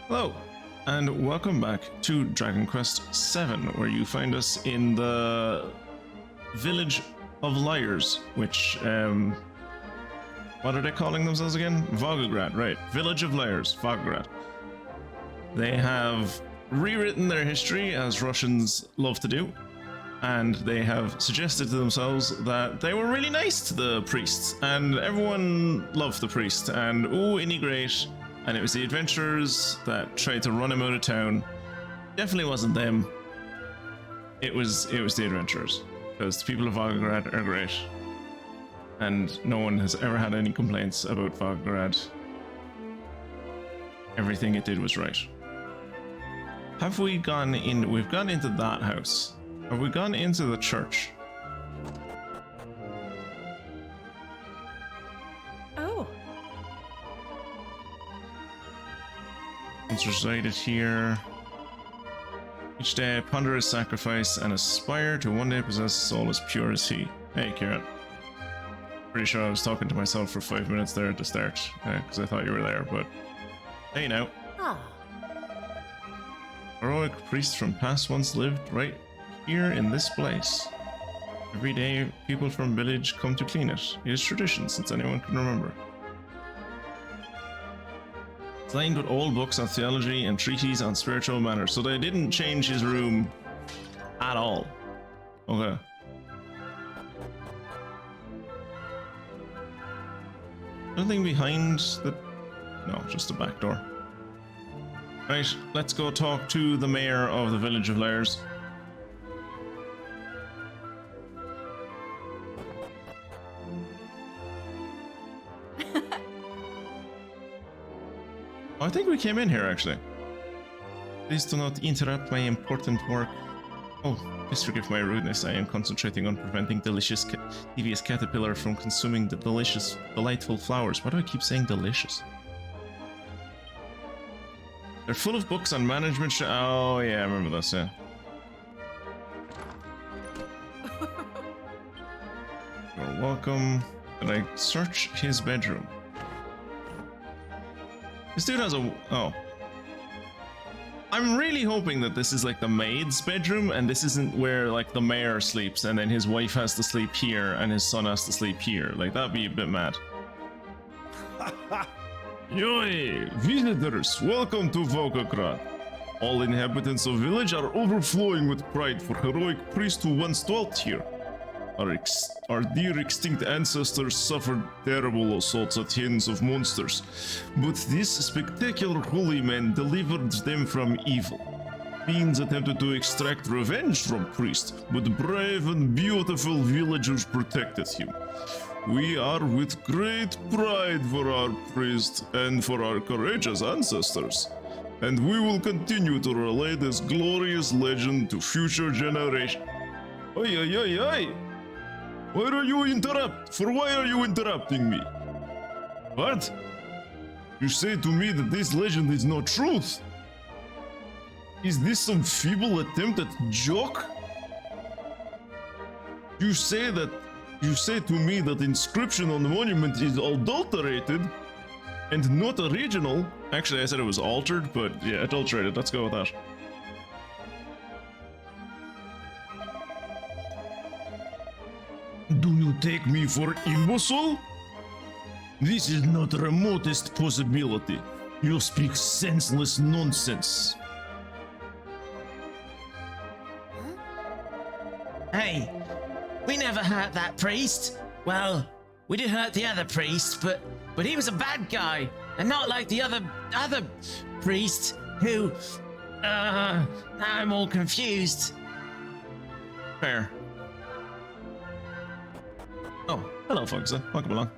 Hello, and welcome back to Dragon Quest VII, where you find us in the village of liars, which, what are they calling themselves again? Vogograd, right. Village of Liars, Vogograd. They have rewritten their history, as Russians love to do, and they have suggested to themselves that they were really nice to the priests, and everyone loved the priest, and ooh, isn't he great? And it was the adventurers that tried to run him out of town. Definitely wasn't them. It was the adventurers, because the people of Vogograd are great, and no one has ever had any complaints about Vogograd. Everything it did was right. Have we gone in? We've gone into that house. Have we gone into the church? Oh. It's resided here. Each day I ponder his sacrifice and aspire to one day possess a soul as pure as he. Hey, Kieran. Pretty sure I was talking to myself for 5 minutes there at the start, because I thought you were there, but hey now. Ah. Heroic priest from past once lived right here in this place. Every day, people from village come to clean it. It is tradition since anyone can remember. It's lined with old books on theology and treatises on spiritual matters, so they didn't change his room at all. Okay. Nothing behind the... No, just the back door. Right, let's go talk to the mayor of the Village of Liars. I think we came in here, actually. Please do not interrupt my important work. Oh, please forgive my rudeness. I am concentrating on preventing devious caterpillar from consuming the delicious, delightful flowers. Why do I keep saying delicious? They're full of books on management. Oh, yeah, I remember this, yeah. You're welcome. Did I search his bedroom? This dude has a... Oh. I'm really hoping that this is like the maid's bedroom and this isn't where like the mayor sleeps and then his wife has to sleep here and his son has to sleep here. Like, that'd be a bit mad. Yoi! Visitors, welcome to Vogograd. All inhabitants of village are overflowing with pride for heroic priest who once dwelt here. Our dear extinct ancestors suffered terrible assaults at hands of monsters, but this spectacular holy man delivered them from evil. Fiends attempted to extract revenge from priest, but brave and beautiful villagers protected him. We are with great pride for our priest and for our courageous ancestors, and we will continue to relay this glorious legend to future generations. Oi, oi, oi, oi! Why are you interrupting me? What? You say to me that this legend is not truth? Is this some feeble attempt at joke? You say to me that inscription on the monument is adulterated and not original. Actually, I said it was altered, but yeah, adulterated. Let's go with that. Do you take me for imbecile? This is not the remotest possibility. You speak senseless nonsense. Hey, we never hurt that priest. Well, we did hurt the other priest, but he was a bad guy, and not like the other priest who. Now I'm all confused. Fair. Oh, hello, Foxa. Welcome along.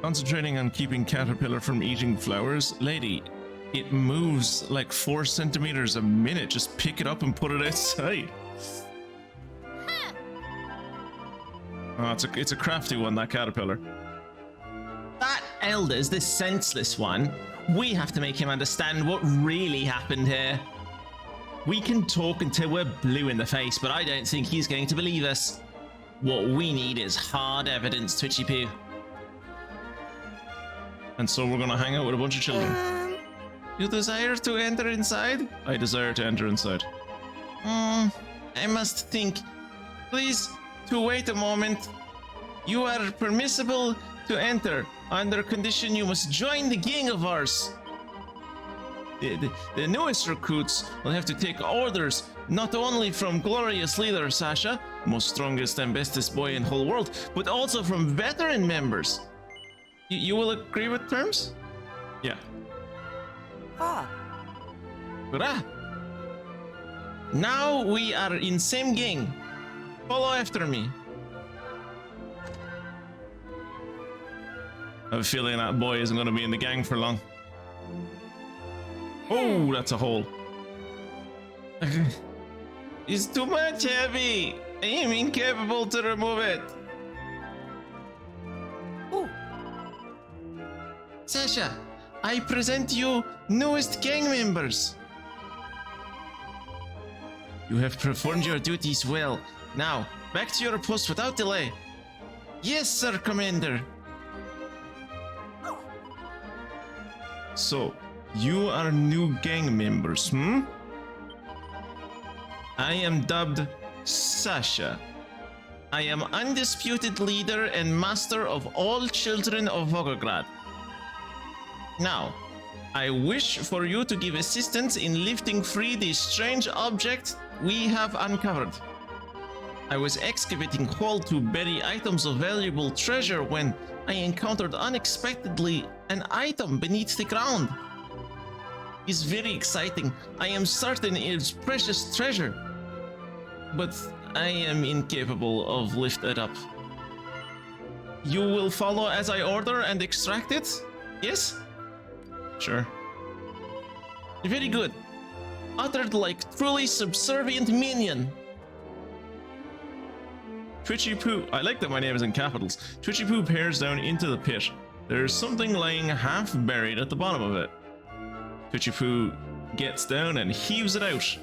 Concentrating on keeping caterpillar from eating flowers. Lady, it moves like 4 centimeters a minute. Just pick it up and put it outside. Oh, it's a crafty one, that caterpillar. That elder's this senseless one. We have to make him understand what really happened here. We can talk until we're blue in the face, but I don't think he's going to believe us. What we need is hard evidence, Twitchy Poo. And so we're gonna hang out with a bunch of children. You desire to enter inside? I desire to enter inside. I must think. Please, to wait a moment. You are permissible to enter. Under condition you must join the gang of ours. The newest recruits will have to take orders not only from glorious leader Sasha, most strongest and bestest boy in whole world, but also from veteran members. You will agree with terms? Yeah. Hurrah! Now we are in same gang. Follow after me. I have a feeling that boy isn't going to be in the gang for long. Oh, that's a hole. It's too much heavy. I am incapable to remove it. Ooh. Sasha, I present you newest gang members. You have performed your duties well. Now, back to your post without delay. Yes, sir, Commander. So, you are new gang members, hmm? I am dubbed Sasha. I am undisputed leader and master of all children of Vogograd. Now, I wish for you to give assistance in lifting free this strange object we have uncovered. I was excavating hole to bury items of valuable treasure when I encountered unexpectedly an item beneath the ground. It's very exciting. I am certain it's precious treasure. But I am incapable of lifting it up. You will follow as I order and extract it? Yes? Sure. Very good. Uttered like truly subservient minion. Twitchy Poo, I like that my name is in capitals. Twitchy Poo peers down into the pit. There's something lying half buried at the bottom of it. Twitchy Poo gets down and heaves it out.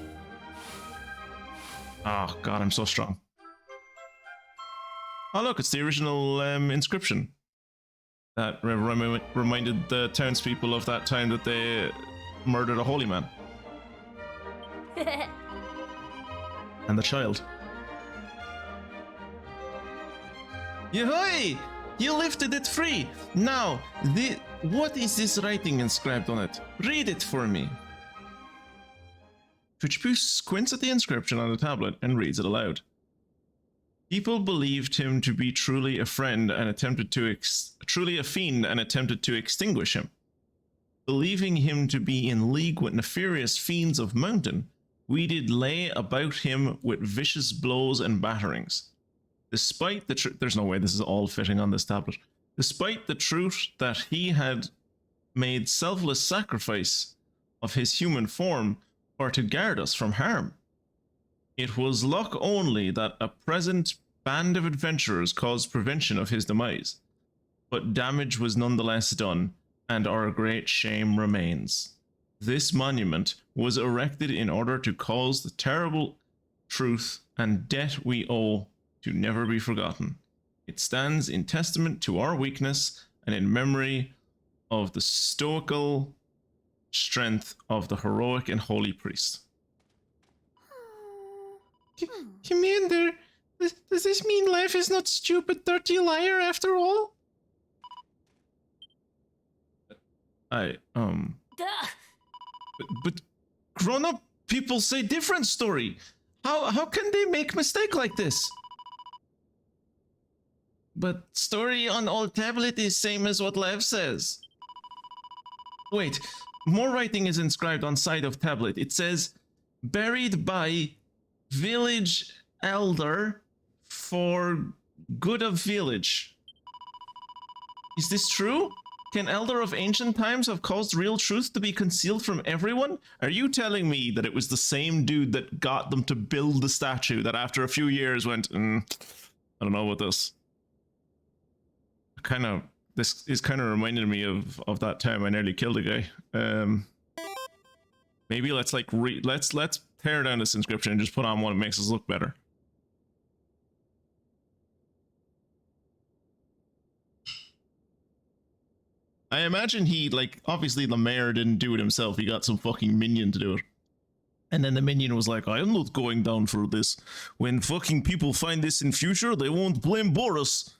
Oh god, I'm so strong. Oh look, it's the original inscription that reminded the townspeople of that time that they murdered a holy man. And the child. Yohoi! You lifted it free! Now, what is this writing inscribed on it? Read it for me. Twitchpoo squints at the inscription on the tablet and reads it aloud. People believed him to be truly a friend and attempted to truly a fiend and attempted to extinguish him. Believing him to be in league with nefarious fiends of mountain, we did lay about him with vicious blows and batterings. Despite the truth, there's no way this is all fitting on this tablet. Despite the truth that he had made selfless sacrifice of his human form or to guard us from harm. It was luck only that a present band of adventurers caused prevention of his demise, but damage was nonetheless done, and our great shame remains. This monument was erected in order to cause the terrible truth and debt we owe to never be forgotten. It stands in testament to our weakness and in memory of the stoical strength of the heroic and holy priest. Commander, does this mean life is not stupid, dirty liar after all? But grown-up people say different story. How can they make mistake like this? But story on old tablet is same as what Lev says. Wait, more writing is inscribed on side of tablet. It says, buried by village elder for good of village. Is this true? Can elder of ancient times have caused real truth to be concealed from everyone? Are you telling me that it was the same dude that got them to build the statue that after a few years went, I don't know about this. This is kind of reminding me of that time I nearly killed a guy. Maybe let's let's tear down this inscription and just put on one that makes us look better. I imagine he, like, obviously the mayor didn't do it himself. He got some fucking minion to do it. And then the minion was like, I am not going down for this. When fucking people find this in future, they won't blame Boris.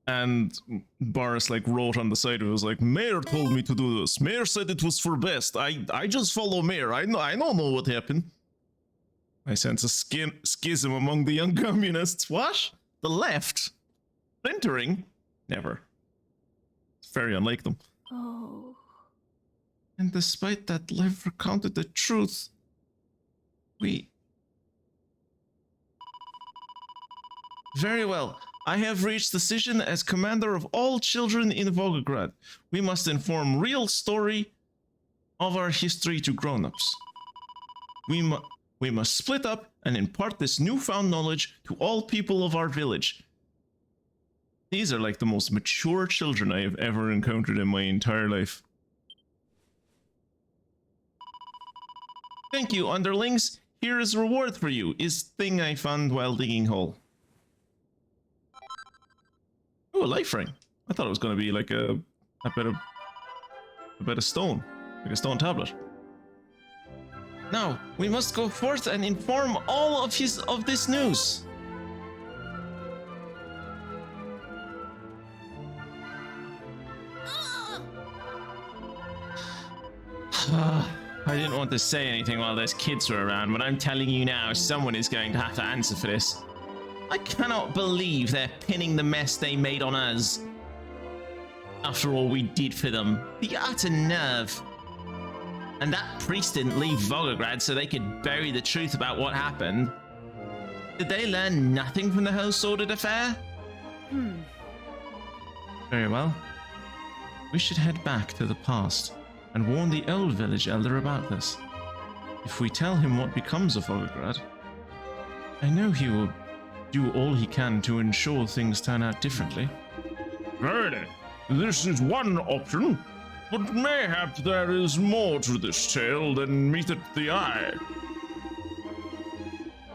And Boris, like, wrote on the side of it, was like, Mayor told me to do this. Mayor said it was for best. I just follow Mayor. I don't know what happened. I sense a schism among the young communists. What? The left? Splintering? Never. It's very unlike them. Oh. And despite that Lev recounted the truth, Very well. I have reached decision as commander of all children in Vogograd. We must inform real story of our history to grown-ups. We must split up and impart this newfound knowledge to all people of our village. These are like the most mature children I have ever encountered in my entire life. Thank you, underlings. Here is reward for you. Is thing I found while digging hole. Oh, a life ring. I thought it was going to be like a bit of stone, like a stone tablet. Now we must go forth and inform all of this news. I didn't want to say anything while those kids were around, but I'm telling you now, someone is going to have to answer for this. I cannot believe they're pinning the mess they made on us. After all we did for them. The utter nerve. And that priest didn't leave Vogograd so they could bury the truth about what happened. Did they learn nothing from the whole sordid affair? Very well. We should head back to the past and warn the old village elder about this. If we tell him what becomes of Vogograd, I know he will do all he can to ensure things turn out differently. Verily, this is one option, but mayhap there is more to this tale than meeteth the eye.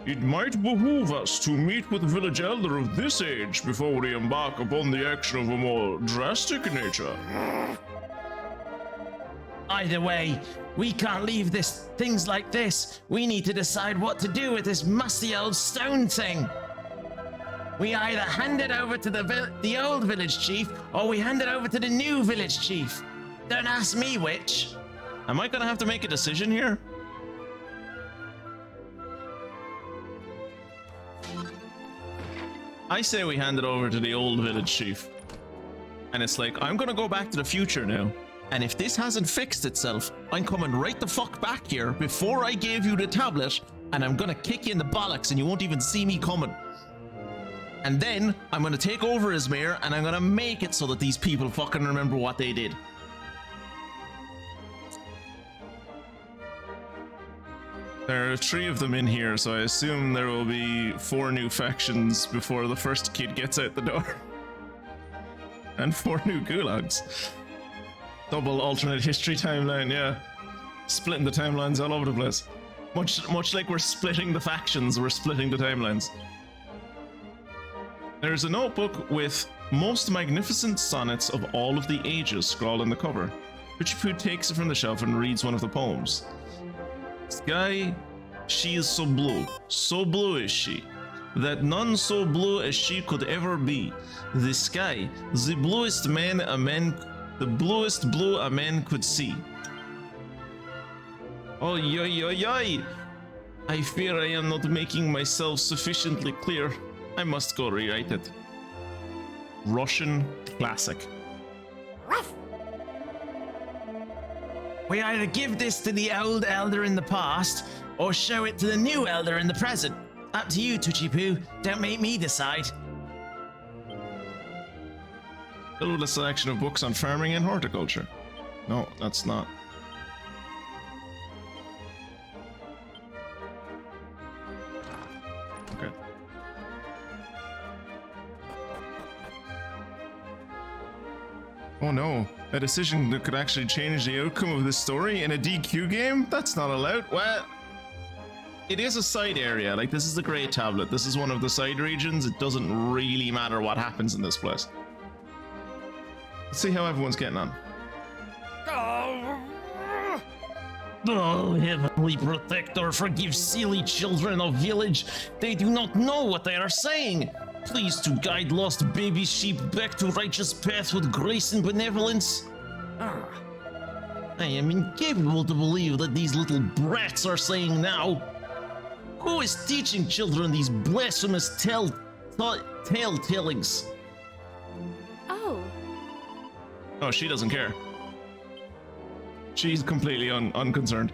It might behoove us to meet with the village elder of this age before we embark upon the action of a more drastic nature. Either way, we can't leave things like this. We need to decide what to do with this musty old stone thing. We either hand it over to the old village chief, or we hand it over to the new village chief. Don't ask me which. Am I gonna have to make a decision here? I say we hand it over to the old village chief. And it's like, I'm gonna go back to the future now. And if this hasn't fixed itself, I'm coming right the fuck back here before I gave you the tablet, and I'm gonna kick you in the bollocks and you won't even see me coming. And then I'm gonna take over as mayor and I'm gonna make it so that these people fucking remember what they did. There are 3 of them in here, so I assume there will be 4 new factions before the first kid gets out the door. And 4 new gulags. Double alternate history timeline, yeah. Splitting the timelines all over the place. Much like we're splitting the factions, we're splitting the timelines. There's a notebook with most magnificent sonnets of all of the ages scrawled on the cover. Pichipu takes it from the shelf and reads one of the poems. Sky, she is so blue is she, that none so blue as she could ever be. The sky, the bluest blue a man could see. Oh, yoy. I fear I am not making myself sufficiently clear. I must go rewrite it. Russian classic. We either give this to the old elder in the past, or show it to the new elder in the present. Up to you, Tuchipu. Don't make me decide. Build a selection of books on farming and horticulture. No, that's not. Okay. Oh no, a decision that could actually change the outcome of this story in a DQ game? That's not allowed. Well, it is a side area. Like, this is the Great Tablet. This is one of the side regions. It doesn't really matter what happens in this place. Let's see how everyone's getting on. Oh, Heavenly Protector, forgive silly children of village. They do not know what they are saying. Please to guide lost baby sheep back to righteous path with grace and benevolence. I am incapable to believe that these little brats are saying now. Who is teaching children these blasphemous tale-tellings? Oh. Oh, she doesn't care. She's completely unconcerned.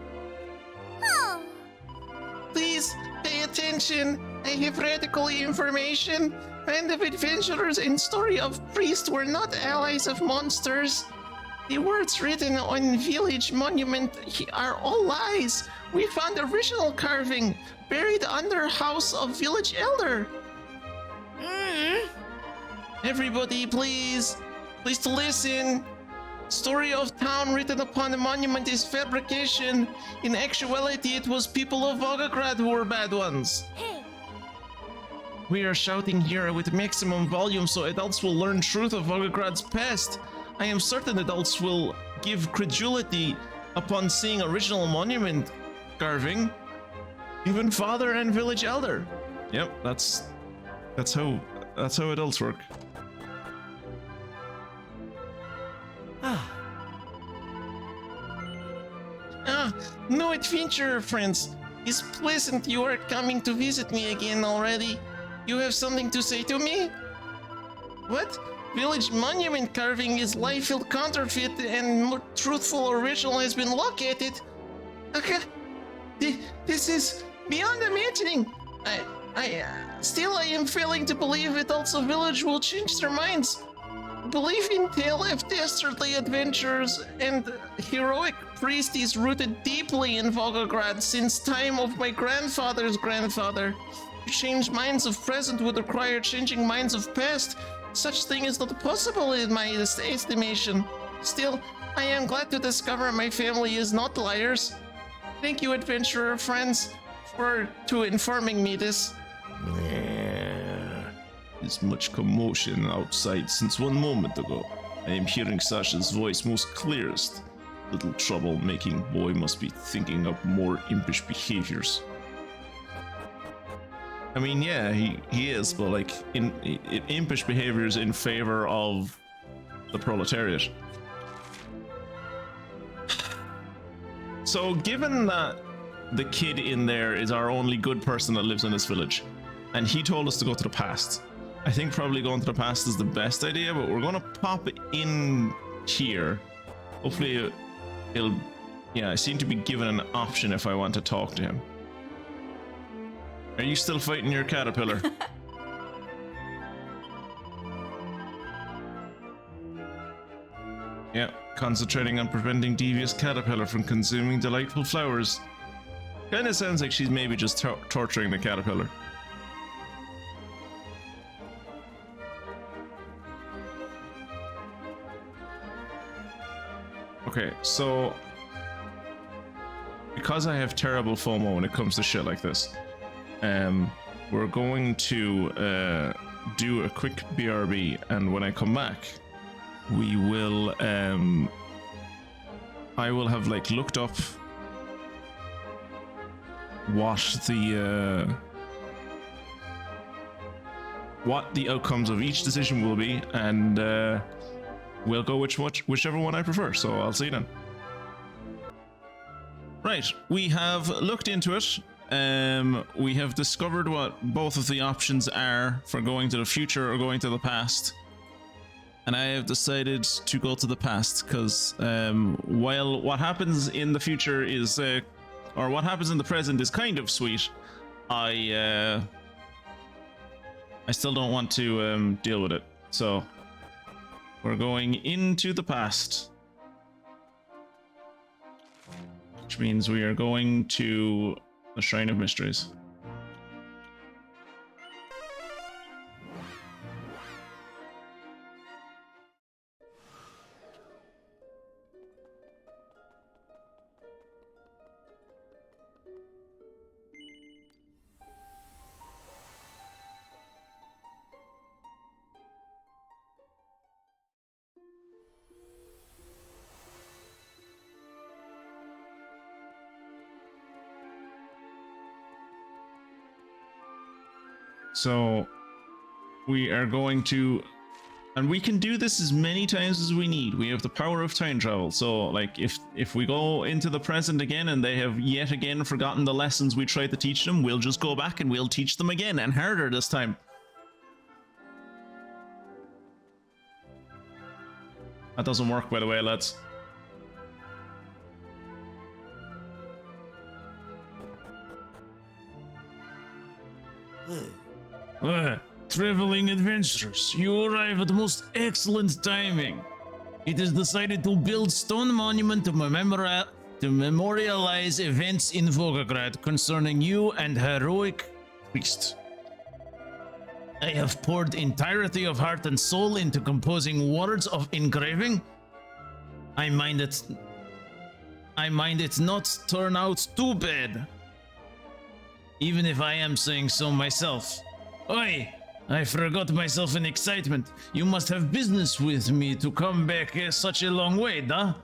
Please pay attention. I have radical information. Band of adventurers and story of priests were not allies of monsters. The words written on village monument are all lies. We found original carving buried under house of village elder. Everybody, please to listen. Story of town written upon the monument is fabrication. In actuality, it was people of Vogograd who were bad ones. We are shouting here with maximum volume so adults will learn truth of Vogograd's past. I am certain adults will give credulity upon seeing original monument carving. Even father and village elder. Yep, that's how adults work. No adventurer friends. It's pleasant you are coming to visit me again already. You have something to say to me? What? Village monument carving is life-filled counterfeit and truthful original has been located. Okay. This is beyond imagining. Still I am failing to believe adults of village will change their minds. Belief in tale of dastardly adventures and heroic priest is rooted deeply in Vogograd since time of my grandfather's grandfather. To change minds of present would require changing minds of past. Such thing is not possible in my estimation. Still, I am glad to discover my family is not liars. Thank you, adventurer friends, for informing me this. There's much commotion outside since 1 moment ago. I am hearing Sasha's voice most clearest. Little trouble-making boy must be thinking up more impish behaviors. I mean, yeah, he is, but like in impish behaviors in favor of the proletariat. So, given that the kid in there is our only good person that lives in this village, and he told us to go to the past, I think probably going to the past is the best idea, but we're gonna pop in here. Hopefully it'll, yeah, I seem to be given an option if I want to talk to him. Are you still fighting your caterpillar? Yeah, concentrating on preventing devious caterpillar from consuming delightful flowers. Kinda sounds like she's maybe just torturing the caterpillar. Okay, so because I have terrible FOMO when it comes to shit like this, we're going to do a quick BRB, and when I come back, we will I will have like looked up what the outcomes of each decision will be, and we'll go whichever one I prefer. So I'll see you then. Right, we have looked into it. We have discovered what both of the options are for going to the future or going to the past. And I have decided to go to the past because while what happens in the future is, or what happens in the present is kind of sweet, I still don't want to deal with it. So we're going into the past. Which means we are going to the Shrine of Mysteries. So we are going to, and we can do this as many times as we need. We have the power of time travel. So like if we go into the present again and they have yet again forgotten the lessons we tried to teach them, we'll just go back and we'll teach them again, and harder this time. That doesn't work, by the way, lads. Traveling adventurers, you arrive at most excellent timing. It is decided to build stone monument to memorialize events in Vogograd concerning you and heroic priest. I have poured entirety of heart and soul into composing words of engraving. I mind it not turn out too bad, even if I am saying so myself. Oi! I forgot myself in excitement. You must have business with me to come back such a long way, duh?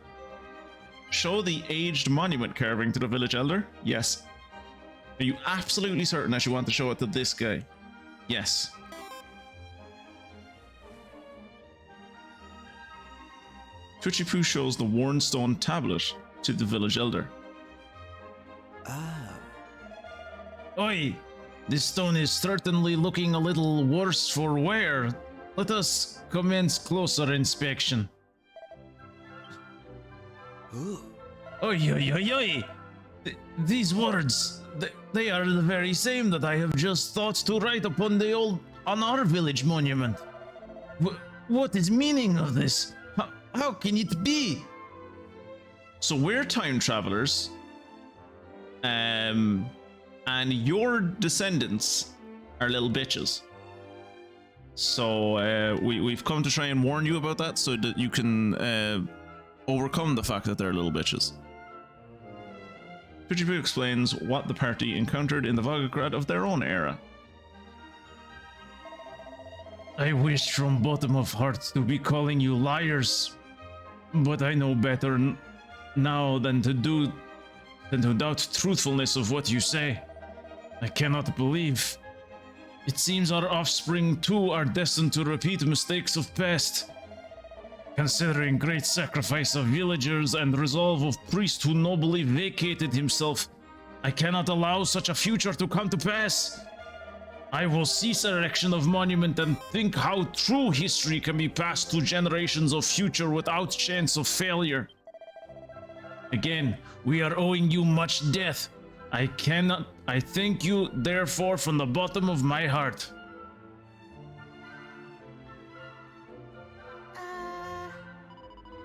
Show the aged monument carving to the village elder? Yes. Are you absolutely certain that you want to show it to this guy? Yes. Twitchy Poo shows the worn stone tablet to the village elder. Ah. Oi! This stone is certainly looking a little worse for wear. Let us commence closer inspection. Ooh. Oi, oi, oi, oi! These words, they are the very same that I have just thought to write upon our village monument. What is meaning of this? How can it be? So we're time travelers. And your descendants are little bitches. So we've come to try and warn you about that so that you can overcome the fact that they're little bitches. Twitchy Poo explains what the party encountered in the Vogograd of their own era. I wish from bottom of heart to be calling you liars, but I know better now than to doubt truthfulness of what you say. I cannot believe. It seems our offspring too are destined to repeat mistakes of past. Considering great sacrifice of villagers and resolve of priest who nobly vacated himself, I cannot allow such a future to come to pass. I will cease erection of monument and think how true history can be passed to generations of future without chance of failure. Again, we are owing you much death. I thank you, therefore, from the bottom of my heart.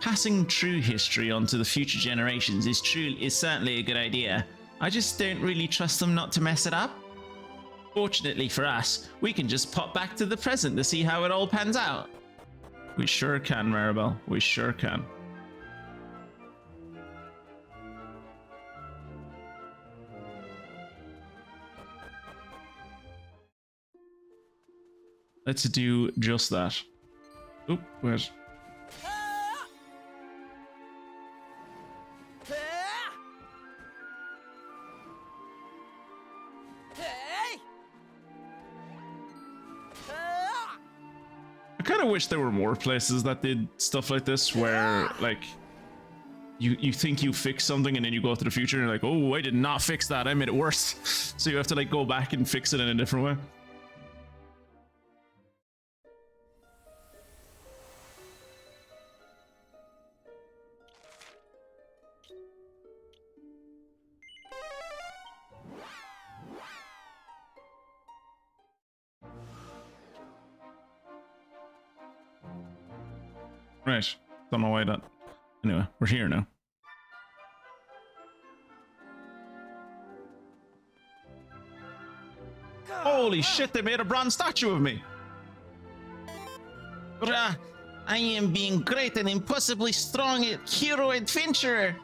Passing true history on to the future generations is certainly a good idea. I just don't really trust them not to mess it up. Fortunately for us, we can just pop back to the present to see how it all pans out. We sure can, Maribel. We sure can. Let's do just that. Oop, wait. I kind of wish there were more places that did stuff like this where, like, you think you fixed something and then you go to the future and you're like, oh, I did not fix that, I made it worse. So you have to, like, go back and fix it in a different way. Right. Don't know why that. Anyway, we're here now. Holy shit, they made a bronze statue of me! I am being great and impossibly strong hero adventurer.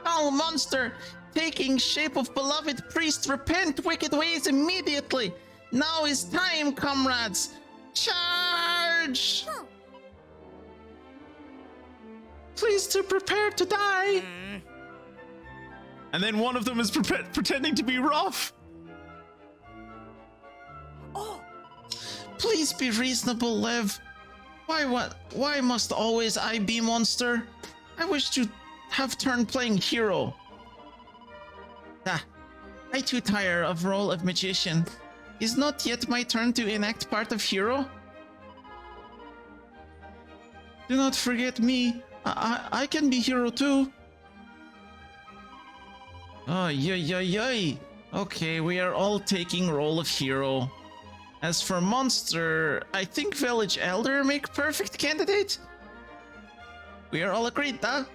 Foul monster, taking shape of beloved priest, repent wicked ways immediately. Now is time, comrades. Charge! Please to prepare to die. And then one of them is pretending to be rough. Oh! Please be reasonable, Lev. Why must always I be monster? I wish to have turn playing hero. I too tire of role of magician. Is not yet my turn to enact part of hero? Do not forget me. I can be hero too. Oh, yay. Okay, we are all taking role of hero. As for monster, I think village elder make perfect candidate. We are all agreed, huh?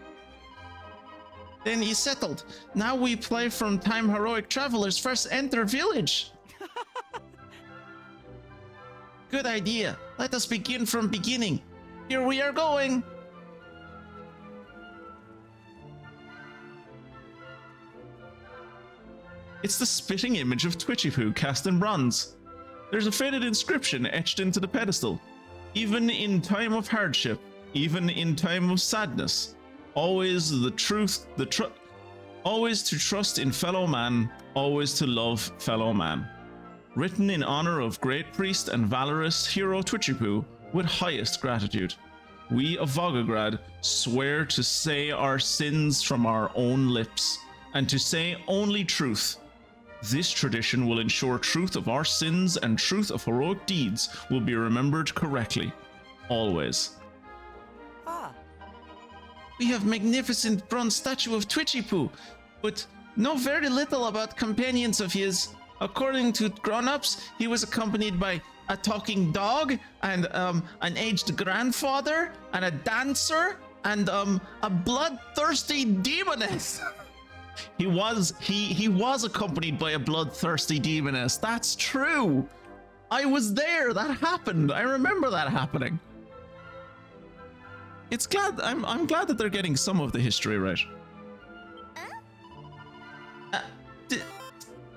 Then he's settled. Now we play from time heroic travelers first enter village. Good idea. Let us begin from beginning. Here we are going. It's the spitting image of Twitchypoo cast in bronze. There's a faded inscription etched into the pedestal. Even in time of hardship, even in time of sadness, always always to trust in fellow man, always to love fellow man. Written in honor of great priest and valorous hero Twitchypoo with highest gratitude. We of Vogograd swear to say our sins from our own lips, and to say only truth. This tradition will ensure truth of our sins and truth of heroic deeds will be remembered correctly. Always. We have magnificent bronze statue of Twitchypoo, but know very little about companions of his. According to grown-ups, he was accompanied by a talking dog, and an aged grandfather, and a dancer, and a bloodthirsty demoness. He was accompanied by a bloodthirsty demoness. That's true. I was there. That happened. I remember that happening. It's glad I'm glad that they're getting some of the history right.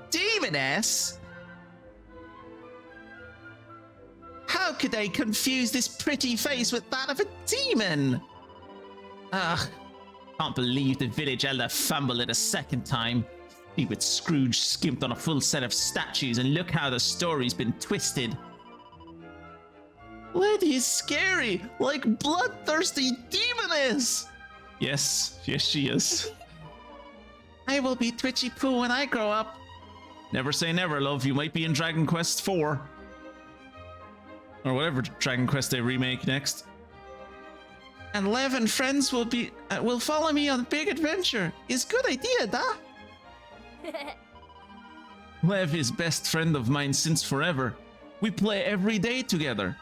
Demoness? How could I confuse this pretty face with that of a demon? Ugh. Can't believe the village elder fumbled it a second time. He with Scrooge skimped on a full set of statues, and look how the story's been twisted. Lady's scary, like bloodthirsty demoness. Yes, she is. I will be Twitchypoo when I grow up. Never say never, love. You might be in Dragon Quest 4. Or whatever Dragon Quest they remake next. And Lev and friends will follow me on a big adventure. It's good idea, da? Lev is best friend of mine since forever. We play every day together.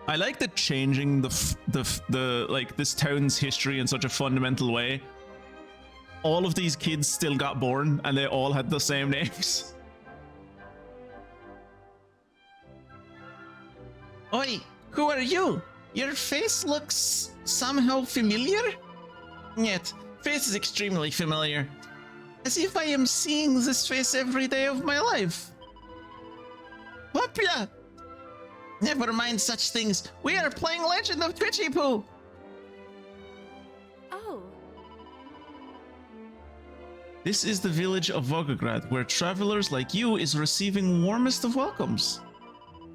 I like that changing the like this town's history in such a fundamental way. All of these kids still got born and they all had the same names. Oi, who are you? Your face looks somehow familiar? Yet, face is extremely familiar. As if I am seeing this face every day of my life. Hopla! Never mind such things. We are playing Legend of Twitchypoo. Oh. This is the village of Vogograd, where travelers like you is receiving warmest of welcomes.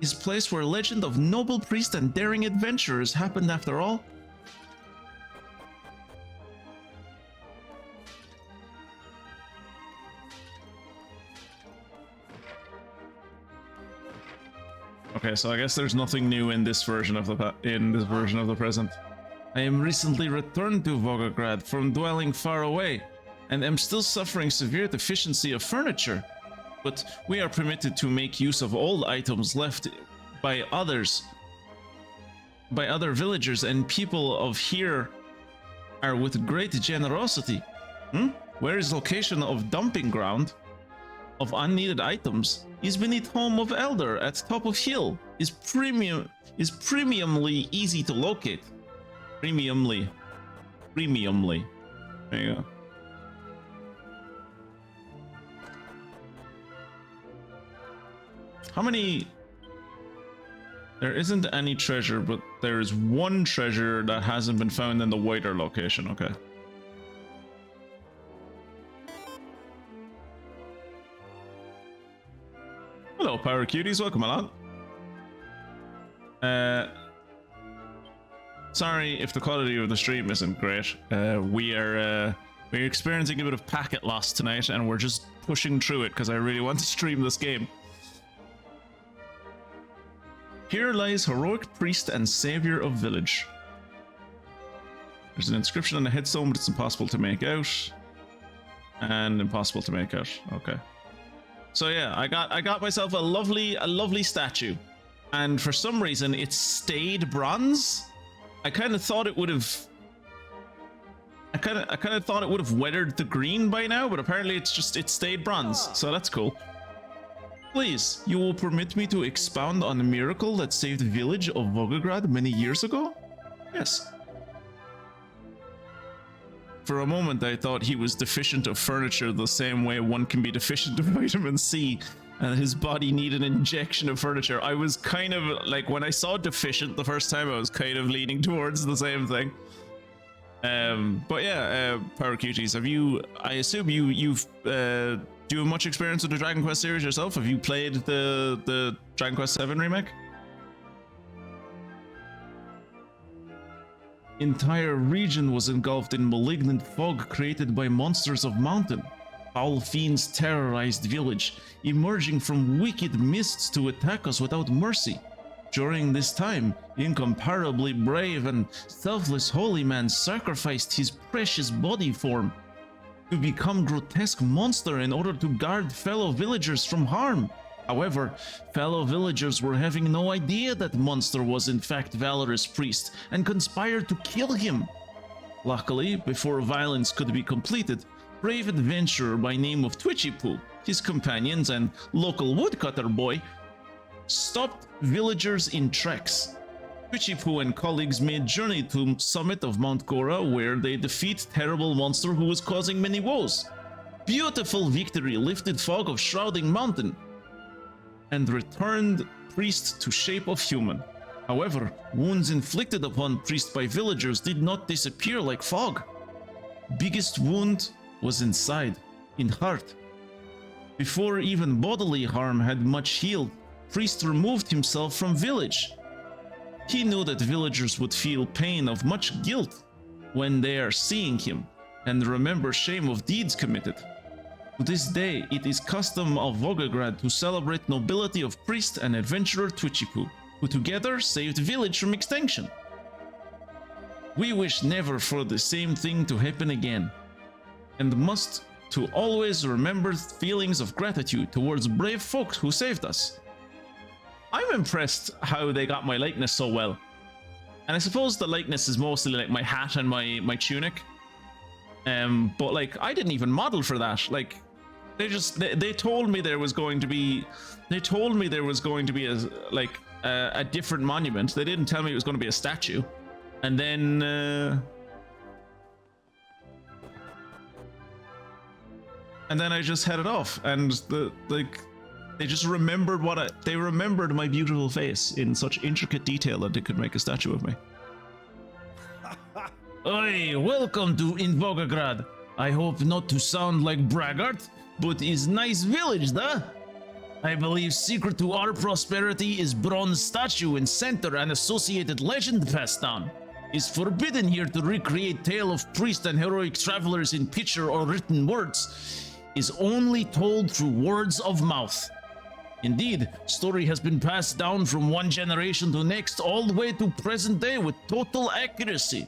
Is place where legend of noble priest and daring adventurers happened after all. Okay, so I guess there's nothing new in this version of the present. I am recently returned to Vogograd from dwelling far away, and am still suffering severe deficiency of furniture. But we are permitted to make use of old items left by other villagers, and people of here are with great generosity. Where is location of dumping ground of unneeded items is beneath home of elder at top of hill is premiumly easy to locate. Premiumly. There you go. How many? There isn't any treasure, but there is one treasure that hasn't been found in the wider location. Okay. Hello. Hello, Power Cuties. Welcome along. Sorry if the quality of the stream isn't great. We're experiencing a bit of packet loss tonight, and we're just pushing through it because I really want to stream this game. Here lies heroic priest and savior of village. There's an inscription on the headstone, but it's impossible to make out. And impossible to make out. Okay. So yeah, I got myself a lovely statue, and for some reason it stayed bronze. I kind of thought it would have. I kind of thought it would have weathered the green by now, but apparently it stayed bronze. So that's cool. Please, you will permit me to expound on the miracle that saved the village of Vogograd many years ago? Yes. For a moment, I thought he was deficient of furniture the same way one can be deficient of vitamin C, and his body needed an injection of furniture. I was kind of like, when I saw deficient the first time, I was kind of leaning towards the same thing. But yeah, Power Cuties, have you? I assume you've do you have much experience with the Dragon Quest series yourself? Have you played the Dragon Quest VII remake? Entire region was engulfed in malignant fog created by monsters of mountain. Foul fiends terrorized village, emerging from wicked mists to attack us without mercy. During this time, incomparably brave and selfless holy man sacrificed his precious body form to become grotesque monster in order to guard fellow villagers from harm. However, fellow villagers were having no idea that monster was in fact valorous priest and conspired to kill him. Luckily, before violence could be completed, brave adventurer by name of Twitchy Poo, his companions and local woodcutter boy stopped villagers in tracks. Twitchy Poo and colleagues made journey to summit of Mount Gora, where they defeat terrible monster who was causing many woes. Beautiful victory lifted fog of shrouding mountain and returned priest to shape of human. However, wounds inflicted upon priest by villagers did not disappear like fog. Biggest wound was inside, in heart. Before even bodily harm had much healed, priest removed himself from village. He knew that villagers would feel pain of much guilt when they are seeing him, and remember shame of deeds committed. To this day, it is custom of Vogograd to celebrate nobility of priest and adventurer Twitchy Poo, who together saved village from extinction. We wish never for the same thing to happen again, and must to always remember feelings of gratitude towards brave folks who saved us. I'm impressed how they got my likeness so well. And I suppose the likeness is mostly like my hat and my tunic. But like, I didn't even model for that. Like, they told me there was going to be, a different monument. They didn't tell me it was going to be a statue. And then I just headed off, and they just remembered they remembered my beautiful face in such intricate detail that they could make a statue of me. Oi, welcome to Vogograd. I hope not to sound like braggart, but is nice village, da? I believe secret to our prosperity is bronze statue in center and associated legend passed down. Is forbidden here to recreate tale of priest and heroic travelers in picture or written words. Is only told through words of mouth. Indeed, story has been passed down from one generation to next all the way to present day with total accuracy.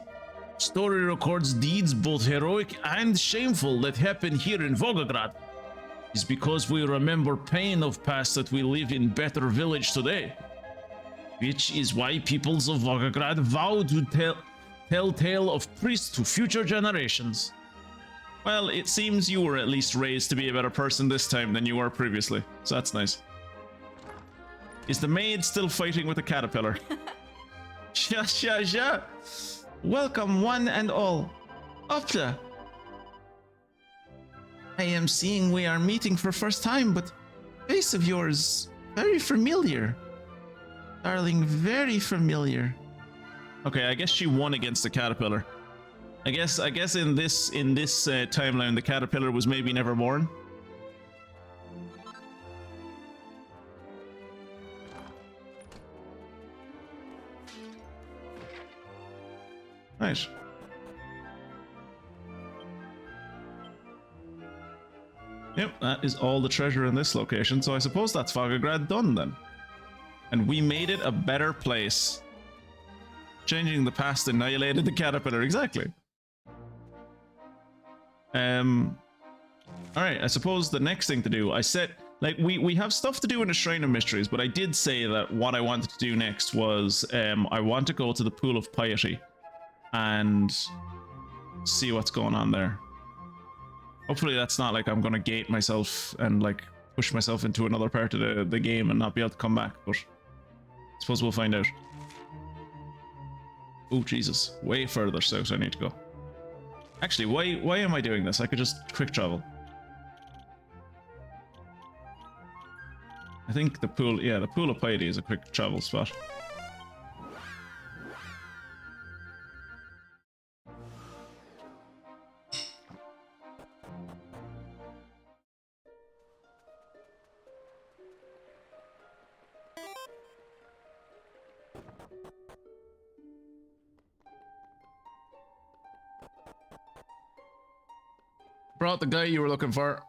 Story records deeds both heroic and shameful that happen here in Vogograd. It's because we remember pain of past that we live in better village today. Which is why peoples of Vogograd vow to tell tale of priests to future generations. Well, it seems you were at least raised to be a better person this time than you were previously, so that's nice. Is the maid still fighting with the caterpillar? Ja. Welcome one and all. Opta. I am seeing we are meeting for first time, but face of yours very familiar. Darling, very familiar. Okay, I guess she won against the caterpillar. I guess in this timeline the caterpillar was maybe never born. Right. Yep, that is all the treasure in this location, so I suppose that's Vogograd done then. And we made it a better place. Changing the past annihilated the caterpillar, exactly. Alright, I suppose the next thing to do, I said, like, we have stuff to do in the Shrine of Mysteries, but I did say that what I wanted to do next was, I want to go to the Pool of Piety and see what's going on there. Hopefully that's not like I'm gonna gate myself and like push myself into another part of the game and not be able to come back, but I suppose we'll find out. Oh Jesus, way further south I need to go. Actually, why am I doing this? I could just quick travel. I think the pool, yeah, the Pool of Piety is a quick travel spot. Brought the guy you were looking for.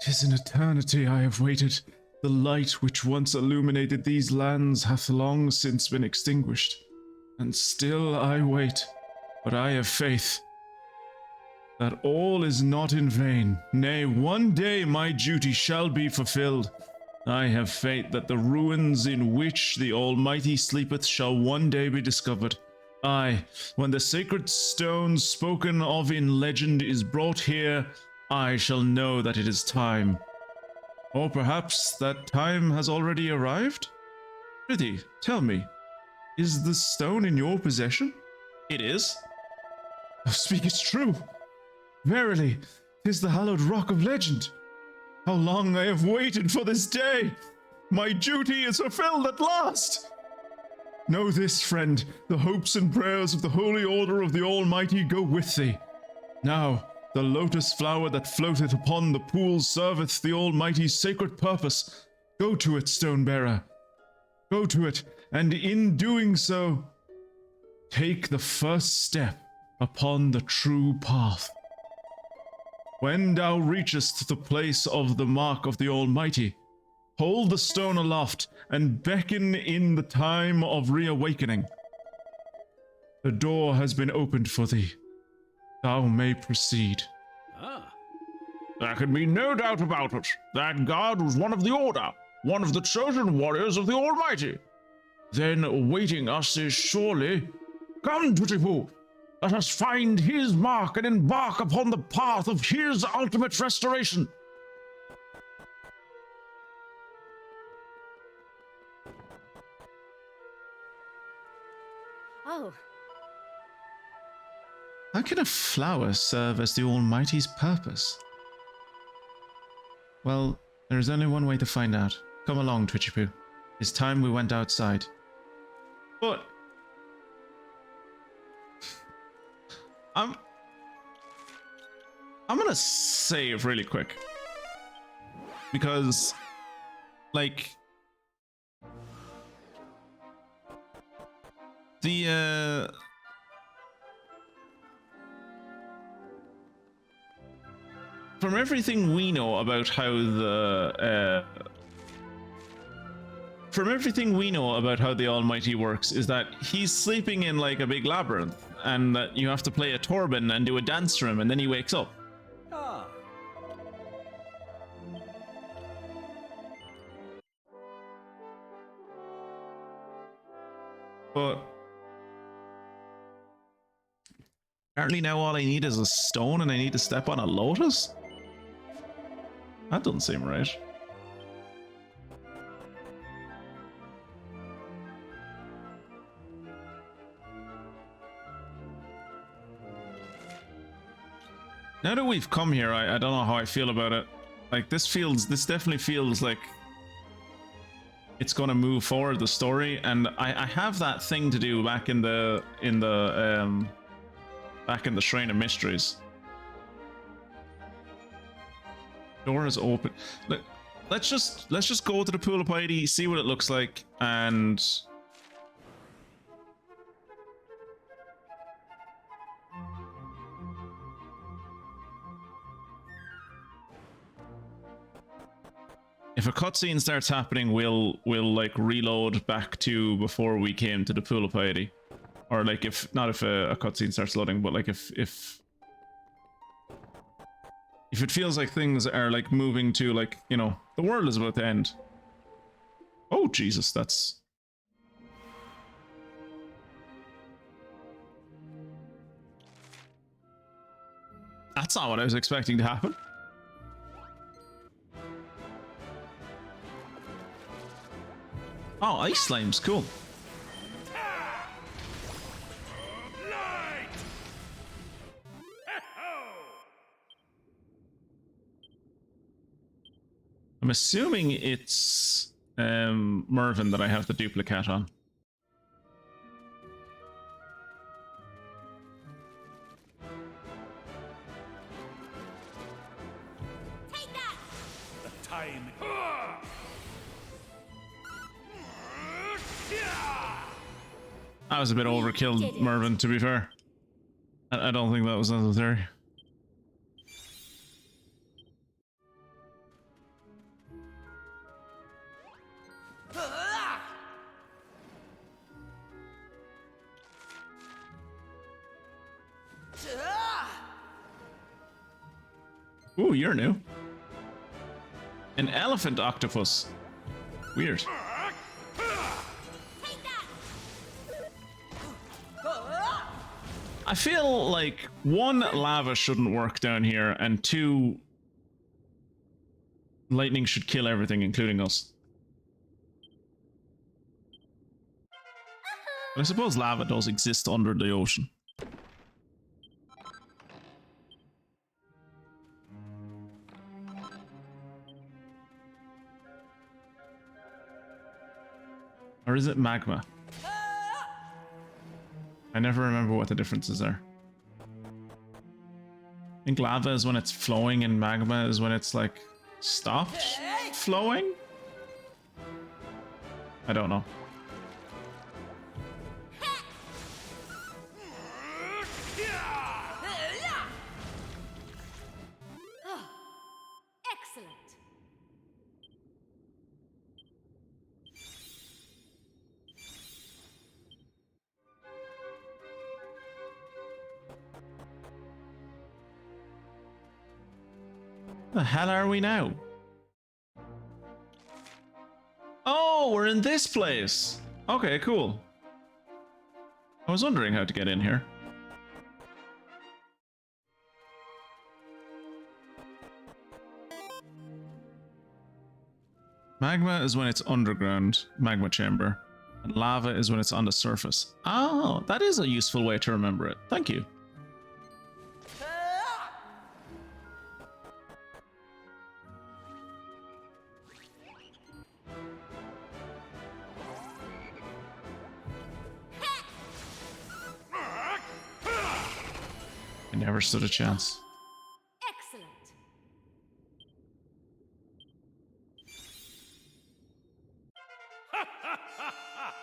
'Tis an eternity I have waited. The light which once illuminated these lands hath long since been extinguished. And still I wait, but I have faith that all is not in vain. Nay, one day my duty shall be fulfilled. I have faith that the ruins in which the Almighty sleepeth shall one day be discovered. Aye, when the sacred stone spoken of in legend is brought here, I shall know that it is time. Or perhaps that time has already arrived? Prithee, tell me, is the stone in your possession? It is. Thou speakest true. Verily, 'tis the hallowed rock of legend. How long I have waited for this day! My duty is fulfilled at last! Know this, friend, the hopes and prayers of the Holy Order of the Almighty go with thee. Now, the lotus flower that floateth upon the pool serveth the Almighty's sacred purpose. Go to it, stone-bearer. Go to it, and in doing so, take the first step upon the true path. When thou reachest the place of the mark of the Almighty, hold the stone aloft and beckon in the time of reawakening. The door has been opened for thee. Thou may proceed. There can be no doubt about it. That guard was one of the Order, one of the chosen warriors of the Almighty. Then awaiting us is surely... Come, Twitty-Poo! Let us find his mark and embark upon the path of his ultimate restoration. Oh, How can a flower serve as the Almighty's purpose? Well, there is only one way to find out. Come along, Twitchy-Poo. It's time we went outside. But... I'm gonna save really quick. Because... like... the, from everything we know about how the Almighty works is that he's sleeping in like a big labyrinth, and that you have to play a Torben and do a dance for him, and then he wakes up. But apparently now all I need is a stone and I need to step on a lotus? That doesn't seem right. Now that we've come here, I don't know how I feel about it. Like, this definitely feels like it's gonna move forward the story, and I have that thing to do back in the Shrine of Mysteries. Door is open. Look, let's just go to the Pool of Piety, see what it looks like, and If a cutscene starts happening, we'll like reload back to before we came to the pool of piety, or like if not if a cutscene starts loading, but like if it feels like things are like moving to like, you know, the world is about to end. Oh Jesus, that's not what I was expecting to happen. Oh, ice slimes, cool. I'm assuming it's Mervyn that I have the duplicate on. Take that! The time. That was a bit overkill, Mervyn, to be fair. I don't think that was necessary. Ooh, you're new. An elephant octopus. Weird. I feel like one, lava shouldn't work down here, and two, lightning should kill everything, including us. But I suppose lava does exist under the ocean. Or is it magma? I never remember what the differences are. I think lava is when it's flowing and magma is when it's like stopped flowing? I don't know. Excellent. The hell are we now? Oh, we're in this place. Okay, cool. I was wondering how to get in here. Magma is when it's underground, magma chamber. And lava is when it's on the surface. Oh, that is a useful way to remember it. Thank you. I never stood a chance. Excellent.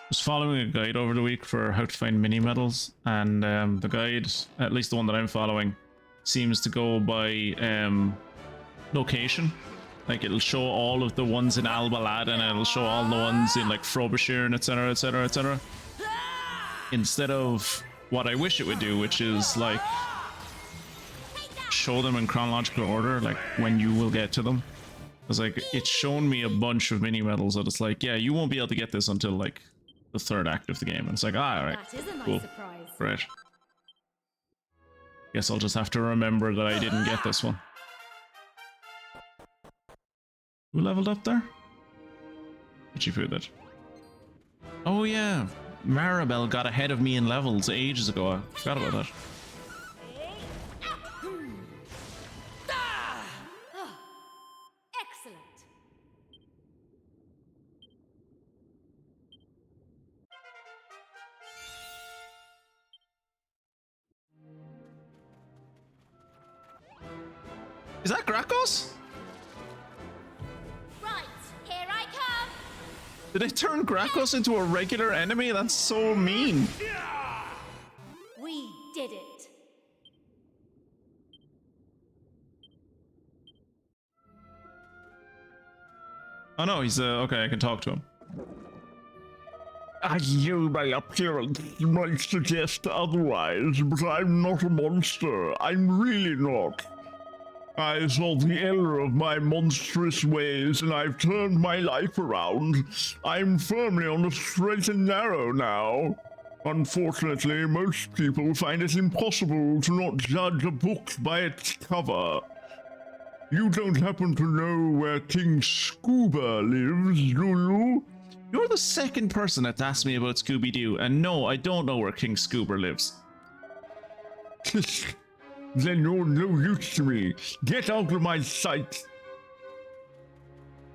Was following a guide over the week for how to find mini medals, and the guide, at least the one that I'm following, seems to go by location. Like it'll show all of the ones in Albalad, and it'll show all the ones in like Frobisher and etc, etc, etc. Instead of what I wish it would do, which is like show them in chronological order, like when you will get to them. Because like it's shown me a bunch of mini medals that it's like, yeah, you won't be able to get this until like the third act of the game, and it's like, ah, alright, That is a nice cool, surprise. great. Guess I'll just have to remember that I didn't get this one. Who leveled up there? Did you put that? Oh yeah, Maribel got ahead of me in levels ages ago. I forgot about that. Excellent. Is that Grakos? Right, here I come. Did they turn Grakos into a regular enemy? That's so mean. We did it. Oh no, he's okay, I can talk to him. I know my appearance might suggest otherwise, but I'm not a monster. I'm really not. I saw the error of my monstrous ways, and I've turned my life around. I'm firmly on the straight and narrow now. Unfortunately, most people find it impossible to not judge a book by its cover. You don't happen to know where King Scuba lives, do you? You're the second person that's asked me about Scooby-Doo, and no, I don't know where King Scuba lives. Then you're no use to me. Get out of my sight.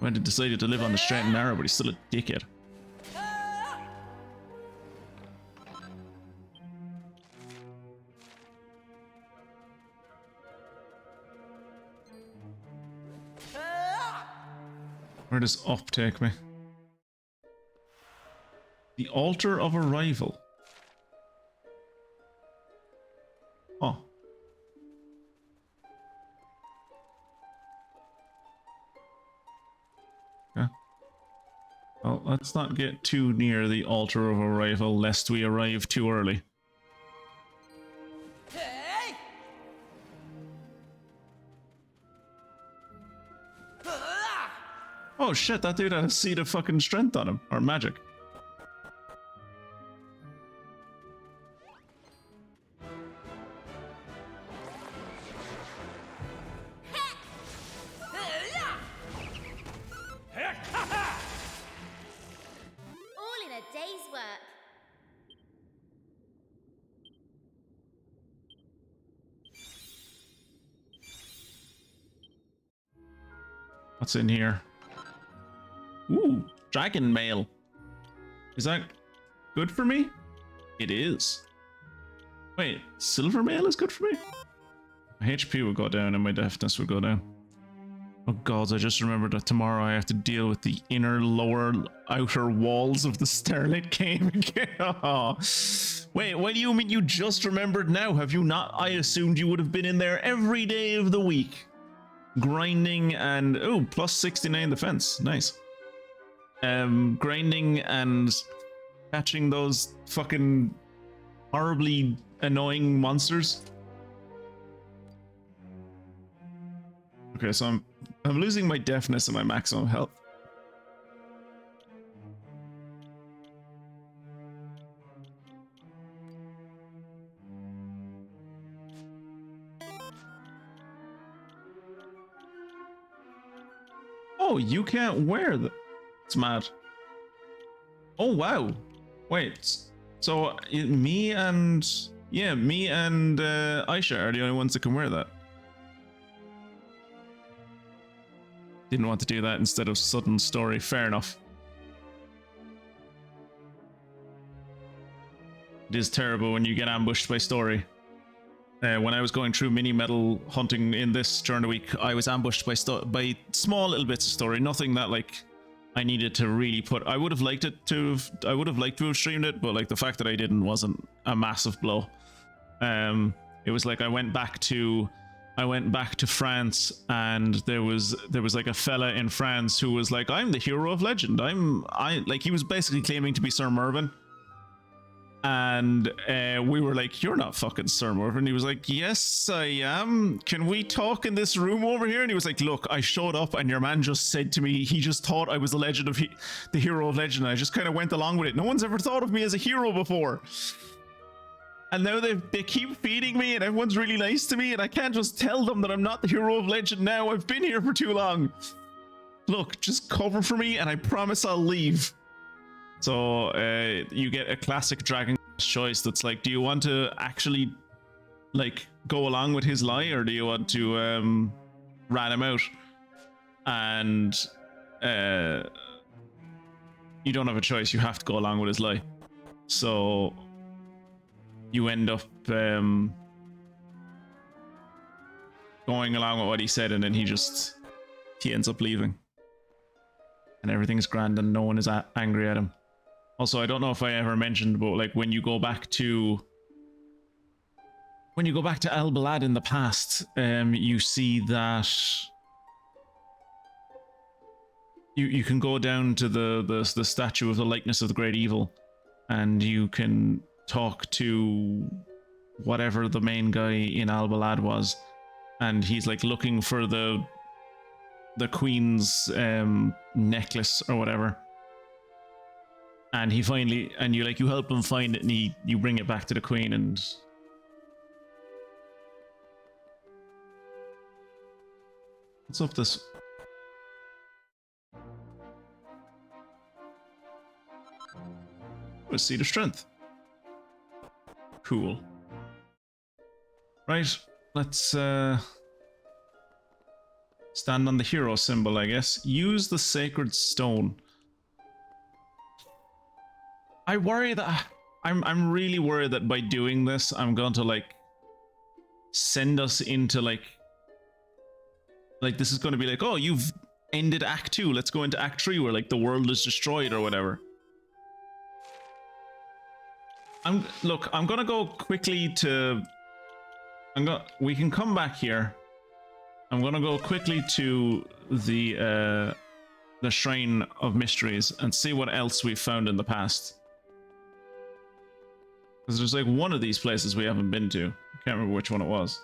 Went and decided to live on the straight and narrow, but he's still a dickhead. Where does up take me? The altar of arrival. Oh. Yeah. Well, let's not get too near the altar of arrival lest we arrive too early. Oh shit, that dude had a seed of fucking strength on him. Or magic. All in a day's work. What's in here? Ooh, dragon mail. Is that good for me? It is. Wait, silver mail is good for me? My HP will go down and my deafness will go down. Oh god, I just remembered that tomorrow I have to deal with the inner, lower, outer walls of the Starlit Cave again. Oh. Wait, what do you mean you just remembered now? Have you not? I assumed you would have been in there every day of the week. Grinding and... oh, plus 69 defense. Nice. Grinding and catching those fucking horribly annoying monsters. Okay, so I'm losing my deafness and my maximum health. Oh, you can't wear the... It's mad. Oh, wow. Wait. So, me and... yeah, me and Aisha are the only ones that can wear that. Didn't want to do that instead of sudden story. Fair enough. It is terrible when you get ambushed by story. When I was going through mini medal hunting in this during the week, I was ambushed by small little bits of story. Nothing that like I needed to really put. I would have liked to have streamed it, but like the fact that I didn't wasn't a massive blow. It was like I went back to France, and there was like a fella in France who was like, I'm the hero of legend. Like he was basically claiming to be Sir Mervyn. And we were like, you're not fucking Sir Mervyn. He was like, yes, I am. Can we talk in this room over here? And he was like, look, I showed up and your man just said to me, he just thought I was the hero of legend. I just kind of went along with it. No one's ever thought of me as a hero before. And now they keep feeding me and everyone's really nice to me and I can't just tell them that I'm not the hero of legend now. I've been here for too long. Look, just cover for me and I promise I'll leave. So you get a classic Dragon choice that's like, do you want to actually like go along with his lie or do you want to rat him out? And you don't have a choice. You have to go along with his lie. So you end up going along with what he said, and then he ends up leaving. And everything's grand and no one is angry at him. Also, I don't know if I ever mentioned, but like when you go back to Al Balad in the past, you see you can go down to the statue of the likeness of the great evil, and you can talk to whatever the main guy in Albalad was, and he's like looking for the queen's necklace or whatever. And he finally, and you help him find it, and you bring it back to the queen. And what's up this? A seed of strength. Cool. Right, let's stand on the hero symbol, I guess. Use the sacred stone. I worry that I'm really worried that by doing this, I'm going to like send us into like this is going to be like, oh, you've ended Act 2. Let's go into Act 3 where like the world is destroyed or whatever. I'm gonna go quickly to. We can come back here. I'm gonna go quickly to the Shrine of Mysteries and see what else we've found in the past. Because there's like one of these places we haven't been to. I can't remember which one it was.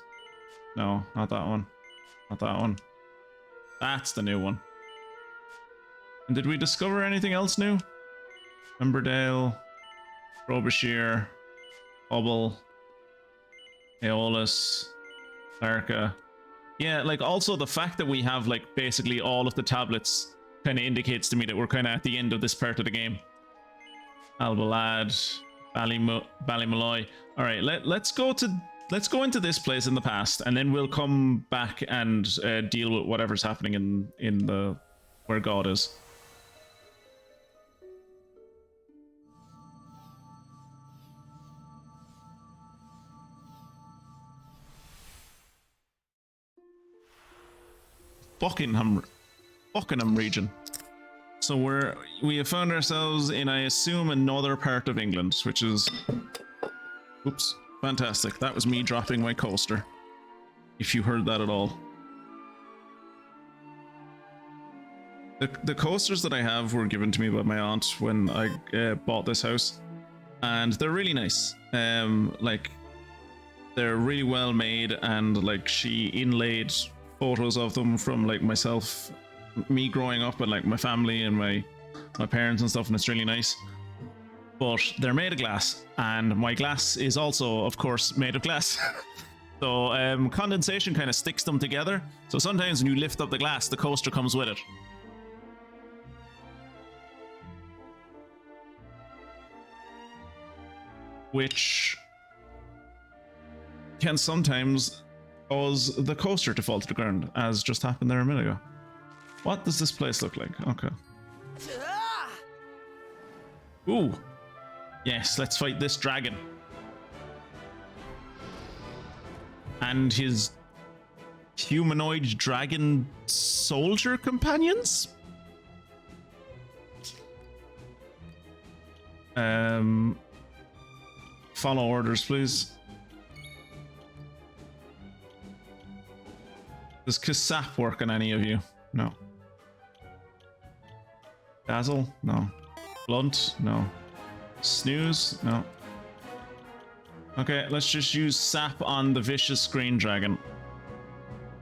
No, not that one. Not that one. That's the new one. And did we discover anything else new? Emberdale, Frobisher, Hubble, Aeolus, Arca. Yeah, like also the fact that we have like basically all of the tablets kind of indicates to me that we're kind of at the end of this part of the game. Albalad, Ballymalloy. All right, let's go into this place in the past, and then we'll come back and deal with whatever's happening in the where God is. Buccanham region. So we have found ourselves in, I assume, another part of England, which is, oops, fantastic. That was me dropping my coaster, if you heard that at all. The coasters that I have were given to me by my aunt when I bought this house, and they're really nice. Like, they're really well made, and like she inlaid photos of them from like myself, me growing up, and like my family and my parents and stuff, and it's really nice. But they're made of glass, and my glass is also, of course, made of glass. So condensation kind of sticks them together. So sometimes when you lift up the glass, the coaster comes with it. Which can sometimes cause the coaster to fall to the ground, as just happened there a minute ago. What does this place look like? Okay. Ooh. Yes, let's fight this dragon. And his humanoid dragon soldier companions? Follow orders, please. Does Kasap work on any of you? No. Dazzle? No. Blunt? No. Snooze? No. Okay, let's just use Sap on the vicious green dragon.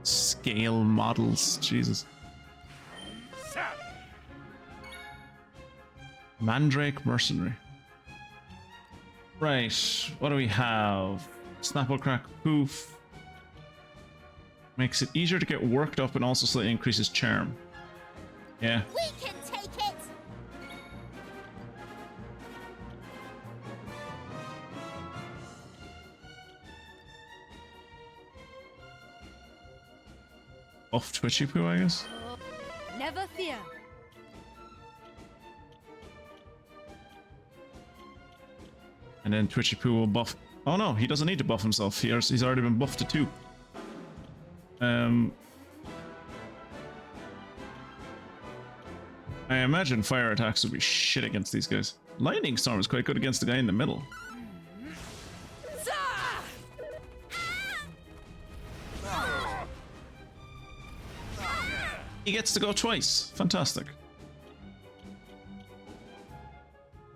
Scale models, Jesus. Mandrake Mercenary. Right, what do we have? Snapple Crack Poof. Makes it easier to get worked up and also slightly increases charm. Yeah. We can take it! Buff Twitchy Poo, I guess? Never fear. And then Twitchy Poo will buff. Oh no, he doesn't need to buff himself. He's already been buffed to 2. I imagine fire attacks would be shit against these guys. Lightning Storm is quite good against the guy in the middle. He gets to go twice. Fantastic.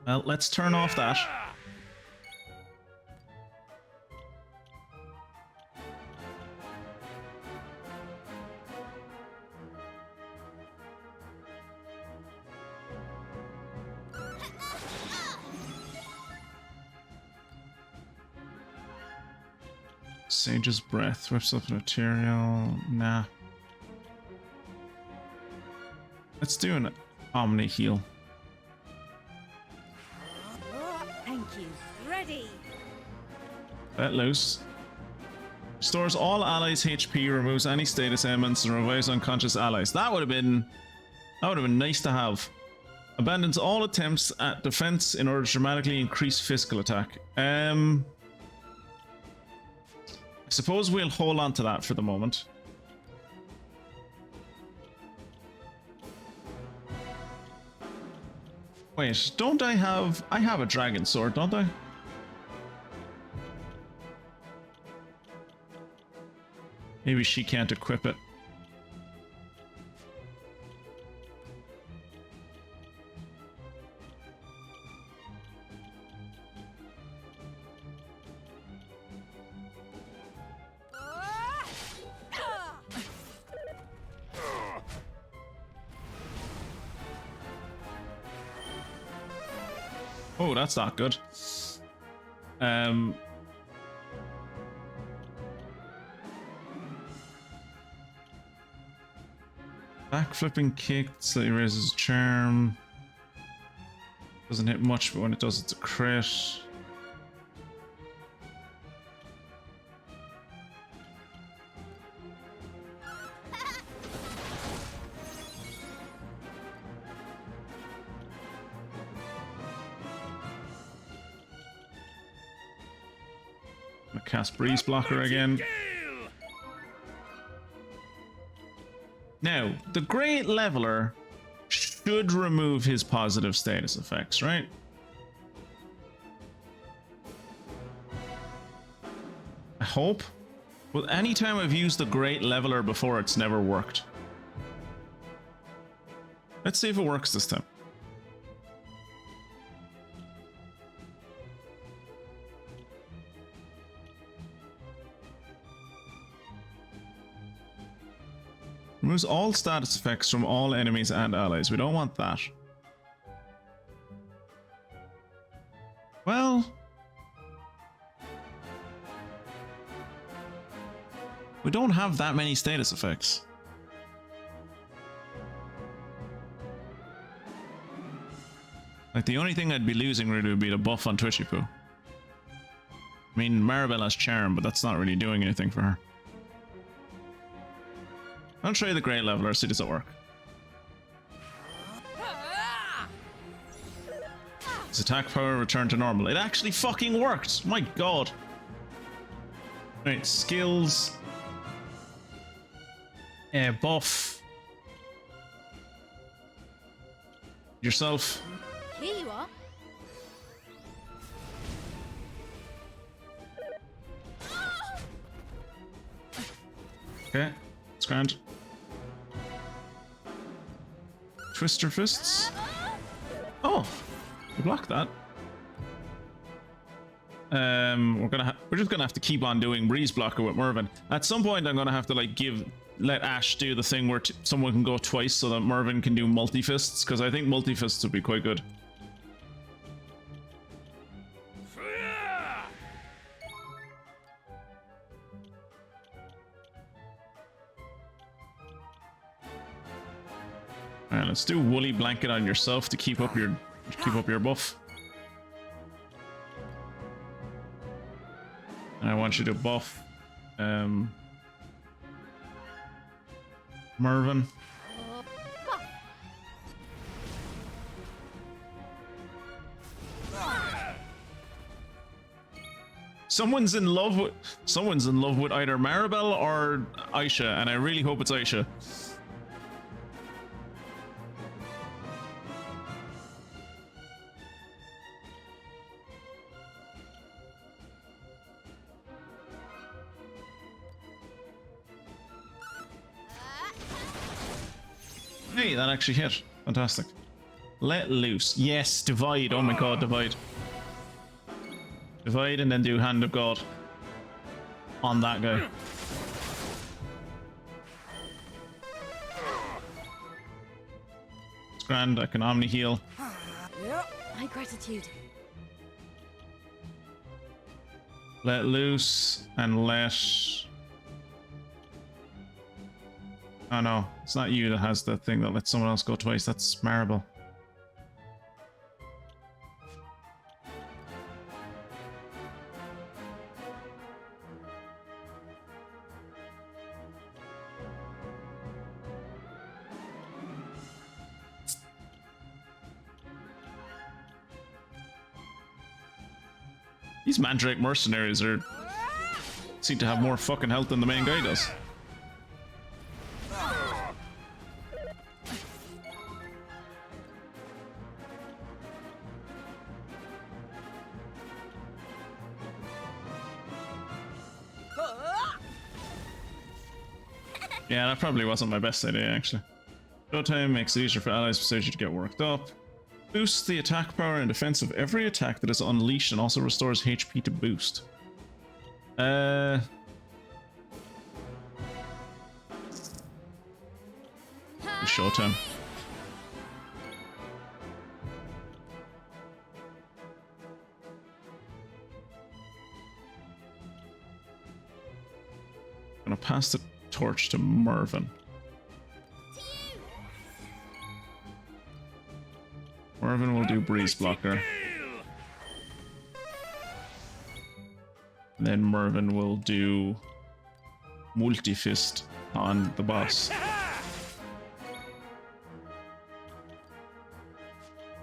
Well, let's turn off that. Sage's breath whips up material. Nah. Let's do an Omni heal. Thank you. Ready. Let loose. Restores all allies' HP, removes any status ailments, and revives unconscious allies. That would have been nice to have. Abandons all attempts at defense in order to dramatically increase physical attack. I suppose we'll hold on to that for the moment. Wait, don't I have a dragon sword, don't I? Maybe she can't equip it. Oh, that's not good. Backflipping kick slightly raises charm. Doesn't hit much, but when it does, it's a crit. Cast Breeze Blocker again. Now, the Great Leveler should remove his positive status effects, right? I hope. But anytime I've used the Great Leveler before, it's never worked. Let's see if it works this time. Removes all status effects from all enemies and allies. We don't want that. Well... we don't have that many status effects. Like, the only thing I'd be losing really would be the buff on Twitchy Poo. I mean, Maribel has Charm, but that's not really doing anything for her. I'll try the Great Leveler, see does it work. His attack power returned to normal. It actually fucking worked! My god! Right, skills. Buff. Yourself. Here you are. Okay, it's grand. Twister Fists. Oh, we blocked that. We're just gonna have to keep on doing Breeze Blocker with Mervyn. At some point, I'm gonna have to like let Ash do the thing where someone can go twice so that Mervyn can do multi-fists, because I think multi-fists would be quite good. Alright, let's do Woolly Blanket on yourself to keep up your buff. And I want you to buff Mervyn. Someone's in love with either Maribel or Aisha, and I really hope it's Aisha. Hey, that actually hit. Fantastic. Let loose. Yes, divide. Oh my god, divide. Divide and then do Hand of God on that guy. It's grand. I can Omni heal. My gratitude. Let loose and let... Oh no, it's not you that has the thing that lets someone else go twice. That's Marble. These Mandrake mercenaries seem to have more fucking health than the main guy does. Yeah, that probably wasn't my best idea, actually. Showtime makes it easier for allies beside you to get worked up. Boosts the attack power and defense of every attack that is unleashed and also restores HP to boost. Showtime. Gonna pass the torch to Mervyn. Mervyn will do Breeze Blocker. And then Mervyn will do Multi-Fist on the boss.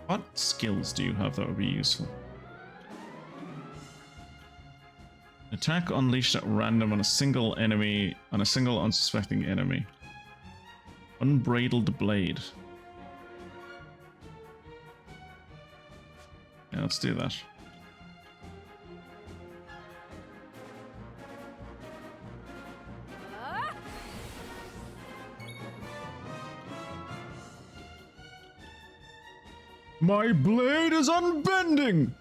What skills do you have that would be useful? Attack unleashed at random on a single enemy, on a single unsuspecting enemy. Unbridled Blade. Yeah, let's do that. My blade is unbending!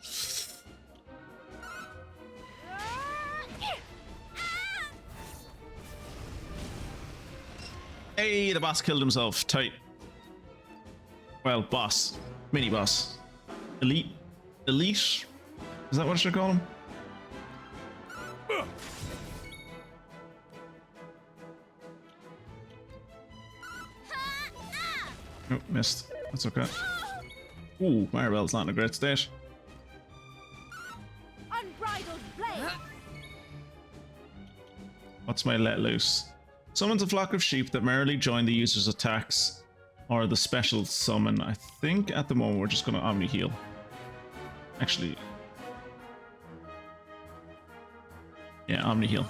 Hey, the boss killed himself. Tight. Well, boss. Mini boss. Elite. Elite? Is that what I should call him? Oh, missed. That's okay. Ooh, Maribel's not in a great state. Unbridled blade. What's my let loose? Summons a flock of sheep that merrily join the user's attacks or the special summon. I think at the moment we're just going to Omni heal. Actually, yeah, Omni heal.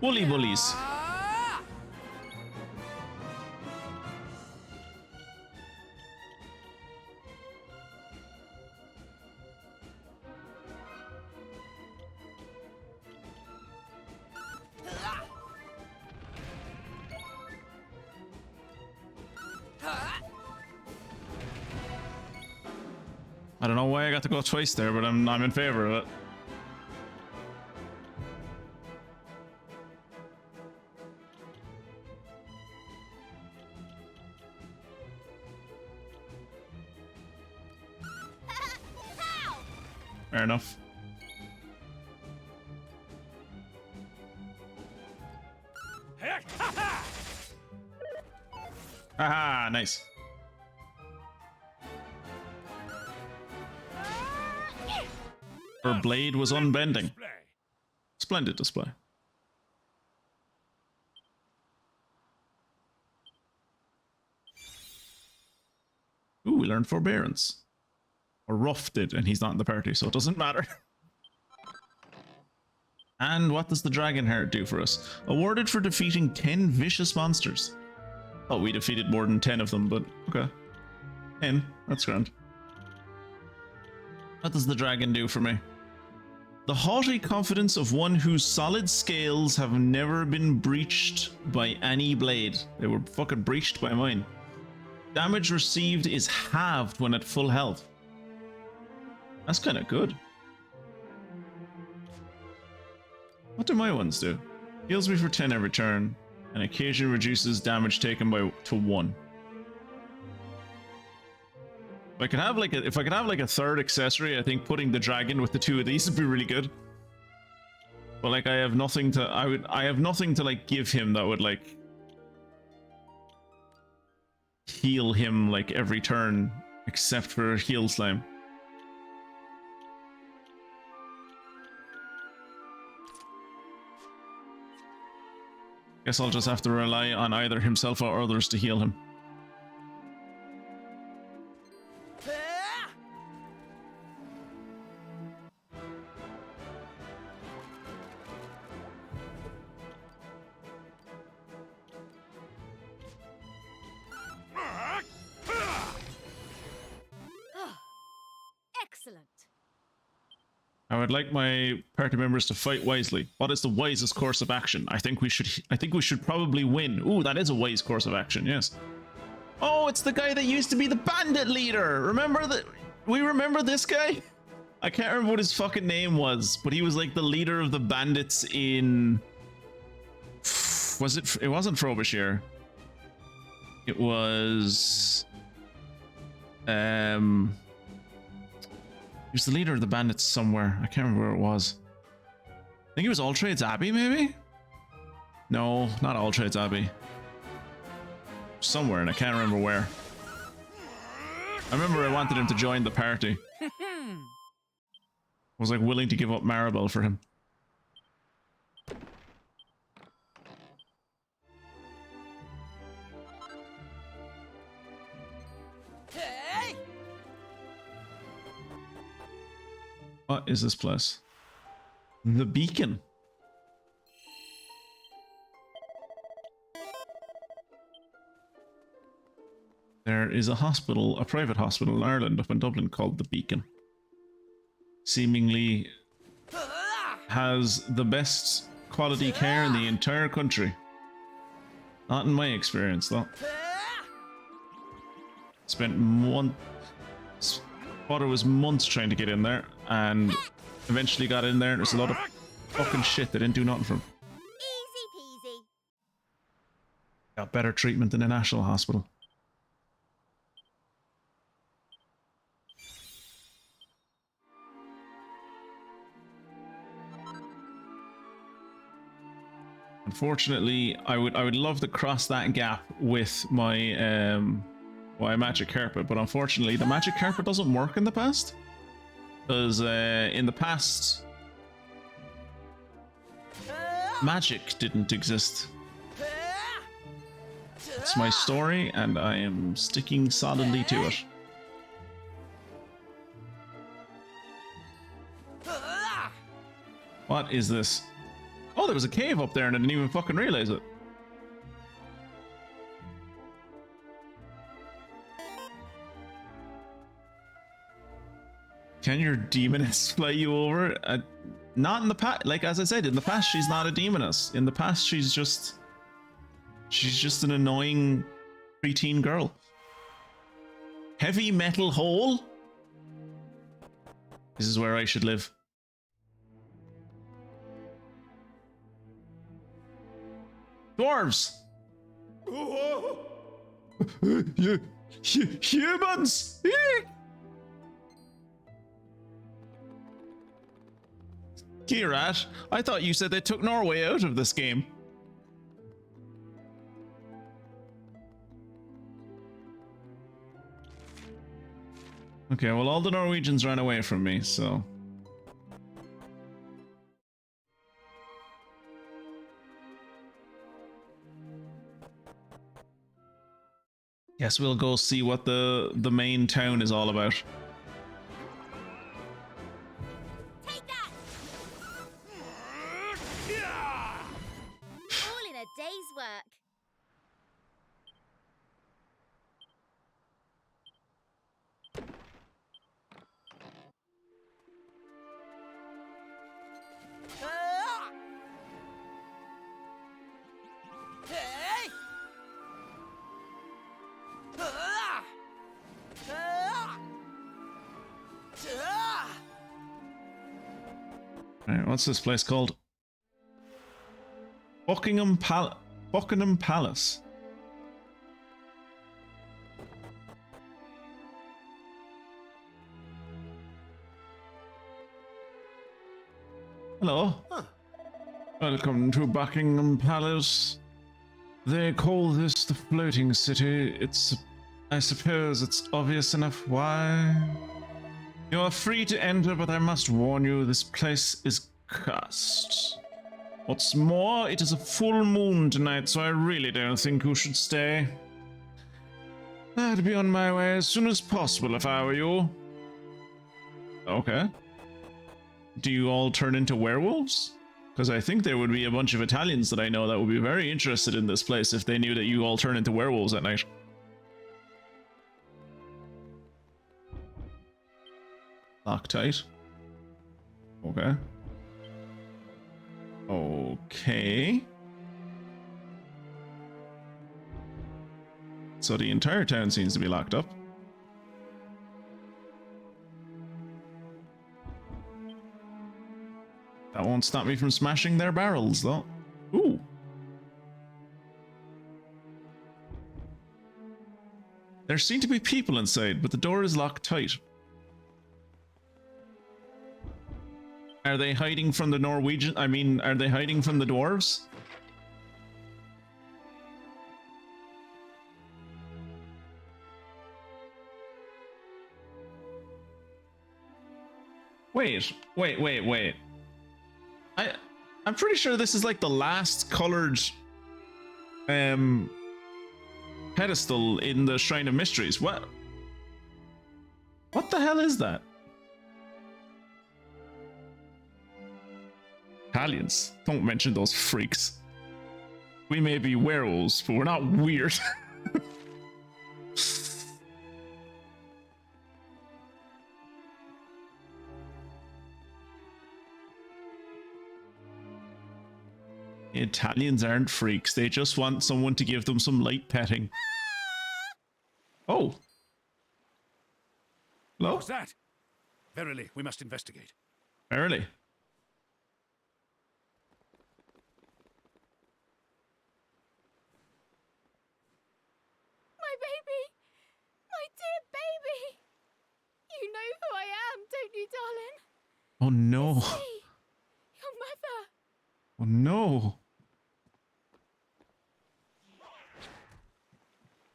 Woolly bullies. I don't know why I got to go twice there, but I'm in favor of it. Fair enough. Haha, nice. Her blade was unbending. Splendid display. Ooh, we learned forbearance. Or Ruff did, and he's not in the party, so it doesn't matter. And what does the dragon heart do for us? Awarded for defeating 10 vicious monsters. Oh, we defeated more than 10 of them, but okay. 10, that's grand. What does the dragon do for me? The haughty confidence of one whose solid scales have never been breached by any blade. They were fucking breached by mine. Damage received is halved when at full health. That's kind of good. What do my ones do? Heals me for 10 every turn, and occasionally reduces damage taken to 1. If I could have like a third accessory, I think putting the dragon with the 2 of these would be really good. But like I have nothing to like give him that would like heal him like every turn except for heal slime. Guess I'll just have to rely on either himself or others to heal him. Excellent. I would like my party members to fight wisely. What is the wisest course of action? I think we should probably win. Ooh, that is a wise course of action, yes. Oh, it's the guy that used to be the bandit leader. Remember that? We remember this guy? I can't remember what his fucking name was, but he was like the leader of the bandits in... It wasn't Frobisher. It was... He was the leader of the bandits somewhere. I can't remember where it was. I think it was All Trades Abbey, maybe? No, not All Trades Abbey. Somewhere, and I can't remember where. I remember I wanted him to join the party. I was like willing to give up Maribel for him. What is this place? The Beacon. There is a hospital, a private hospital in Ireland up in Dublin called the Beacon. Seemingly has the best quality care in the entire country. Not in my experience, though. Spent months, thought it was months trying to get in there, and eventually got in there, and there's a lot of fucking shit they didn't do nothing from. Easy peasy. Got better treatment than a national hospital. Unfortunately, I would love to cross that gap with my my magic carpet, but unfortunately the magic carpet doesn't work in the past. Because in the past magic didn't exist. It's my story and I am sticking solidly to it. What is this? Oh, there was a cave up there and I didn't even fucking realize it. Can your demoness fly you over? Not in the past. Like, as I said, in the past, she's not a demoness. In the past, she's just an annoying preteen girl. Heavy metal hole? This is where I should live. Dwarves! Humans! Kirat, I thought you said they took Norway out of this game. Okay, well, all the Norwegians ran away from me, so... Guess we'll go see what the main town is all about. Take that. Alright, what's this place called? Buccanham Palace. Hello. Huh. Welcome to Buckingham Palace. They call this the floating city. I suppose it's obvious enough why. You are free to enter, but I must warn you, this place is cursed. What's more, it is a full moon tonight, so I really don't think you should stay. I'd be on my way as soon as possible if I were you. Okay. Do you all turn into werewolves? Because I think there would be a bunch of Italians that I know that would be very interested in this place if they knew that you all turn into werewolves at night. Loctite. Okay. Okay. So the entire town seems to be locked up. That won't stop me from smashing their barrels, though. Ooh. There seem to be people inside, but the door is locked tight. Are they hiding from the Norwegian? I mean, are they hiding from the dwarves? Wait. I'm pretty sure this is like the last colored pedestal in the Shrine of Mysteries. What the hell is that? Italians. Don't mention those freaks. We may be werewolves, but we're not weird. Italians aren't freaks. They just want someone to give them some light petting. Oh. Hello? What's that? Verily, we must investigate. Verily. My baby! My dear baby! You know who I am, don't you, darling? Oh no. It's me, your mother. Oh no.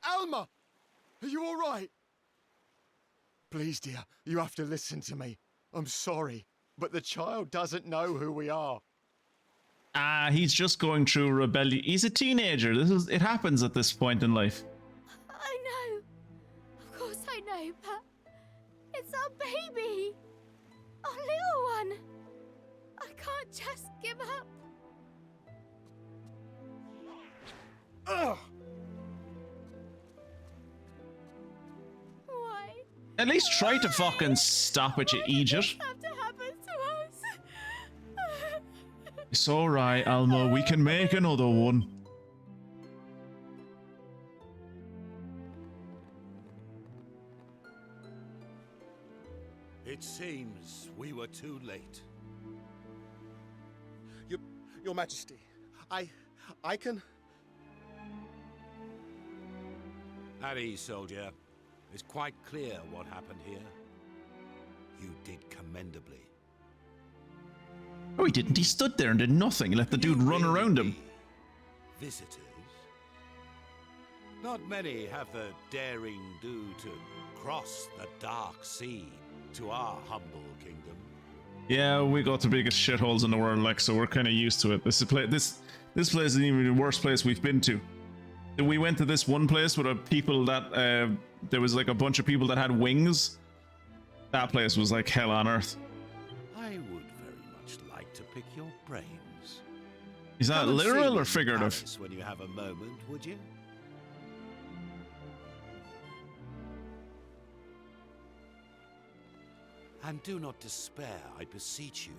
Alma! Are you all right? Please, dear, you have to listen to me. I'm sorry, but the child doesn't know who we are. Ah, he's just going through rebellion. He's a teenager. It happens at this point in life. I know. Of course I know, but it's our baby. Our little one. I can't just give up. Ugh! Why? At least try to fucking stop it, you idiot. This have to happen to us. It's alright, Alma. We can make another one. It seems we were too late. Your Majesty, I can... At ease, soldier. It's quite clear what happened here. You did commendably. Oh, he didn't. He stood there and did nothing. He let the dude You run really around him. be visitors? Not many have the daring do to cross the dark sea to our humble kingdom. Yeah, we got the biggest shitholes in the world, like, so we're kind of used to it. This place isn't even the worst place we've been to. We went to this one place with people that there was like a bunch of people that had wings. That place was like hell on earth. I would very much like to pick your brains. Is that Come and see literal me or in figurative? Paris when you have a moment, would you? And do not despair, I beseech you.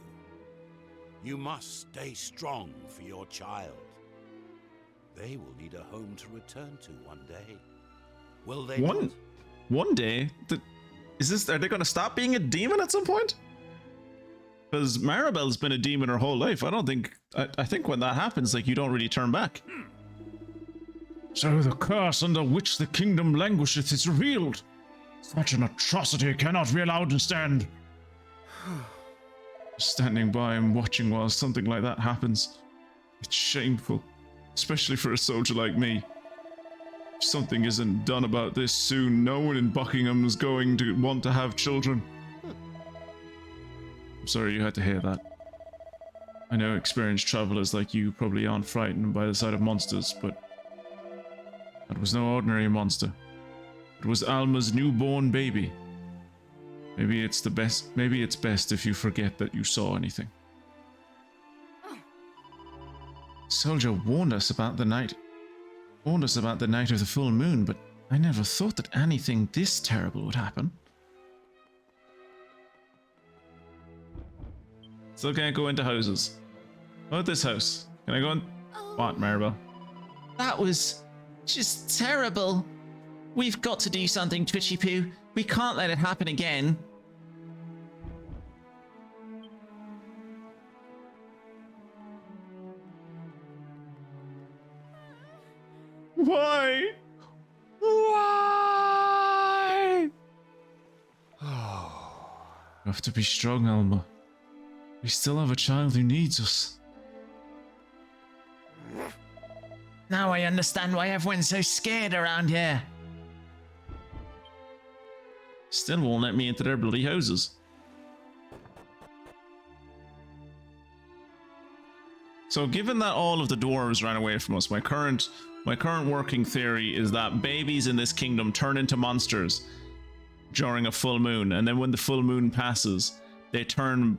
You must stay strong for your child. They will need a home to return to one day. Will they not? One day? Are they going to stop being a demon at some point? Because Maribel's been a demon her whole life. I think when that happens, like, you don't really turn back. So the curse under which the kingdom languisheth is revealed. Such an atrocity cannot be allowed to stand. Standing by and watching while something like that happens. It's shameful. Especially for a soldier like me. If something isn't done about this soon, no one in Buckingham is going to want to have children. I'm sorry you had to hear that. I know experienced travelers like you probably aren't frightened by the sight of monsters, but that was no ordinary monster. It was Alma's newborn baby. Maybe it's best if you forget that you saw anything. Soldier warned us about the night of the full moon, but I never thought that anything this terrible would happen. Still can't go into houses. What about this house? Can I go in? What, Maribel? That was just terrible. We've got to do something, Twitchy Poo. We can't let it happen again. Why? Why? You have to be strong, Alma. We still have a child who needs us. Now I understand why everyone's so scared around here. Still won't let me into their bloody houses. So given that all of the dwarves ran away from us, my current working theory is that babies in this kingdom turn into monsters during a full moon, and then when the full moon passes, they turn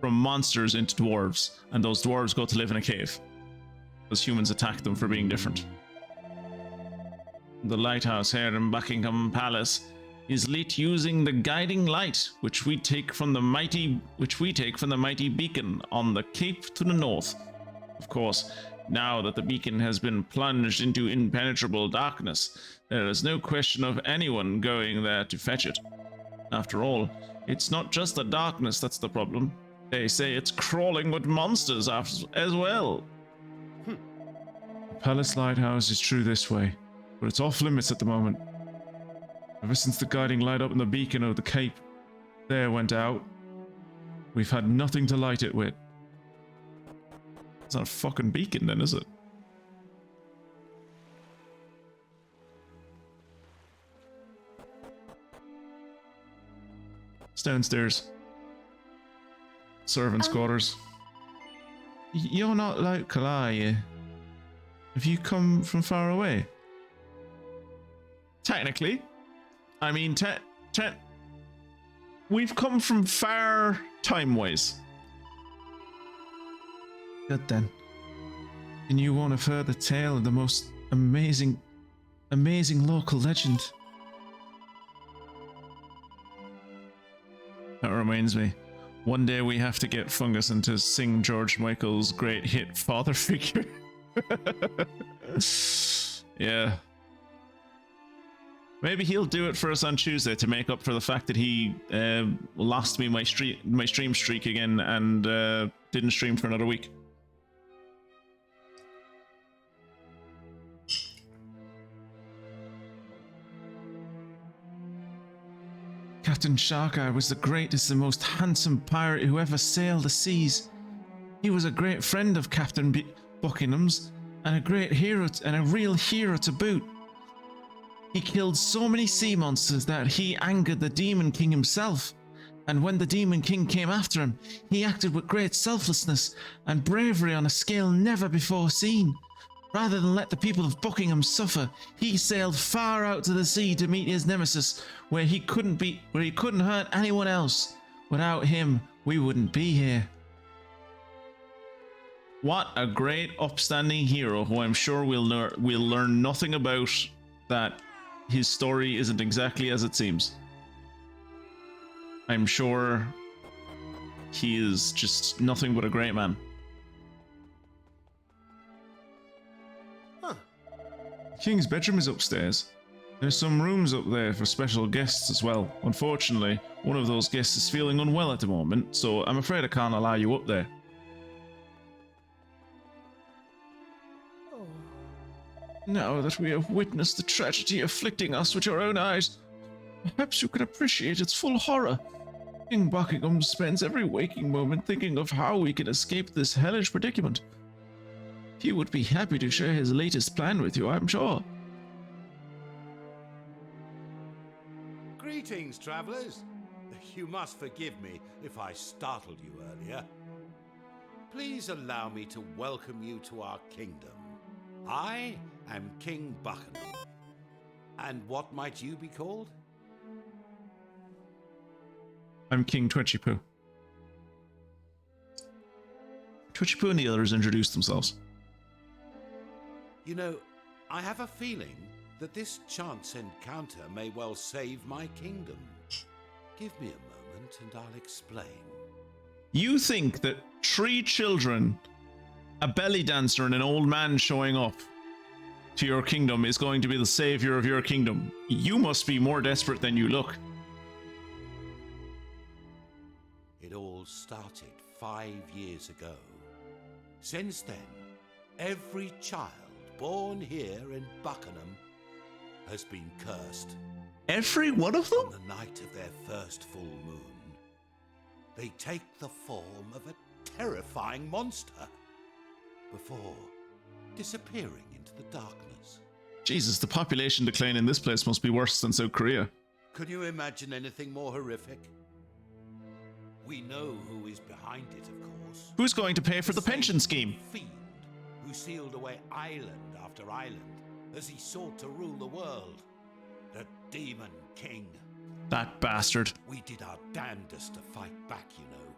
from monsters into dwarves, and those dwarves go to live in a cave because humans attack them for being different. The lighthouse here in Buckingham Palace is lit using the guiding light which we take from the mighty beacon on the cape to the north. Of course, now that the beacon has been plunged into impenetrable darkness, there is no question of anyone going there to fetch it. After all, it's not just the darkness that's the problem. They say it's crawling with monsters as well. The Palace Lighthouse is true this way, but it's off limits at the moment. Ever since the guiding light up in the beacon of the cape there went out, we've had nothing to light it with. It's not a fucking beacon then, is it? It's downstairs. Servants' quarters. You're not local, are you? Have you come from far away? Technically. I mean, we've come from far time-wise. Good then. And you want a further tale of the most amazing local legend? That reminds me. One day we have to get Funguson to sing George Michael's great hit Father Figure. Yeah. Maybe he'll do it for us on Tuesday to make up for the fact that he lost me my stream streak again and didn't stream for another week. Captain Sharkeye was the greatest and most handsome pirate who ever sailed the seas. He was a great friend of Captain Buckingham's and a great hero and a real hero to boot. He killed so many sea monsters that he angered the Demon King himself, and when the Demon King came after him, he acted with great selflessness and bravery on a scale never before seen. Rather than let the people of Buckingham suffer, he sailed far out to the sea to meet his nemesis, where he couldn't hurt anyone else. Without him, we wouldn't be here. What a great upstanding hero who I'm sure we'll learn nothing about, that his story isn't exactly as it seems. I'm sure he is just nothing but a great man. The King's bedroom is upstairs. There's some rooms up there for special guests as well. Unfortunately, One of those guests is feeling unwell at the moment, so I'm afraid I can't allow you up there. Now that we have witnessed the tragedy afflicting us with your own eyes, perhaps you can appreciate its full horror. King Buckingham spends every waking moment thinking of how we can escape this hellish predicament. He would be happy to share his latest plan with you, I'm sure. Greetings, travelers. You must forgive me if I startled you earlier. Please allow me to welcome you to our kingdom. I am King Buccanham. And what might you be called? I'm King Twitchypoo. Twitchypoo and the others introduced themselves. You know, I have a feeling that this chance encounter may well save my kingdom. Give me a moment and I'll explain. You think that 3 children, a belly dancer, and an old man showing up to your kingdom is going to be the savior of your kingdom? You must be more desperate than you look. It all started 5 years ago. Since then, every child born here in Buccanham has been cursed. Every one of them? On the night of their first full moon, they take the form of a terrifying monster before disappearing into the darkness. Jesus, the population decline in this place must be worse than South Korea. Could you imagine anything more horrific? We know who is behind it, of course. Who's going to pay for the Same pension scheme? Fiend who sealed away island after island as he sought to rule the world. The Demon King. That bastard. We did our damnedest to fight back, you know.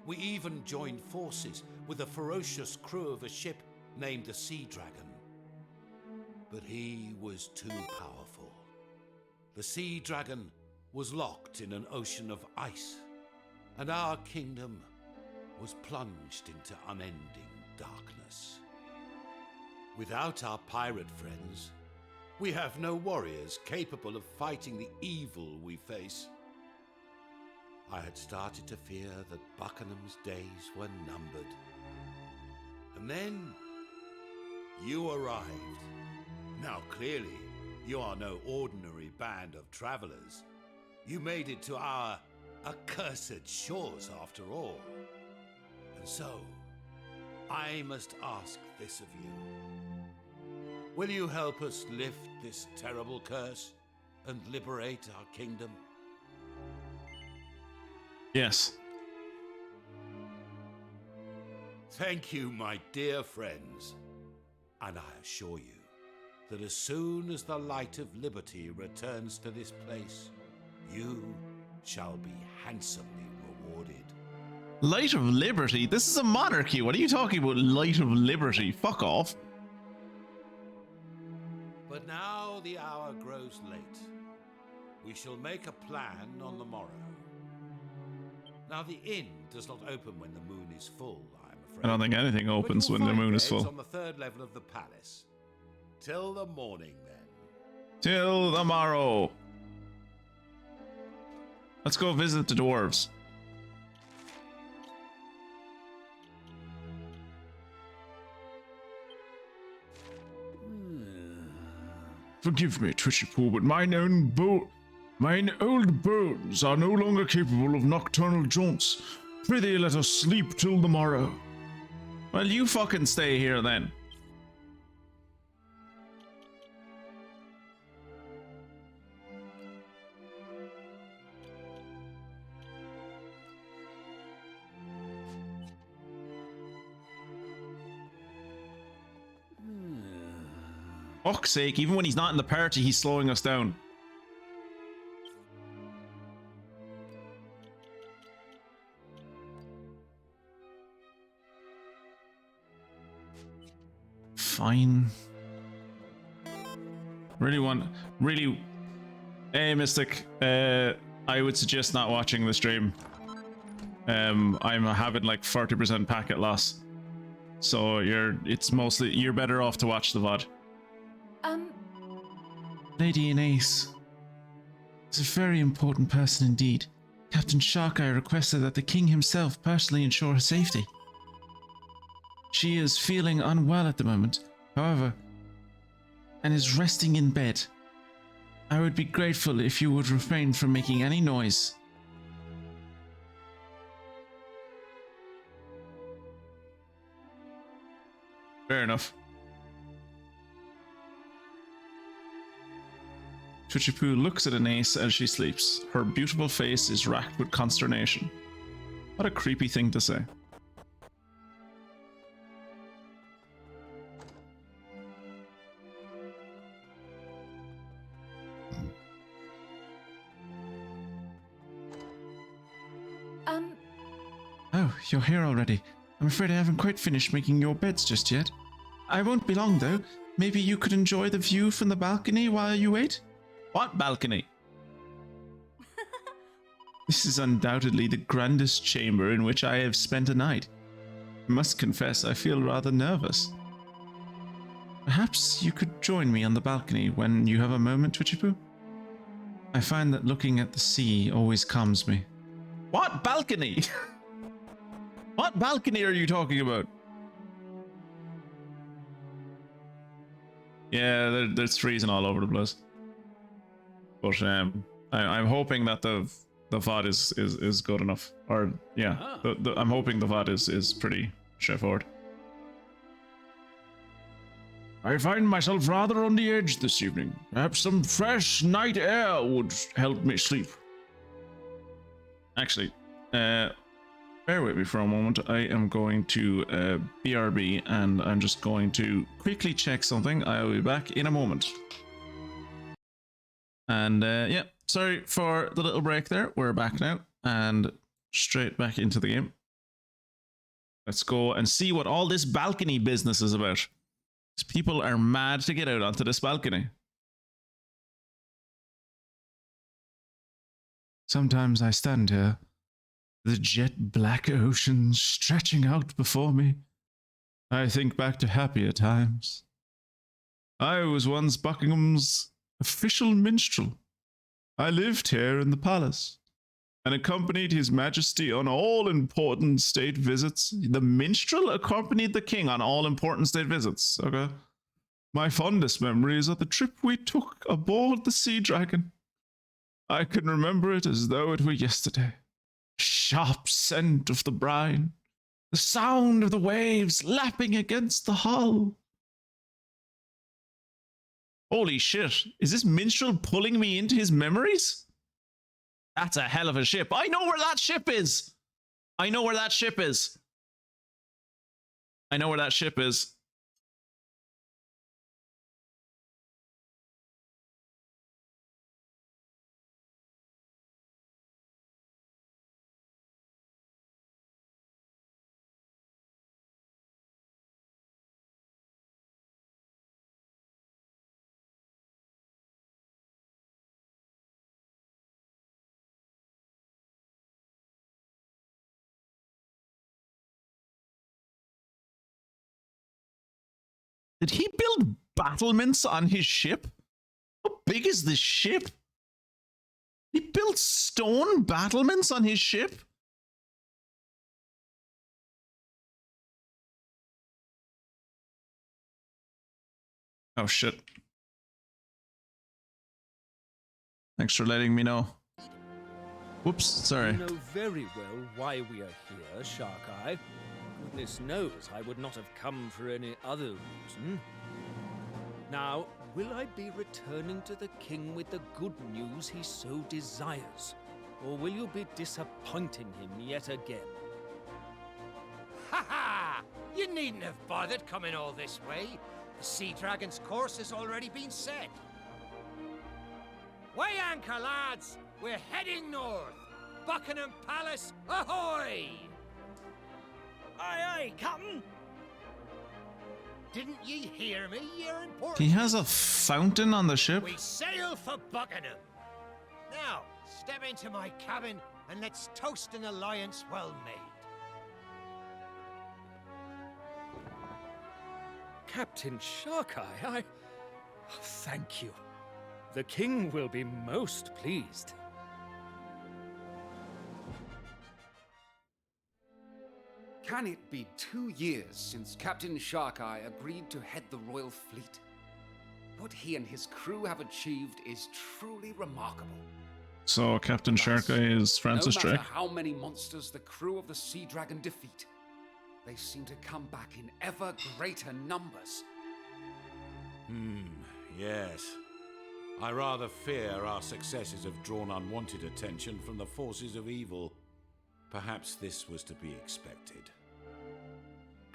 We even joined forces with a ferocious crew of a ship named the Sea Dragon. But he was too powerful. The Sea Dragon was locked in an ocean of ice, and our kingdom was plunged into unending darkness. Without our pirate friends, we have no warriors capable of fighting the evil we face. I had started to fear that Buckingham's days were numbered. And then you arrived. Now clearly, you are no ordinary band of travelers. You made it to our accursed shores after all. And so, I must ask this of you. Will you help us lift this terrible curse and liberate our kingdom? Yes. Thank you, my dear friends. And I assure you that as soon as the light of liberty returns to this place, you shall be handsomely rewarded. Light of Liberty? This is a monarchy. What are you talking about, Light of Liberty? Fuck off. But now the hour grows late. We shall make a plan on the morrow. Now the inn does not open when the moon is full, I'm afraid. I don't think anything But opens you'll when the find moon is beds full. on the 3rd level of the palace. Till the morning, then. Till the morrow. Let's go visit the dwarves. Forgive me, Twitchypoo, but mine old bones are no longer capable of nocturnal jaunts. Prithee, let us sleep till the morrow. Well, you fucking stay here then. Fuck's sake, even when he's not in the party, he's slowing us down. Fine. Hey, Mystic, I would suggest not watching the stream. I'm having like 40% packet loss. So you're better off to watch the VoD. Lady Anais is a very important person indeed. Captain Sharkeye requested that the king himself personally ensure her safety. She is feeling unwell at the moment, however, and is resting in bed. I would be grateful if you would refrain from making any noise. Fair enough. Twitchy-Poo looks at Anais as she sleeps. Her beautiful face is racked with consternation. What a creepy thing to say. Oh, you're here already. I'm afraid I haven't quite finished making your beds just yet. I won't be long, though. Maybe you could enjoy the view from the balcony while you wait? What balcony? This is undoubtedly the grandest chamber in which I have spent a night. I must confess I feel rather nervous. Perhaps you could join me on the balcony when you have a moment, Twitchy-Poo? I find that looking at the sea always calms me. What balcony? What balcony are you talking about? Yeah, there's freezing all over the place. But I'm hoping that the VoD is good enough. Or yeah, I'm hoping the VoD is pretty straightforward. I find myself rather on the edge this evening. Perhaps some fresh night air would help me sleep. Actually, bear with me for a moment. I am going to BRB and I'm just going to quickly check something. I'll be back in a moment. And yeah, sorry for the little break there. We're back now and straight back into the game. Let's go and see what all this balcony business is about. These people are mad to get out onto this balcony. Sometimes I stand here, the jet black ocean stretching out before me. I think back to happier times. I was once Buckingham's official minstrel. I lived here in the palace and accompanied His Majesty on all important state visits. The minstrel accompanied the king on all important state visits. Okay. My fondest memories are the trip we took aboard the Sea Dragon. I can remember it as though it were yesterday. Sharp scent of the brine, the sound of the waves lapping against the hull. Holy shit, is this minstrel pulling me into his memories? That's a hell of a ship. I know where that ship is. I know where that ship is. I know where that ship is. Did he build battlements on his ship? How big is this ship? He built stone battlements on his ship? Oh shit. Thanks for letting me know. Whoops, sorry. You know very well why we are here, Sharkeye. Goodness knows I would not have come for any other reason. Now, will I be returning to the king with the good news he so desires? Or will you be disappointing him yet again? Ha ha! You needn't have bothered coming all this way. The Sea Dragon's course has already been set. Weigh anchor, lads! We're heading north! Buccanham Palace, ahoy! Aye, aye, Captain! Didn't ye hear me? You're important. He has a fountain on the ship. We sail for Buccanham. Now, step into my cabin and let's toast an alliance well made. Captain Sharkeye, thank you. The king will be most pleased. can it be 2 years since Captain Sharkeye agreed to head the royal fleet? What he and his crew have achieved is truly remarkable. So Captain Sharkeye is Francis No Drake. matter how many monsters the crew of the Sea Dragon defeat, they seem to come back in ever greater numbers. Yes. I rather fear our successes have drawn unwanted attention from the forces of evil. Perhaps this was to be expected.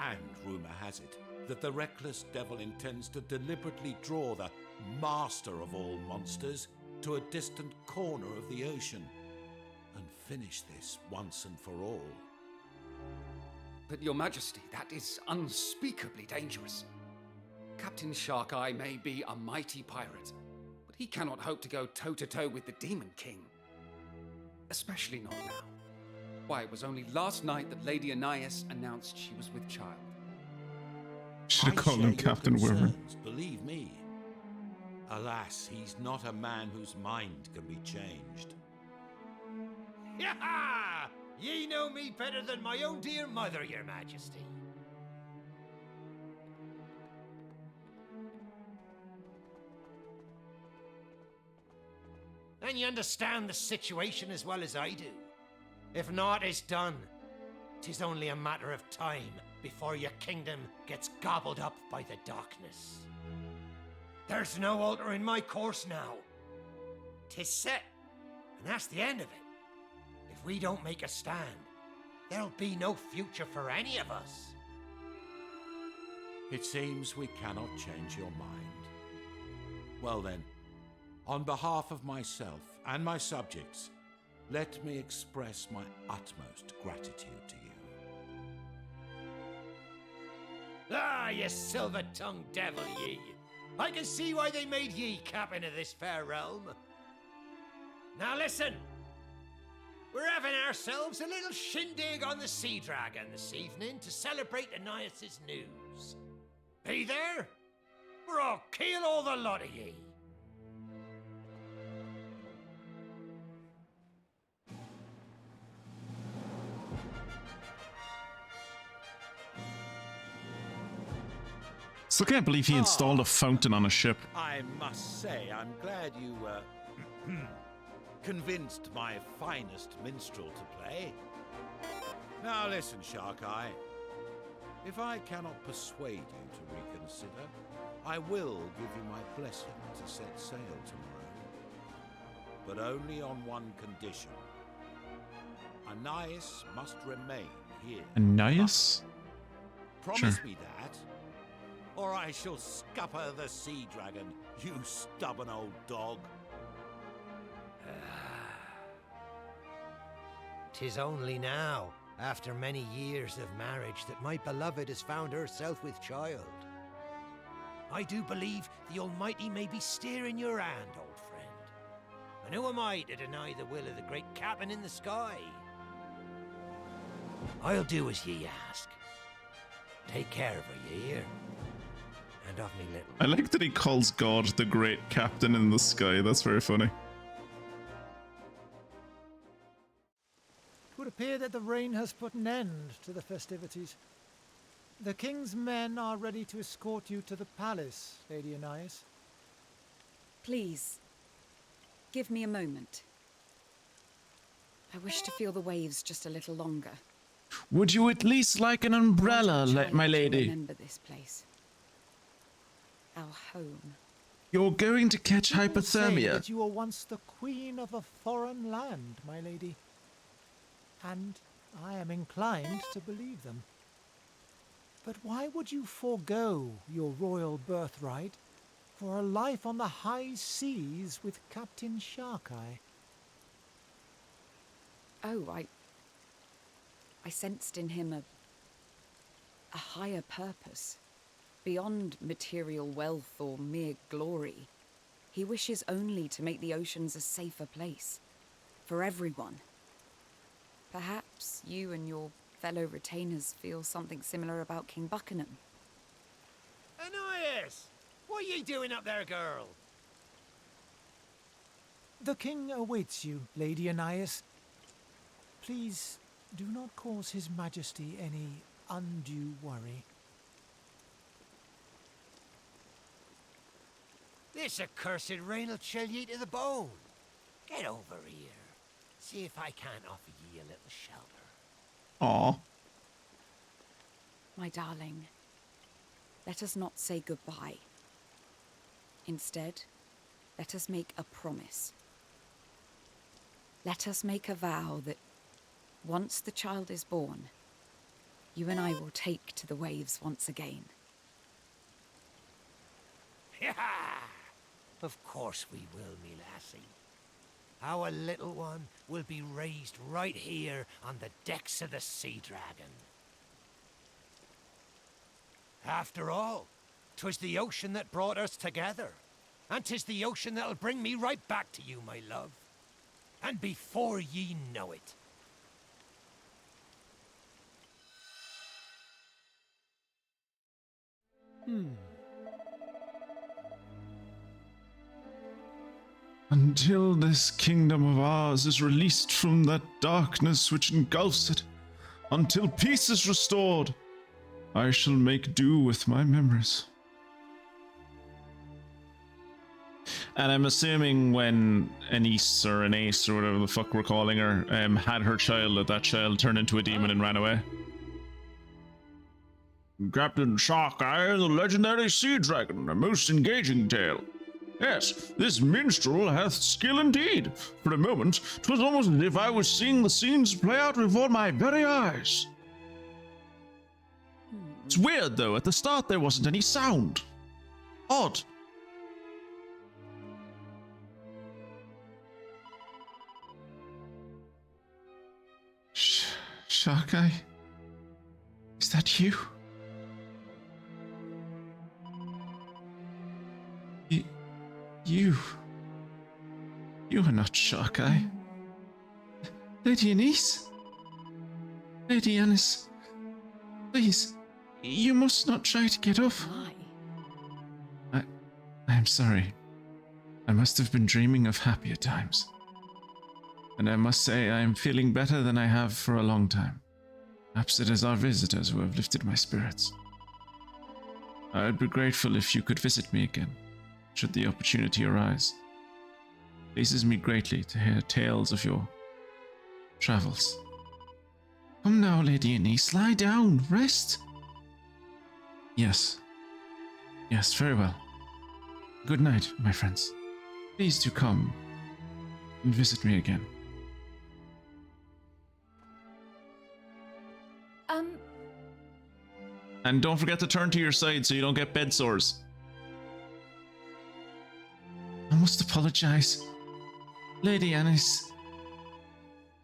And rumor has it that the reckless devil intends to deliberately draw the master of all monsters to a distant corner of the ocean and finish this once and for all. But Your Majesty, that is unspeakably dangerous. Captain Sharkeye may be a mighty pirate, but he cannot hope to go toe-to-toe with the Demon King. Especially not now. Why, it was only last night that Lady Anais announced she was with child. Should have I called share him your Captain Wormer. concerns, believe me. Alas, he's not a man whose mind can be changed. Yaha! Ye know me better than my own dear mother, Your Majesty. And you understand the situation as well as I do. If naught is done, 'tis only a matter of time before your kingdom gets gobbled up by the darkness. There's no altering my course now. 'Tis set, and that's the end of it. If we don't make a stand, there'll be no future for any of us. It seems we cannot change your mind. Well then, on behalf of myself and my subjects, let me express my utmost gratitude to you. Ah, ye silver-tongued devil, ye! I can see why they made ye captain of this fair realm. Now listen! We're having ourselves a little shindig on the Sea Dragon this evening to celebrate Anais' news. Be there? Or I'll kill all the lot of ye. Still can't believe he installed a fountain on a ship. I must say, I'm glad you, convinced my finest minstrel to play. Now listen, Sharkeye. If I cannot persuade you to reconsider, I will give you my blessing to set sail tomorrow. But only on one condition. Anais must remain here. Anais? Promise Sure. me that, or I shall scupper the Sea Dragon, you stubborn old dog. 'Tis only now, after many years of marriage, that my beloved has found herself with child. I do believe the Almighty may be steering your hand, old friend. And who am I to deny the will of the great captain in the sky? I'll do as ye ask. Take care of her, ye hear? And of me little. I like that he calls God the great captain in the sky. That's very funny. It would appear that the rain has put an end to the festivities. The king's men are ready to escort you to the palace, Lady Anais. Please, give me a moment. I wish to feel the waves just a little longer. Would you at least like an umbrella, my lady? Remember this place. Our home. You're going to catch People say hypothermia. that you were once the queen of a foreign land, my lady. And I am inclined to believe them. But why would you forego your royal birthright for a life on the high seas with Captain Sharkeye? Oh, I sensed in him a higher purpose. Beyond material wealth or mere glory, he wishes only to make the oceans a safer place. For everyone. Perhaps you and your fellow retainers feel something similar about King Buccanham. Anais! What are ye doing up there, girl? The king awaits you, Lady Anais. Please do not cause His Majesty any undue worry. This accursed rain'll chill ye to the bone. Get over here. See if I can't offer ye a little shelter. Aw. My darling, let us not say goodbye. Instead, let us make a promise. Let us make a vow that once the child is born, you and I will take to the waves once again. Of course we will, me lassie. Our little one will be raised right here on the decks of the Sea Dragon. After all, 'twas the ocean that brought us together. And 'tis the ocean that'll bring me right back to you, my love. And before ye know it. Until this kingdom of ours is released from that darkness which engulfs it, until peace is restored, I shall make do with my memories. And I'm assuming when Anise or Anase or whatever the fuck we're calling her had her child, that child turned into a demon and ran away. Captain Sharkeye, the legendary sea dragon, a most engaging tale. Yes, this minstrel hath skill indeed. For a moment, 'twas almost as if I was seeing the scenes play out before my very eyes. It's weird though, at the start there wasn't any sound. Odd. Sharkeye? Is that you? You are not Sharkeye. Lady Anise? Lady Anise, please, you must not try to get off. Why? I'm sorry. I must have been dreaming of happier times. And I must say I am feeling better than I have for a long time. Perhaps it is our visitors who have lifted my spirits. I would be grateful if you could visit me again, should the opportunity arise. It pleases me greatly to hear tales of your travels. Come now, Lady Anise, lie down, rest. Yes. Yes, very well. Good night, my friends. Please do come and visit me again. And don't forget to turn to your side so you don't get bed sores. I must apologize. Lady Anise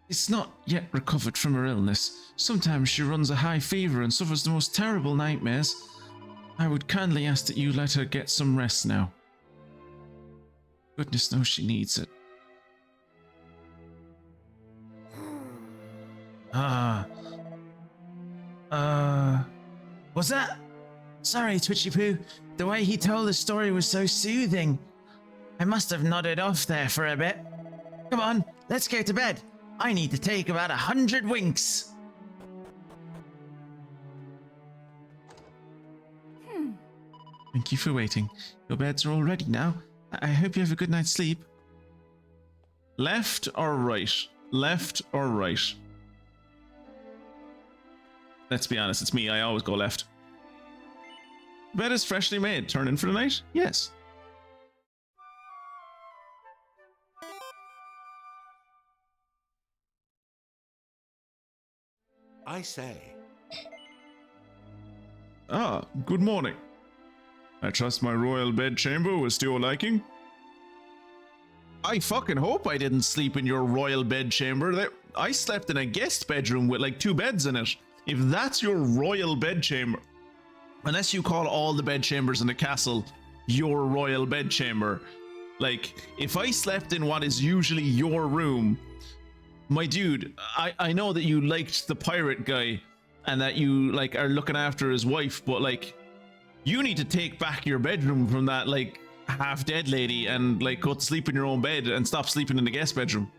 is not yet recovered from her illness. Sometimes she runs a high fever and suffers the most terrible nightmares. I would kindly ask that you let her get some rest now. Goodness knows she needs it. Was that? Sorry, Twitchy Poo. The way he told the story was so soothing. I must have nodded off there for a bit. Come on, let's go to bed. I need to take about 100 winks. Thank you for waiting. Your beds are all ready now. I hope you have a good night's sleep. Left or right? Left or right? Let's be honest, it's me. I always go left. Bed is freshly made. Turn in for the night? Yes. I say. Ah, good morning. I trust my royal bedchamber was to your liking. I fucking hope I didn't sleep in your royal bedchamber. I slept in a guest bedroom with like 2 beds in it. If that's your royal bedchamber, unless you call all the bedchambers in the castle your royal bedchamber, like if I slept in what is usually your room, my dude, I know that you liked the pirate guy and that you like are looking after his wife, but like you need to take back your bedroom from that like half dead lady and like go to sleep in your own bed and stop sleeping in the guest bedroom.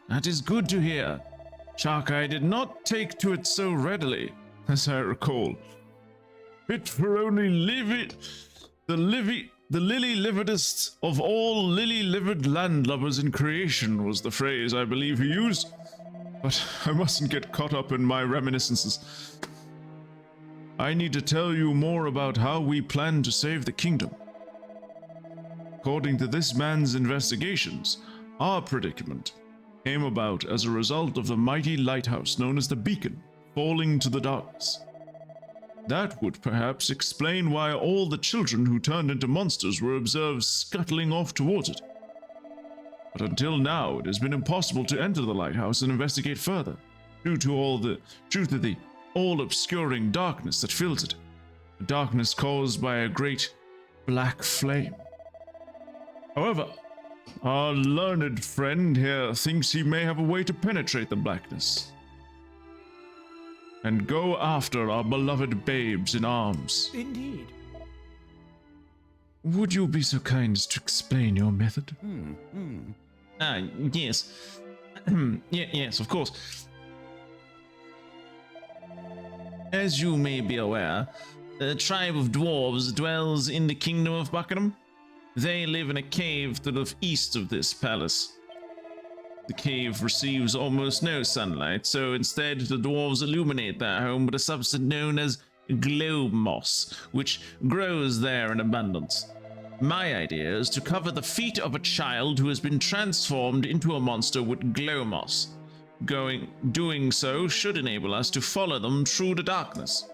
That is good to hear. Sharkeye did not take to it so readily, as I recall. Fit for only the lily-liveredest of all lily-livered landlubbers in creation was the phrase I believe he used. But I mustn't get caught up in my reminiscences. I need to tell you more about how we plan to save the kingdom. According to this man's investigations, our predicament came about as a result of the mighty lighthouse known as the Beacon falling to the darkness. That would perhaps explain why all the children who turned into monsters were observed scuttling off towards it. But until now, it has been impossible to enter the lighthouse and investigate further, due to the all-obscuring darkness that fills it, a darkness caused by a great black flame. However, our learned friend here thinks he may have a way to penetrate the blackness and go after our beloved babes in arms. Indeed. Would you be so kind as to explain your method? Yes. Yes, of course. As you may be aware, a tribe of dwarves dwells in the kingdom of Buccanham. They live in a cave to the east of this palace. The cave receives almost no sunlight, so instead the dwarves illuminate their home with a substance known as globe moss, which grows there in abundance. My idea is to cover the feet of a child who has been transformed into a monster with glow moss. Doing so should enable us to follow them through the darkness.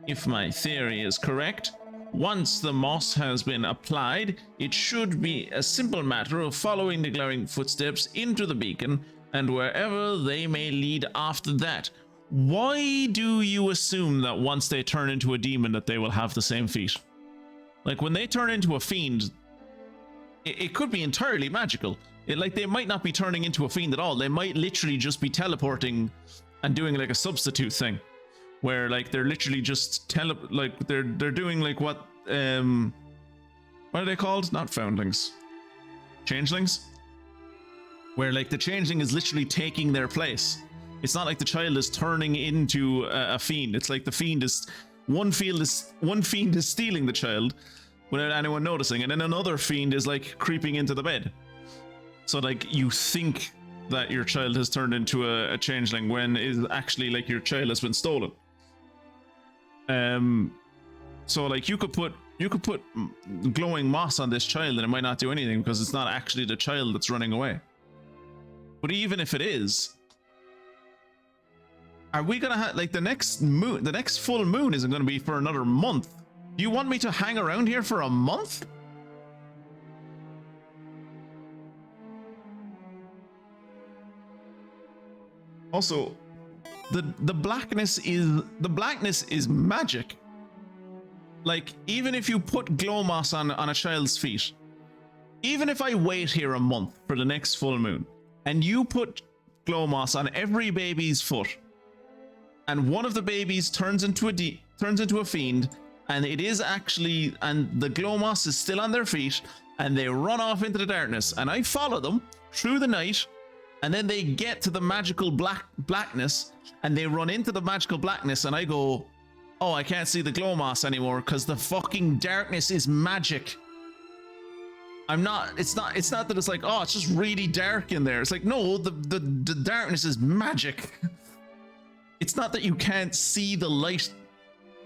If my theory is correct, once the moss has been applied, it should be a simple matter of following the glowing footsteps into the beacon and wherever they may lead after that. Why do you assume that once they turn into a demon that they will have the same feat? Like, when they turn into a fiend, it could be entirely magical. Like, they might not be turning into a fiend at all. They might literally just be teleporting and doing like a substitute thing, where like they're literally just they're doing like what are they called? Not foundlings, changelings, where like the changeling is literally taking their place. It's not like the child is turning into a fiend. It's like the fiend is one fiend is stealing the child without anyone noticing, and then another fiend is like creeping into the bed. So like you think that your child has turned into a changeling when is actually like your child has been stolen. So like you could put glowing moss on this child and it might not do anything because it's not actually the child that's running away. But even if it is, are we gonna have like the next full moon isn't gonna be for another month? Do you want me to hang around here for a month? Also, the blackness is magic. Like, even if you put glow moss on a child's feet, even if I wait here a month for the next full moon, and you put glow moss on every baby's foot, and one of the babies turns into a fiend, and the glow moss is still on their feet, and they run off into the darkness, and I follow them through the night, and then they get to the magical blackness, and they run into the magical blackness, and I go, oh, I can't see the glow moss anymore because the fucking darkness is magic. It's not that it's like, oh, it's just really dark in there. It's like, no, the darkness is magic. It's not that you can't see the light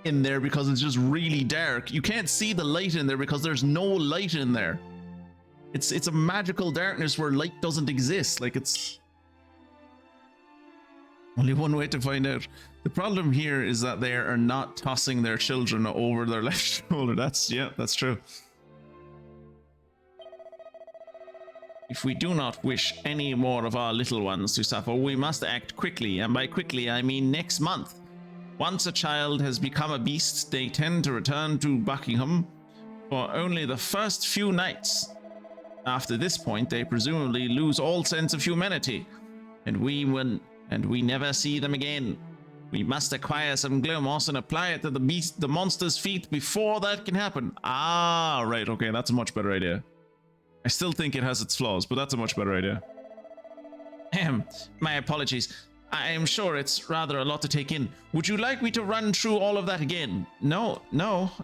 in there because it's just really dark. You can't see the light in there because there's no light in there. It's a magical darkness where light doesn't exist. Like, it's only one way to find out. The problem here is that they are not tossing their children over their left shoulder. That's true. If we do not wish any more of our little ones to suffer, we must act quickly, and by quickly I mean next month. Once a child has become a beast, they tend to return to Buckingham for only the first few nights. After this point, they presumably lose all sense of humanity, and we never see them again. We must acquire some glow moss and apply it to the monster's feet before that can happen. Ah, right, okay, that's a much better idea. I still think it has its flaws, but that's a much better idea. My apologies. I am sure it's rather a lot to take in. Would you like me to run through all of that again? No.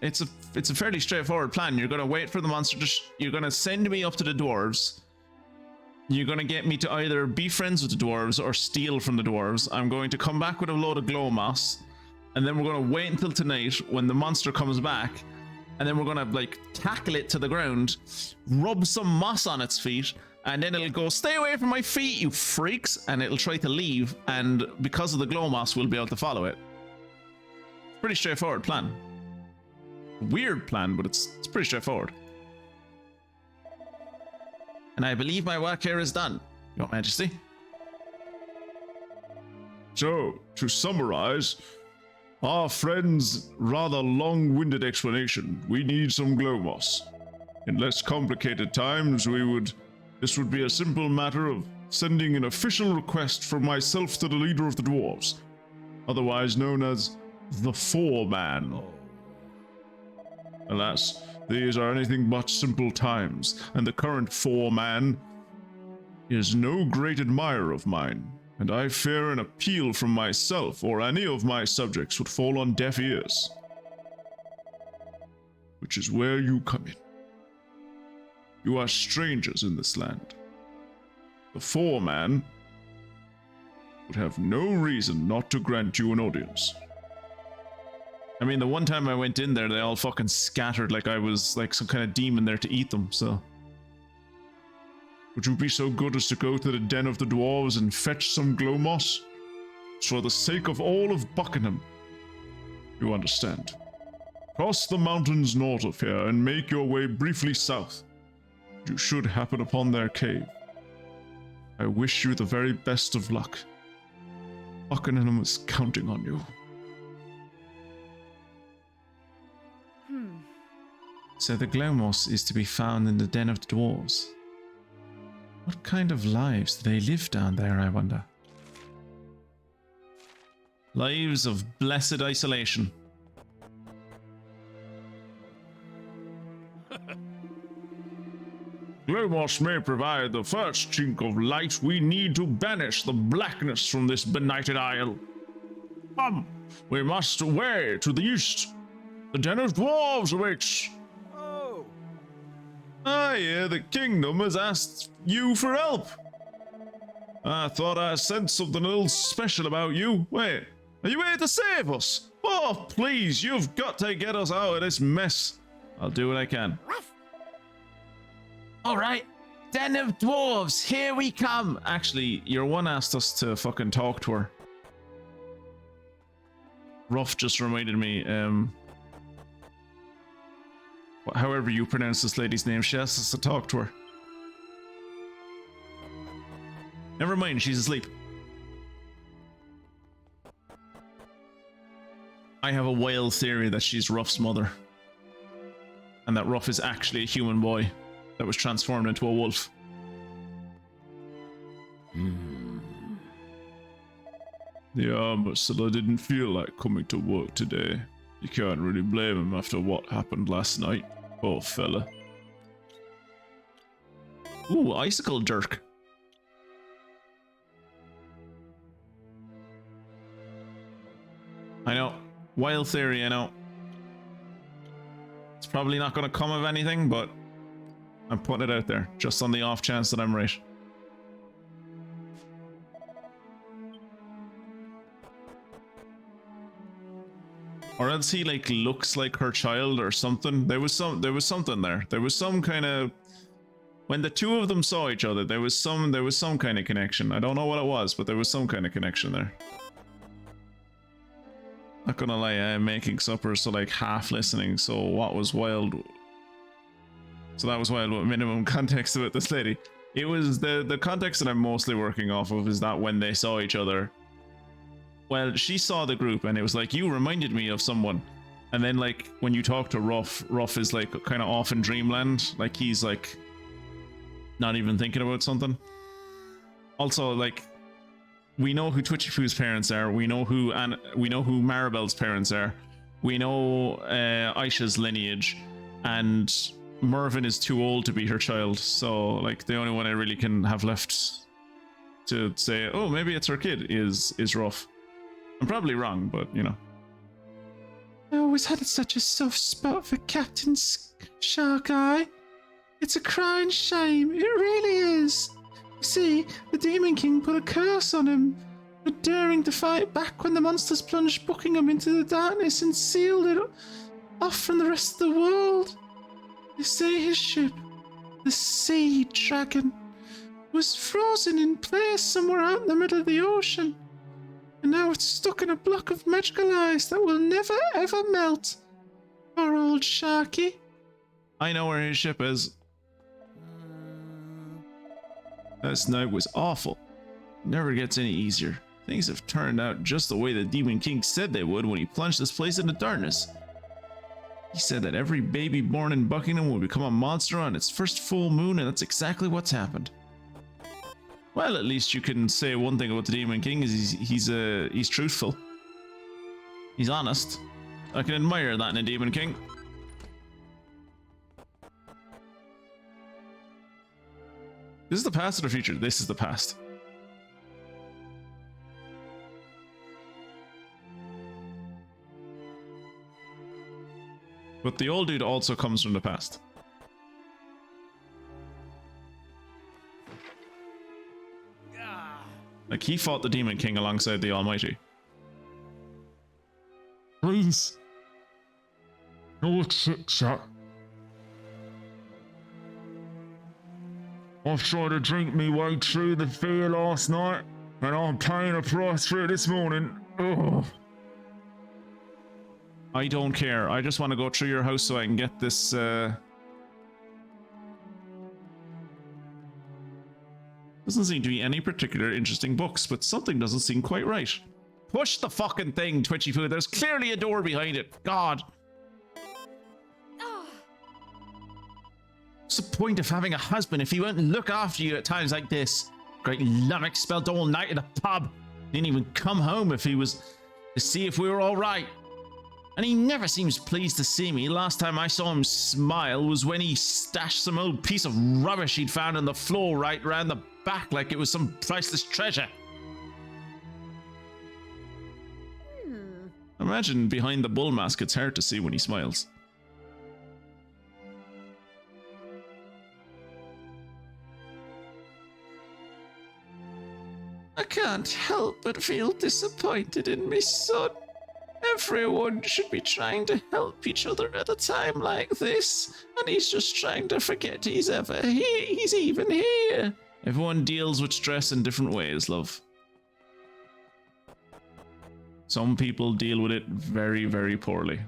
It's a fairly straightforward plan. You're going to wait for the monster to... you're going to send me up to the dwarves. You're going to get me to either be friends with the dwarves or steal from the dwarves. I'm going to come back with a load of glow moss. And then we're going to wait until tonight when the monster comes back. And then we're going to, like, tackle it to the ground. Rub some moss on its feet. And then it'll go, stay away from my feet, you freaks. And it'll try to leave. And because of the glow moss, we'll be able to follow it. Pretty straightforward plan. Weird plan, but it's pretty straightforward. And I believe my work here is done, Your Majesty. So, to summarize, our friend's rather long-winded explanation, we need some glow moss. In less complicated times, this would be a simple matter of sending an official request from myself to the leader of the dwarves, otherwise known as the Foreman. Alas, these are anything but simple times, and the current Foreman is no great admirer of mine, and I fear an appeal from myself or any of my subjects would fall on deaf ears. Which is where you come in. You are strangers in this land. The Foreman would have no reason not to grant you an audience. I mean, the one time I went in there, they all fucking scattered like I was like some kind of demon there to eat them, so... Would you be so good as to go to the den of the dwarves and fetch some glow moss? For the sake of all of Buccanham. You understand. Cross the mountains north of here and make your way briefly south. You should happen upon their cave. I wish you the very best of luck. Buccanham is counting on you. So the glow moss is to be found in the den of the dwarves. What kind of lives do they live down there, I wonder? Lives of blessed isolation. Glow moss may provide the first chink of light we need to banish the blackness from this benighted isle. Come, we must away to the east. The den of dwarves awaits. I hear the kingdom has asked you for help. I thought I sensed something a little special about you. Wait, are you here to save us? Oh, please, you've got to get us out of this mess. I'll do what I can. All right, den of dwarves, here we come. Actually, your one asked us to fucking talk to her. Ruff just reminded me, however you pronounce this lady's name, she asked us to talk to her. Never mind, she's asleep. I have a wild theory that she's Ruff's mother. And that Ruff is actually a human boy that was transformed into a wolf. The armor said I didn't feel like coming to work today. You can't really blame him after what happened last night. Poor fella. Ooh, icicle jerk. I know. Wild theory, I know. It's probably not going to come of anything, but I'm putting it out there, just on the off chance that I'm right. Or else he like looks like her child or something. There was something there. There was some kind of, when the two of them saw each other, there was some kind of connection. I don't know what it was, but there was some kind of connection there. Not gonna lie, I'm making supper, so like half listening. So what was wild? So that was wild. What minimum context about this lady? It was the context that I'm mostly working off of is that when they saw each other. Well, she saw the group and it was like, you reminded me of someone. And then like, when you talk to Ruff, Ruff is like kind of off in dreamland. Like he's like, not even thinking about something. Also, like, we know who Twitchy Poo's parents are. We know who Maribel's parents are. We know Aisha's lineage. And Mervyn is too old to be her child. So like, the only one I really can have left to say, oh, maybe it's her kid is rough. I'm probably wrong, but you know. I always had such a soft spot for Captain Shark Eye. It's a crying shame, it really is. You see, the Demon King put a curse on him for daring to fight back when the monsters plunged Buckingham into the darkness and sealed it off from the rest of the world. They say his ship, the Sea Dragon, was frozen in place somewhere out in the middle of the ocean. And now it's stuck in a block of magical ice that will never ever melt. Poor old Sharky. I know where his ship is. This night was awful. Never gets any easier. Things have turned out just the way the Demon King said they would when he plunged this place into darkness. He said that every baby born in Buckingham will become a monster on its first full moon, and that's exactly what's happened. Well, at least you can say one thing about the Demon King is he's truthful. He's honest. I can admire that in a Demon King. This is the past or the future? This is the past. But the old dude also comes from the past. Like, he fought the Demon King alongside the Almighty. Please. No chit-chat. I've tried to drink me way through the fear last night, and I'm paying a price for it this morning. Ugh. I don't care. I just want to go through your house so I can get this, Doesn't seem to be any particular interesting books, but something doesn't seem quite right. Push the fucking thing, Twitchy Food. There's clearly a door behind it. God. What's the point of having a husband if he won't look after you at times like this? Great lummox spent all night at the pub. Didn't even come home if he was to see if we were all right. And he never seems pleased to see me. Last time I saw him smile was when he stashed some old piece of rubbish he'd found on the floor right round the back like it was some priceless treasure. Imagine behind the bull mask, it's hard to see when he smiles. I can't help but feel disappointed in me son. Everyone should be trying to help each other at a time like this, and he's just trying to forget he's ever here. He's even here. Everyone deals with stress in different ways, love. Some people deal with it very, very poorly.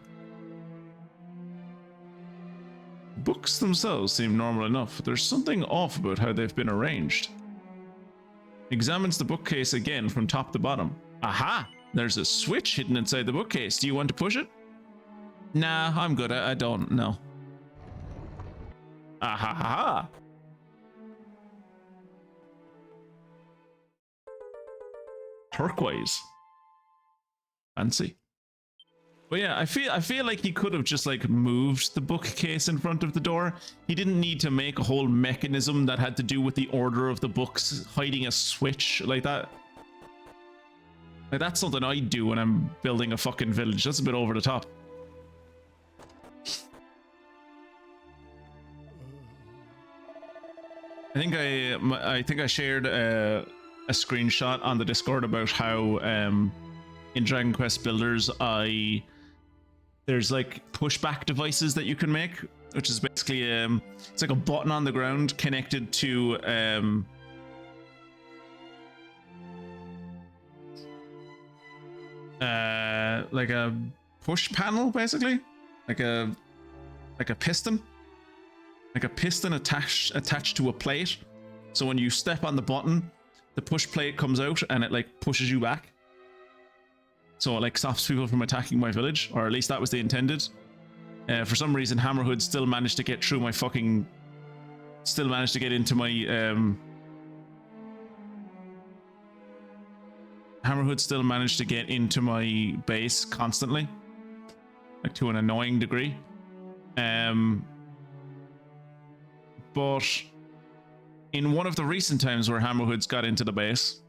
Books themselves seem normal enough. There's something off about how they've been arranged. Examines the bookcase again from top to bottom. Aha! There's a switch hidden inside the bookcase. Do you want to push it? Nah, I'm good. I don't know. Aha ha ha! Turquoise. Fancy. But yeah, I feel like he could have just like moved the bookcase in front of the door. He didn't need to make a whole mechanism that had to do with the order of the books hiding a switch like that. Like, that's something I do when I'm building a fucking village. That's a bit over the top. I think I shared a screenshot on the Discord about how in Dragon Quest Builders there's like pushback devices that you can make, which is basically it's like a button on the ground connected to like a push panel, basically, like a piston, attached to a plate. So when you step on the button, the push plate comes out and it like pushes you back. So it like stops people from attacking my village, or at least that was the intended. For some reason, Hammerhood still managed to get through my fucking, still managed to get into my Hammerhood still managed to get into my base constantly, like to an annoying degree. But in one of the recent times where Hammerhoods got into the base,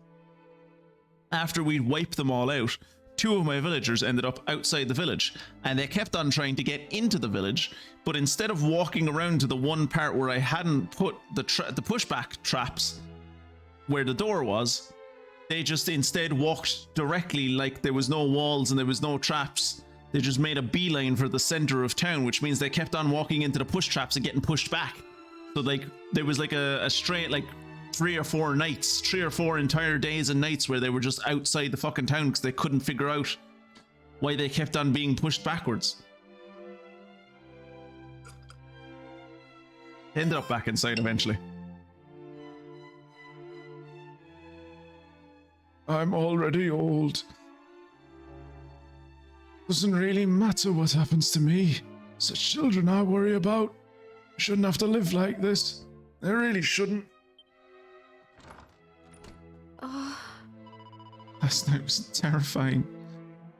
after we'd wiped them all out, 2 of my villagers ended up outside the village, and they kept on trying to get into the village, but instead of walking around to the one part where I hadn't put the pushback traps where the door was, they just instead walked directly, like there was no walls and there was no traps. They just made a beeline for the center of town, which means they kept on walking into the push traps and getting pushed back. So like there was like a straight like 3 or 4 entire days and nights where they were just outside the fucking town because they couldn't figure out why they kept on being pushed backwards. They ended up back inside eventually. I'm already old. Doesn't really matter what happens to me. It's the children I worry about. I shouldn't have to live like this. I really shouldn't. Last night was terrifying.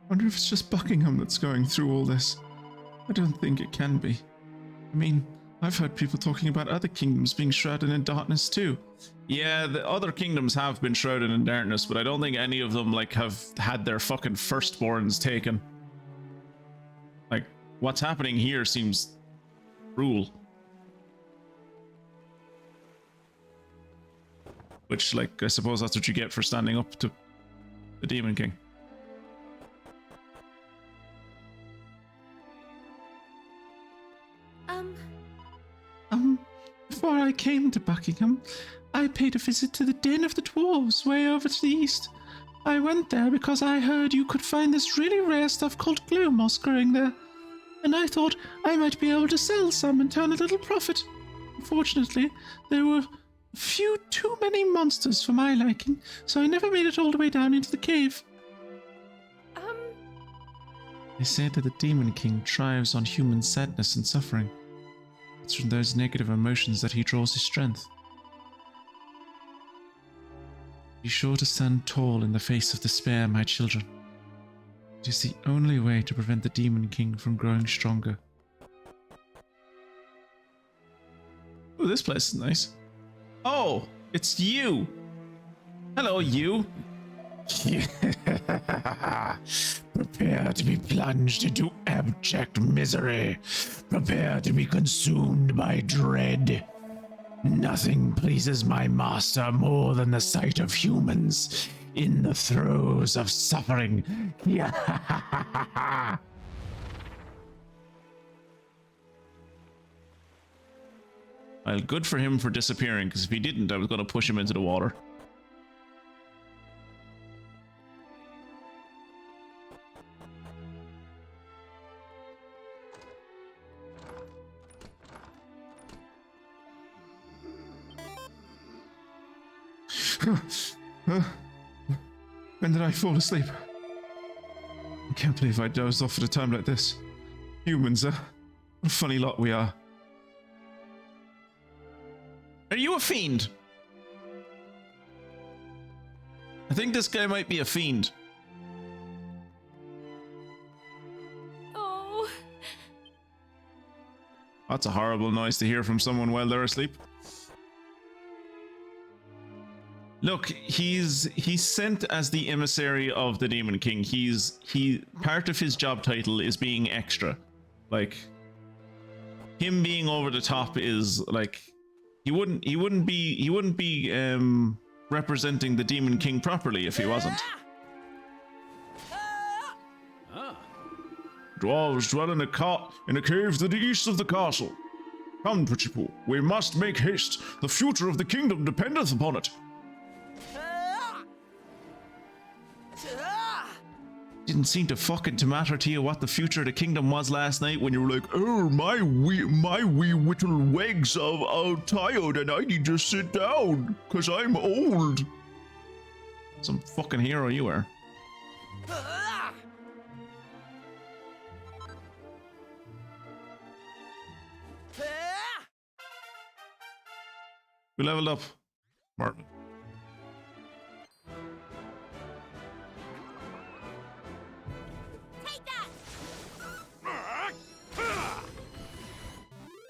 Wonder if it's just Buckingham that's going through all this. I don't think it can be. I mean, I've heard people talking about other kingdoms being shrouded in darkness too. Yeah, the other kingdoms have been shrouded in darkness, but I don't think any of them like have had their fucking firstborns taken. Like, what's happening here seems cruel. Which, like, I suppose that's what you get for standing up to the Demon King. Before I came to Buckingham, I paid a visit to the Den of the Dwarves way over to the east. I went there because I heard you could find this really rare stuff called glue moss growing there, and I thought I might be able to sell some and turn a little profit. Unfortunately, there were a few too many monsters for my liking, so I never made it all the way down into the cave. They say that the Demon King thrives on human sadness and suffering. It's from those negative emotions that he draws his strength. Be sure to stand tall in the face of despair, my children. It is the only way to prevent the Demon King from growing stronger. Oh, this place is nice. Oh, it's you. Hello, you. Prepare to be plunged into abject misery. Prepare to be consumed by dread. Nothing pleases my master more than the sight of humans in the throes of suffering. Well, good for him for disappearing, because if he didn't, I was going to push him into the water. When did I fall asleep? I can't believe I dozed off at a time like this. Humans, what a funny lot we are. Are you a fiend? I think this guy might be a fiend. Oh. That's a horrible noise to hear from someone while they're asleep. Look, he's sent as the emissary of the Demon King. Part of his job title is being extra. Like, him being over the top is like, he wouldn't be representing the Demon King properly if he wasn't. Dwarves dwell in a cave to the east of the castle. Come, Twitchypoo, we must make haste. The future of the kingdom dependeth upon it. Didn't seem to fucking matter to you what the future of the kingdom was last night when you were like, oh, my wee little legs are tired and I need to sit down because I'm old. Some fucking hero you are. We leveled up, Marvin.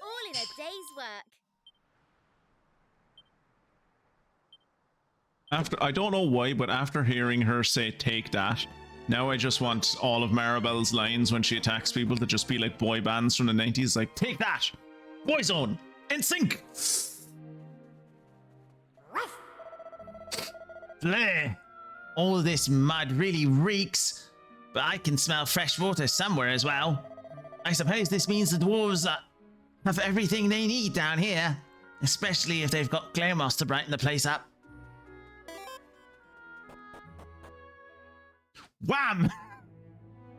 All in a day's work. I don't know why, but after hearing her say "take that," now I just want all of Maribel's lines when she attacks people to just be like boy bands from the 90s, like "take that, Boyzone, in sync." Bleh. All this mud really reeks, but I can smell fresh water somewhere as well. I suppose this means the dwarves have everything they need down here, especially if they've got glare moss to brighten the place up. Wham!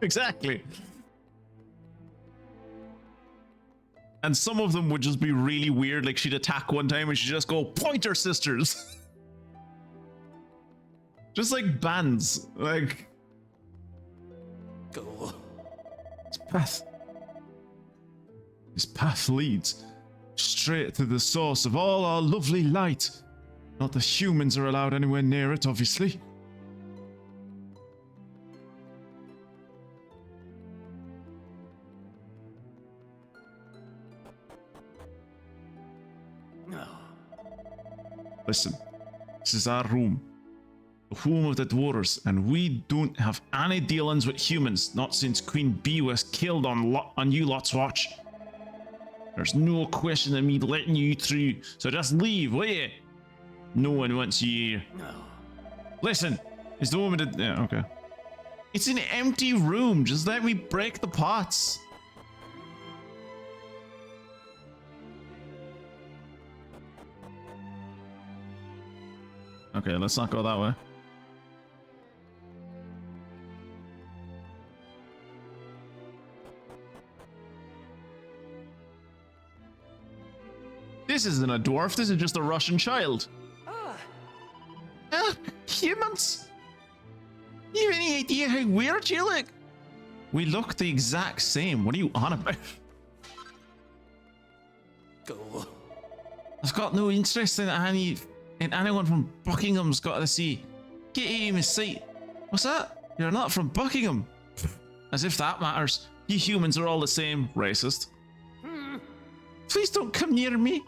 Exactly. And some of them would just be really weird, like she'd attack one time and she'd just go, "Pointer Sisters!" Just like bands, like... Go. This path leads straight to the source of all our lovely light. Not the humans are allowed anywhere near it, obviously. No. Listen, this is our room. The home of the dwarves, and we don't have any dealings with humans, not since Queen Bee was killed on you lot's watch. There's no question of me letting you through, so just leave, will you? No one wants you here. No. Listen, is the woman that... Yeah, okay. It's an empty room, just let me break the pots. Okay, let's not go that way. This isn't a dwarf, this is just a Russian child. Humans? You have any idea how weird you look? We look the exact same, what are you on about? Go. I've got no interest in anyone from Buckingham's got to see. Get out of my sight. What's that? You're not from Buckingham. As if that matters. You humans are all the same. Racist. Please don't come near me.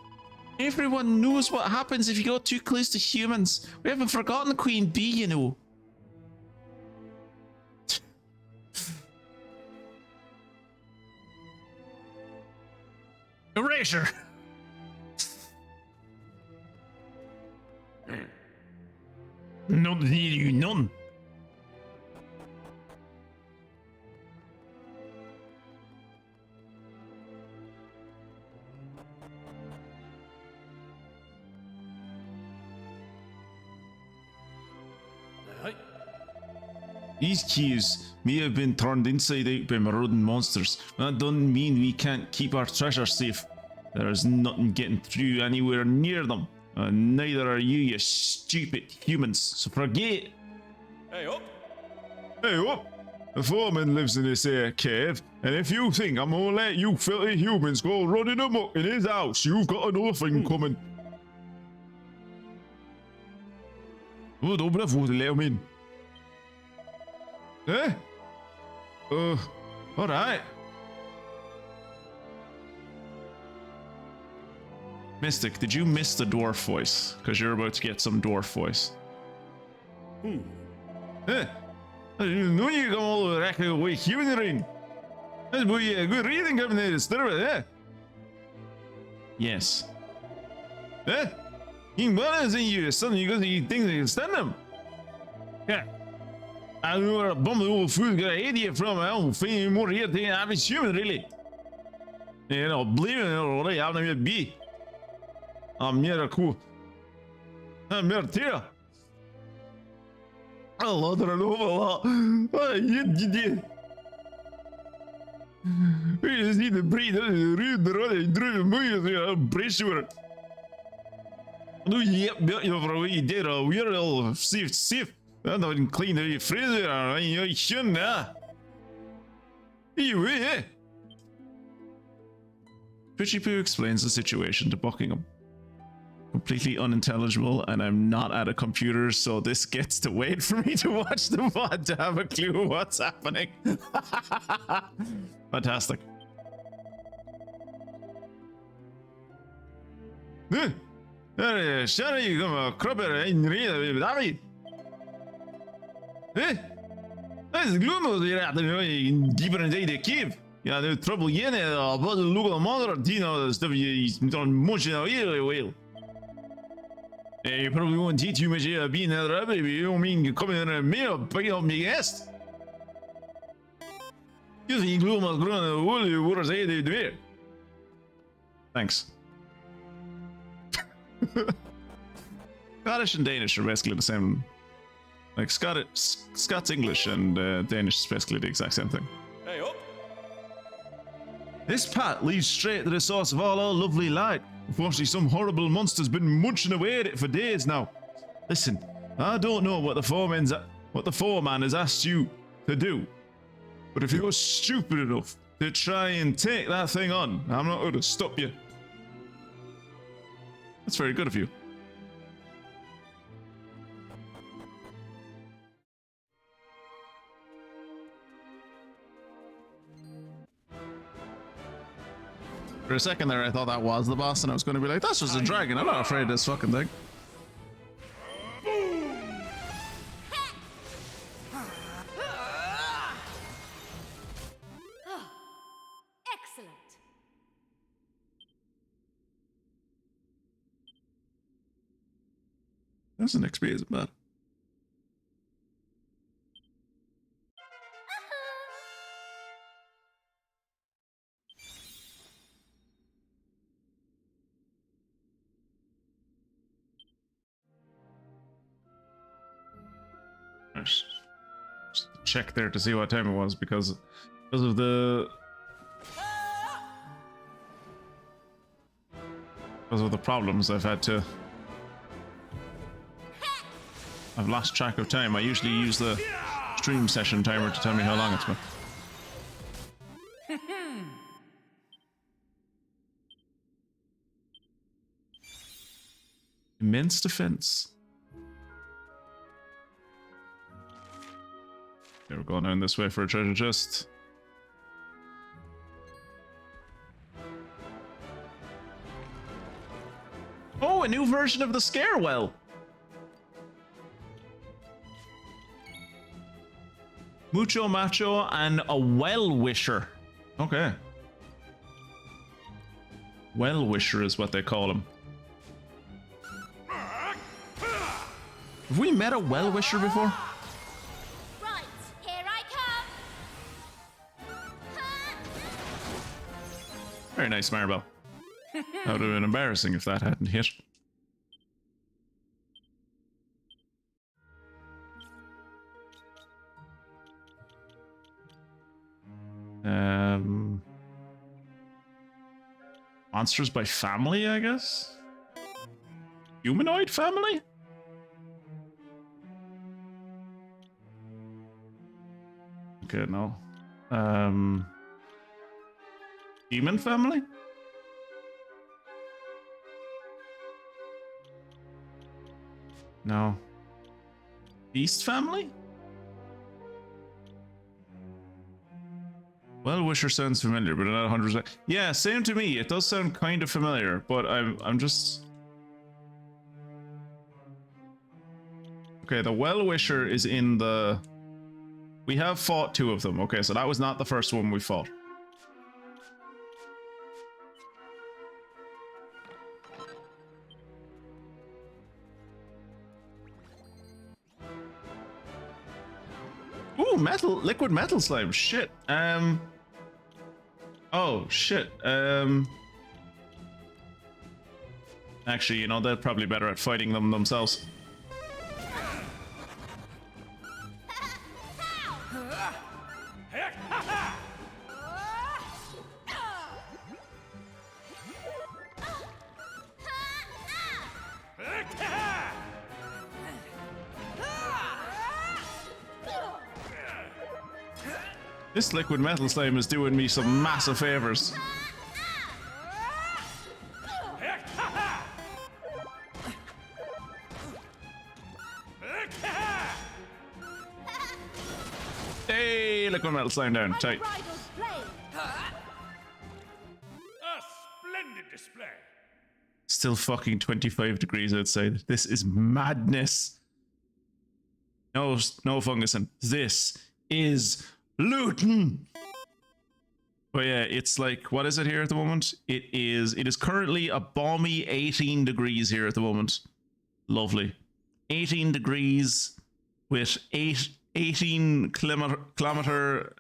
Everyone knows what happens if you go too close to humans. We haven't forgotten the Queen Bee, you know. Erasure. Not near you, none. These keys may have been turned inside out by marauding monsters. That doesn't mean we can't keep our treasure safe. There's nothing getting through anywhere near them. Neither are you, you stupid humans. So forget it. Hey up! Hey up! The foreman lives in this here cave, and if you think I'm gonna let you filthy humans go running amok in his house, you've got another thing coming. Oh, don't believe we'll let him in. Eh? Alright. Mystic, did you miss the dwarf voice? Because you're about to get some dwarf voice. Eh? I didn't know you come all the way away human rain. That's boy, good reading coming there, stir with, eh? Yes. Eh? You balance in you, son, you got you think they can stand them? Yeah. I don't know where a bum of old food got an idiot from. I don't think any more here than average human, really. You know, believe it or not, I'm not be. I'm near a cool. I'm near here. I love it over. You did. We just need to breathe. Read the road, drive movies, pressure. No, yep, you're from you did. We're all safe. I don't clean the freezer. You shouldn't. You, eh? Twitchy Poo explains the situation to Buckingham. Completely unintelligible, and I'm not at a computer, so this gets to wait for me to watch the VoD to have a clue what's happening. Fantastic. Shari, come crupper, in real, David. Eh? That's gloom here at the deeper in the cave. Yeah, the trouble yen, but the local mother, Dino, stuff is done much in a wheel. You probably won't teach you much being a rabbit, you don't mean coming in a meal, picking up me guest. You think gloom has grown a wool, you would say they do. Thanks. Scottish and Danish are basically the same. Like Scots English and Danish is basically the exact same thing. Hey, up! This path leads straight to the source of all our lovely light. Unfortunately, some horrible monster's been munching away at it for days now. Listen, I don't know what the foreman has asked you to do, but if you're stupid enough to try and take that thing on, I'm not going to stop you. That's very good of you. For a second there, I thought that was the boss, and I was going to be like, that's just a dragon. I'm not afraid of this fucking thing. Excellent. That's an XP, isn't bad. Just check there to see what time it was because of the problems I've lost track of time. I usually use the stream session timer to tell me how long it's been. Immense defense. Okay, we're going down this way for a treasure chest. Oh, a new version of the Scarewell. Mucho Macho and a Well-Wisher. Okay. Well-Wisher is what they call him. Have we met a Well-Wisher before? Right, here I come. Very nice, Maribel. That would have been embarrassing if that hadn't hit. Monsters by family, I guess? Humanoid family? Okay, no. Demon family? No. Beast family? Well-Wisher sounds familiar, but not 100%. Yeah, same to me. It does sound kind of familiar, but I'm just... Okay, the Well-Wisher is in the... We have fought two of them. Okay, so that was not the first one we fought. Ooh, metal, liquid metal slime. Shit. Oh, shit. Actually, you know, they're probably better at fighting them themselves. This liquid metal slime is doing me some massive favors. Hey, liquid metal slime down. Tight. A splendid display. Still fucking 25 degrees outside. This is madness. No, no Funguson. This is Luton. But yeah, it's like, what is it here at the moment? It is currently a balmy 18 degrees here at the moment. Lovely. 18 degrees with 18 kilometer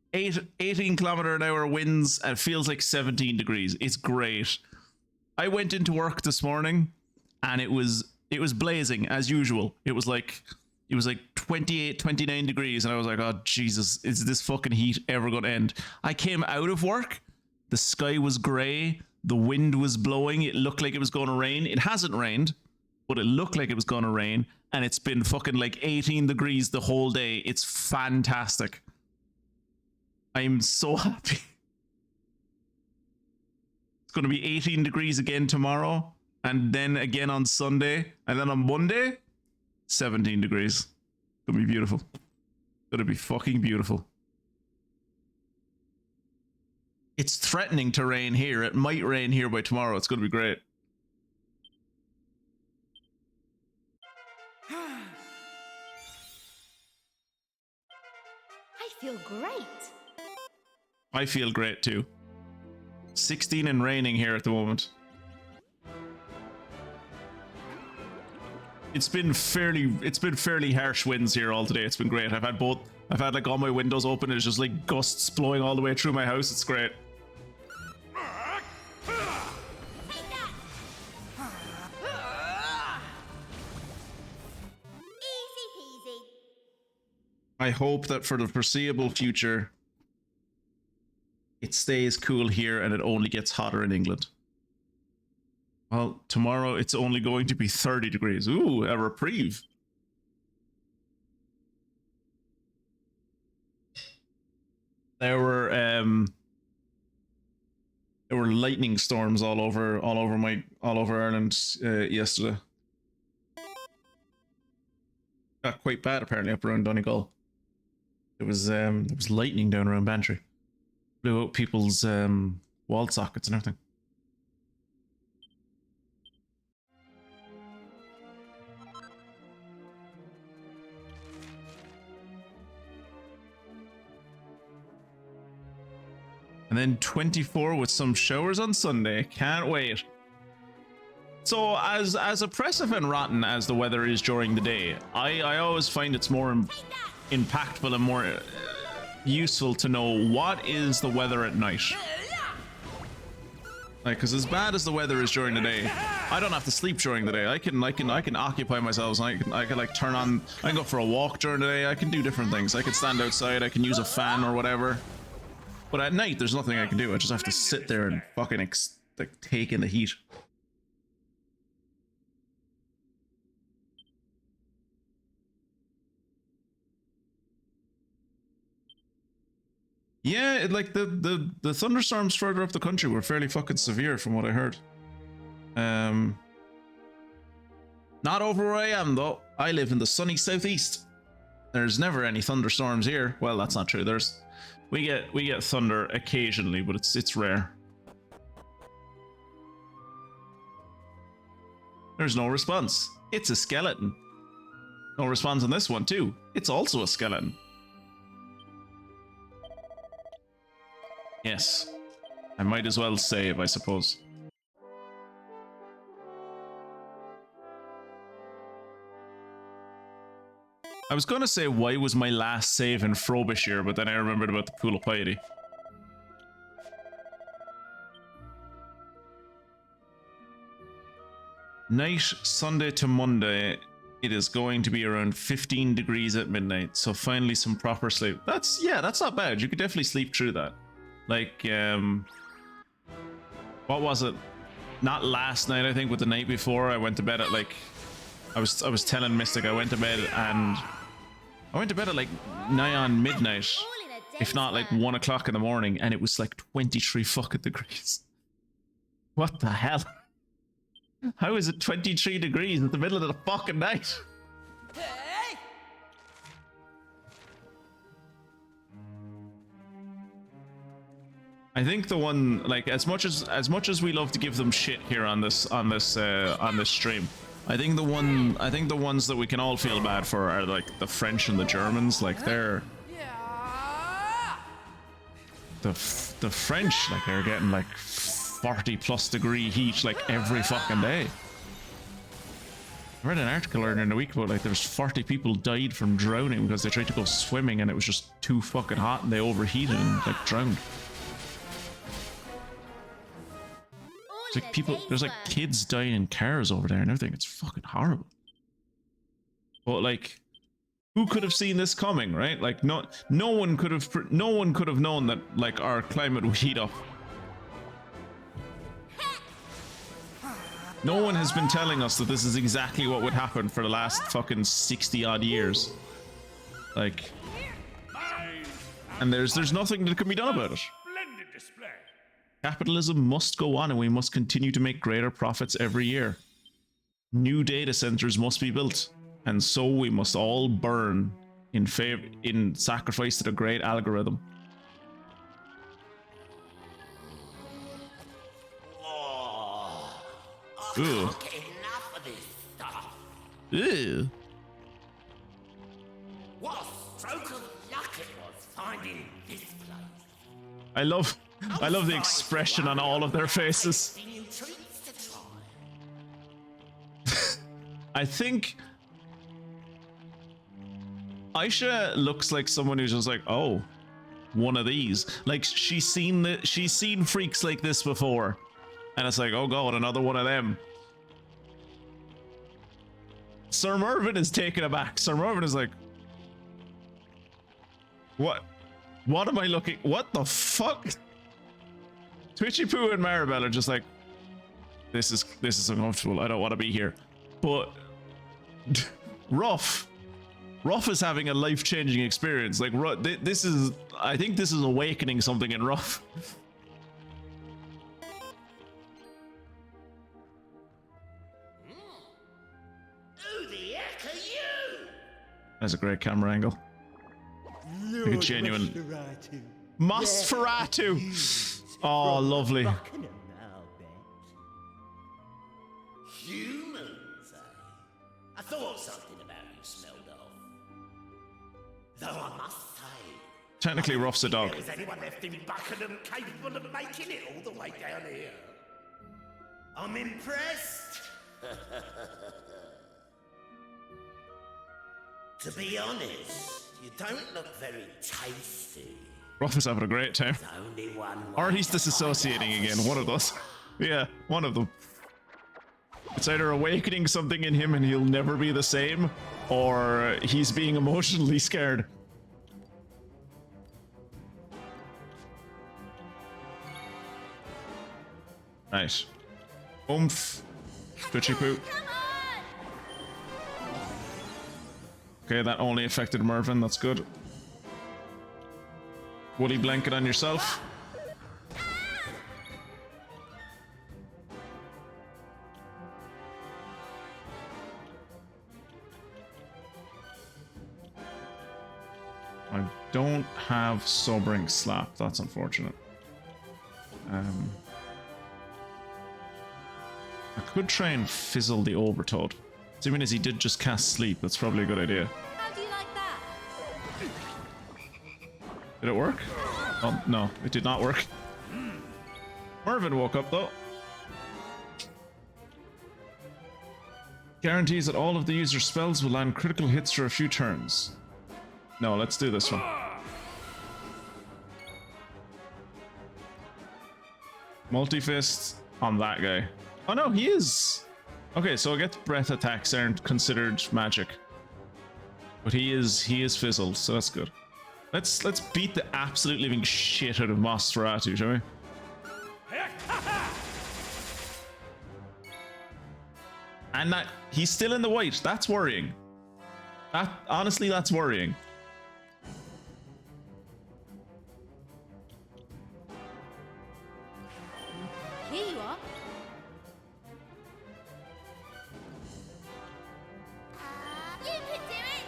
an hour winds, and it feels like 17 degrees. It's great. I went into work this morning and it was blazing as usual. It was like 28, 29 degrees, and I was like, oh Jesus, is this fucking heat ever gonna end? I came out of work, the sky was grey, the wind was blowing, it looked like it was gonna rain. It hasn't rained, but it looked like it was gonna rain, and it's been fucking like 18 degrees the whole day. It's fantastic. I'm so happy. It's gonna be 18 degrees again tomorrow, and then again on Sunday, and then on Monday, 17 degrees. Gonna be beautiful. Gonna be fucking beautiful. It's threatening to rain here. It might rain here by tomorrow. It's gonna be great. I feel great. I feel great too. 16 and raining here at the moment. It's been fairly harsh winds here all today. It's been great. I've had like all my windows open. It's just like gusts blowing all the way through my house. It's great. Easy peasy. I hope that for the foreseeable future, it stays cool here and it only gets hotter in England. Well, tomorrow it's only going to be 30 degrees. Ooh, a reprieve. There were lightning storms all over Ireland yesterday. Got quite bad apparently up around Donegal. There was lightning down around Bantry. Blew out people's wall sockets and everything. And then 24 with some showers on Sunday. Can't wait. So as oppressive and rotten as the weather is during the day, I always find it's more impactful and more useful to know what is the weather at night. Like, because as bad as the weather is during the day, I don't have to sleep during the day. I can occupy myself. I can like turn on. I can go for a walk during the day. I can do different things. I can stand outside. I can use a fan or whatever. But at night, there's nothing I can do. I just have to sit there and fucking like take in the heat. Yeah, like the thunderstorms further up the country were fairly fucking severe from what I heard. Not over where I am though. I live in the sunny southeast. There's never any thunderstorms here. Well, that's not true. We get thunder occasionally, but it's rare. There's no response. It's a skeleton. No response on this one too. It's also a skeleton. Yes. I might as well save, I suppose. I was going to say, why was my last save in Frobisher, but then I remembered about the Pool of Piety. Night, Sunday to Monday, it is going to be around 15 degrees at midnight, so finally some proper sleep. That's not bad. You could definitely sleep through that. Like, what was it? Not last night, I think, but the night before, I went to bed at like, I was telling Mystic I went to bed at like nigh on midnight, if not like 1 o'clock in the morning, and it was like 23 fucking degrees. What the hell? How is it 23 degrees in the middle of the fucking night? I think the one, like, as much as we love to give them shit here on this stream, I think the ones that we can all feel bad for are like the French and the Germans. Like they're the French, like they're getting like 40+ degree heat like every fucking day. I read an article earlier in the week about like there's 40 people died from drowning because they tried to go swimming and it was just too fucking hot and they overheated and like drowned. It's like people, there's like kids dying in cars over there and everything. It's fucking horrible. But like, who could have seen this coming, right? Like no one could have known that like our climate would heat up. No one has been telling us that this is exactly what would happen for the last fucking 60 odd years. Like, and there's nothing that can be done about it. Capitalism must go on and we must continue to make greater profits every year. New data centers must be built, and so we must all burn in sacrifice to the great algorithm. I can't get enough of this stuff. Ew. What a stroke of luck it was finding this place. I love the expression on all of their faces. I think Aisha looks like someone who's just like, oh, one of these. Like she's seen freaks like this before, and it's like, oh god, another one of them. Sir Mervyn is taken aback. Sir Mervyn is like, what am I looking? What the fuck? Twitchy Poo and Maribel are just like, this is uncomfortable. I don't want to be here. But Ruff is having a life-changing experience. Like I think this is awakening something in Ruff. Who the heck are you? That's a great camera angle. Like a genuine Nosferatu. Oh, lovely. Buccanham, I'll bet. Humans, eh? I thought something about you smelled off. Though I must say, Technically, Ruff's a dog. there was anyone left in Buccanham capable of making it all the way down here. I'm impressed. To be honest, you don't look very tasty. Ruff is having a great time. There's only one Or way he's to find disassociating out again. for One of sure. those. Yeah, one of them. It's either awakening something in him and he'll never be the same, or he's being emotionally scared. Right. Oomph. Twitchy Poo. Okay, that only affected Mervyn. That's good. Woolly blanket on yourself. I don't have Sobering Slap. That's unfortunate. I could try and fizzle the Overtoad. Assuming as he did just cast Sleep, that's probably a good idea. How do you like that? Did it work? Oh, no, it did not work. Mervyn woke up, though. Guarantees that all of the user's spells will land critical hits for a few turns. No, let's do this one. Multi-fist on that guy. Oh no, he is! Okay, so I guess breath attacks aren't considered magic. But he is fizzled, so that's good. Let's beat the absolute living shit out of Nosferatu, shall we? And that he's still in the white. That's worrying. Honestly, that's worrying. Here you are. You can do it.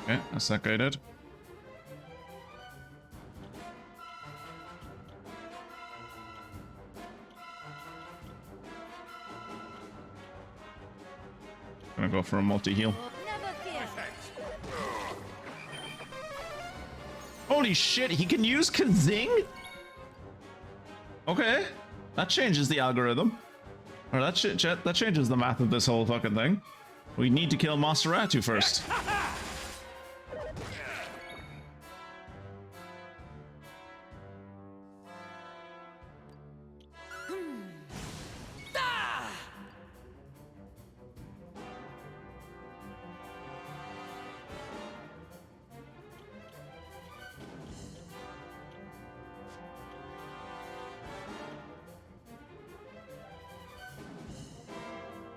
Okay, that's that guy dead. Gonna go for a multi-heal. Never fear. Holy shit, he can use Kazing? Okay, that changes the algorithm. Or that changes the math of this whole fucking thing. We need to kill Maseratu first.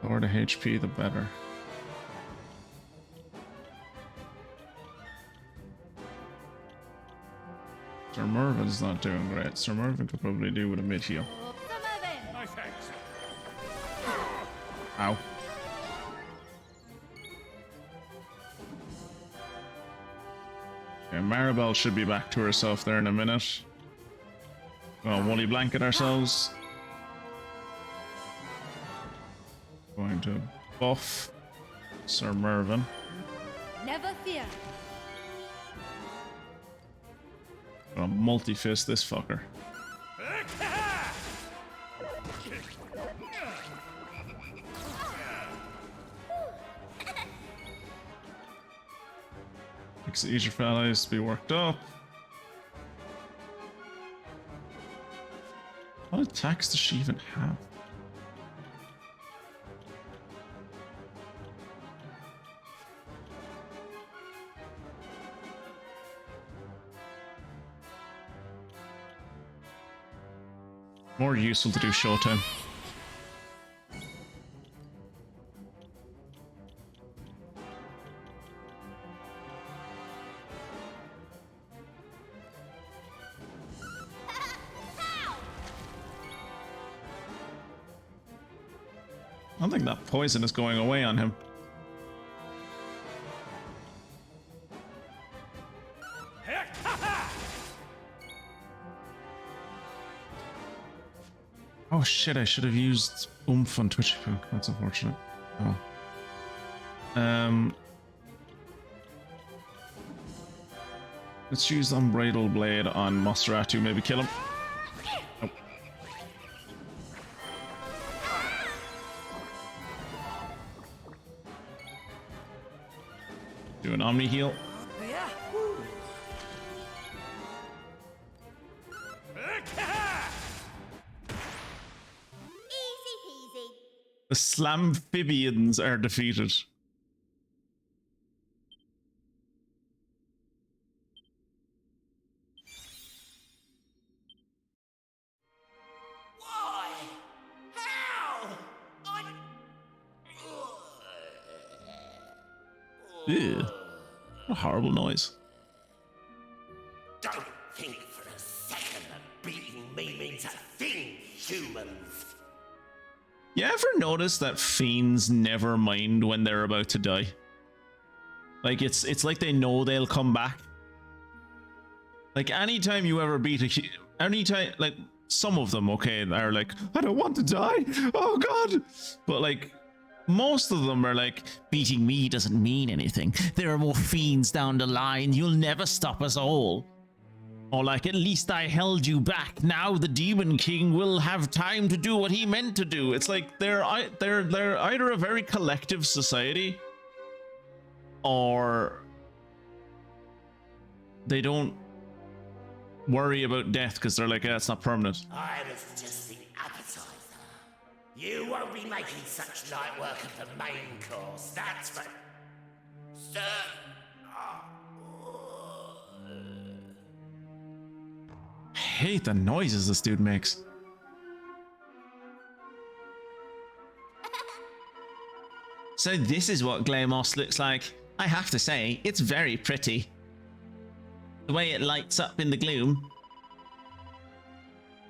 The more the HP, the better. Sir Mervin's not doing great. Sir Mervin could probably do with a mid heal. Ow. Okay, Maribel should be back to herself there in a minute. Well, woolly blanket ourselves. Going to buff Sir Mervin. Never fear. Gonna multi-fist this fucker. Makes it easier for allies to be worked up. What attacks does she even have? More useful to do showtime. I don't think that poison is going away on him. Oh shit, I should have used oomph on Twitchy Poo. That's unfortunate. Oh. Let's use Unbridled Blade on Maseratu, maybe kill him. Nope. Do an Omni heal. The Slamphibians are defeated. Why? How? Ew. What a horrible noise. Don't think for a second that beating me means a thing, humans. You ever notice that fiends never mind when they're about to die? Like it's like they know they'll come back. Like anytime you ever beat anytime, like some of them, okay, are like, I don't want to die. Oh God. But like most of them are like, beating me doesn't mean anything. There are more fiends down the line. You'll never stop us all. Or like, at least I held you back. Now the Demon King will have time to do what he meant to do. It's like they're either a very collective society, or they don't worry about death because they're like, yeah, it's not permanent. I was just the appetizer. You won't be making such light work of the main course, that's for certain. I hate the noises this dude makes. So this is what Glamoss looks like. I have to say, it's very pretty. The way it lights up in the gloom.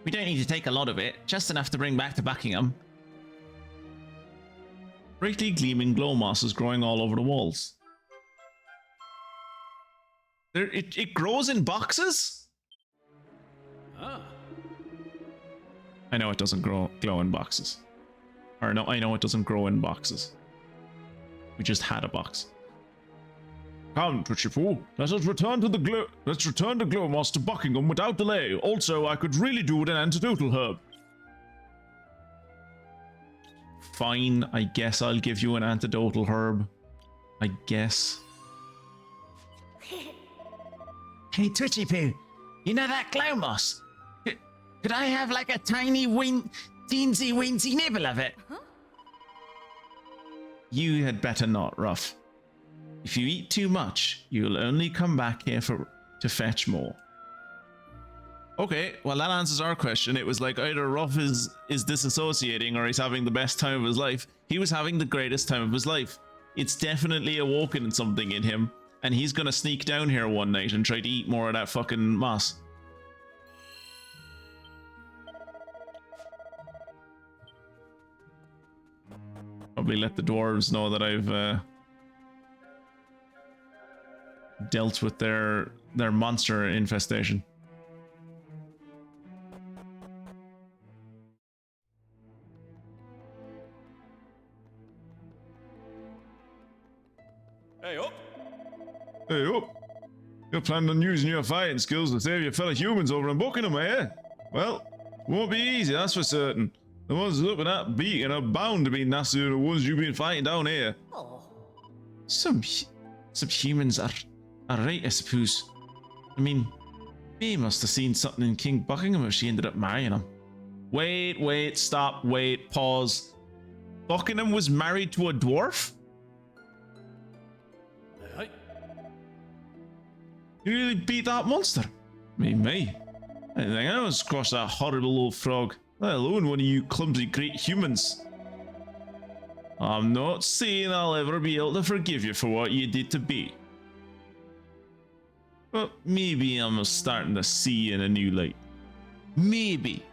We don't need to take a lot of it, just enough to bring back to Buckingham. Brightly gleaming glow moss is growing all over the walls. It grows in boxes? Ah. I know it doesn't glow in boxes. Or no, I know it doesn't grow in boxes. We just had a box. Come, Twitchy-Poo, let us return to the Glowmoss to Buckingham without delay. Also, I could really do with an antidotal herb. Fine, I guess I'll give you an antidotal herb. I guess. Hey, Twitchy Poo, you know that Glowmoss? Could I have like a tiny teensy weensy nibble of it? Huh? You had better not, Ruff. If you eat too much, you'll only come back here to fetch more. Okay, well that answers our question. It was like either Ruff is disassociating or he's having the best time of his life. He was having the greatest time of his life. It's definitely awoken something in him, and he's gonna sneak down here one night and try to eat more of that fucking moss. Probably let the dwarves know that I've dealt with their monster infestation. Hey up! Hey, up! You're planning on using your fighting skills to save your fellow humans over in Buccanham, eh? Well, won't be easy, that's for certain. The ones looking at beating are bound to be nastier than the ones you've been fighting down here. Oh. Some humans are right, I suppose. I mean, May must have seen something in King Buckingham if she ended up marrying him. Wait, stop, wait, pause. Buckingham was married to a dwarf? Hey, You really beat that monster? Me. I think I would squash that horrible old frog, let alone one of you clumsy great humans. I'm not saying I'll ever be able to forgive you for what you did to Bee. But maybe I'm starting to see you in a new light. Maybe.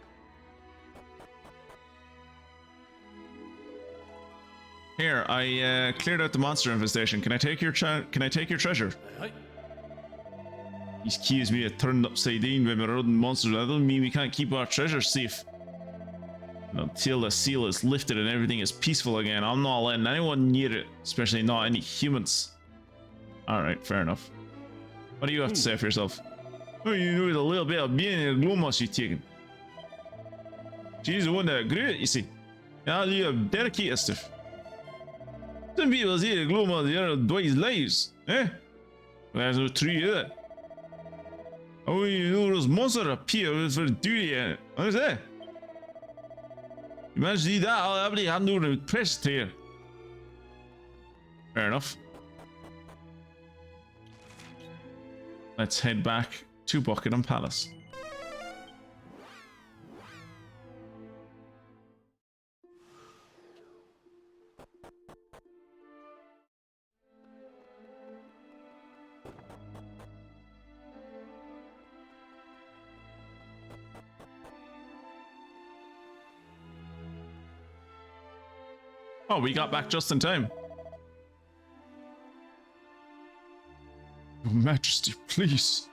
Here, I cleared out the monster infestation. Can I take your treasure? hey. These keys me are turned upside down by my rodent monsters. That doesn't mean we can't keep our treasure safe. And until the seal is lifted and everything is peaceful again, I'm not letting anyone near it, especially not any humans. Alright, fair enough. What do you have to say for yourself? Oh, you know the little bit of being in the Glowmoss you've taken. She's the one that grew it, you see. Now you have dedicated stuff. Some people say the Glowmoss the other Dwight's lives, eh? Well, that's not true, is it? Oh, you know those monsters appear for duty in it. What is that? You managed to do that, I'll happily hand over the precious to you. Fair enough. Let's head back to Buckingham Palace. Oh, we got back just in time. Your Majesty, please,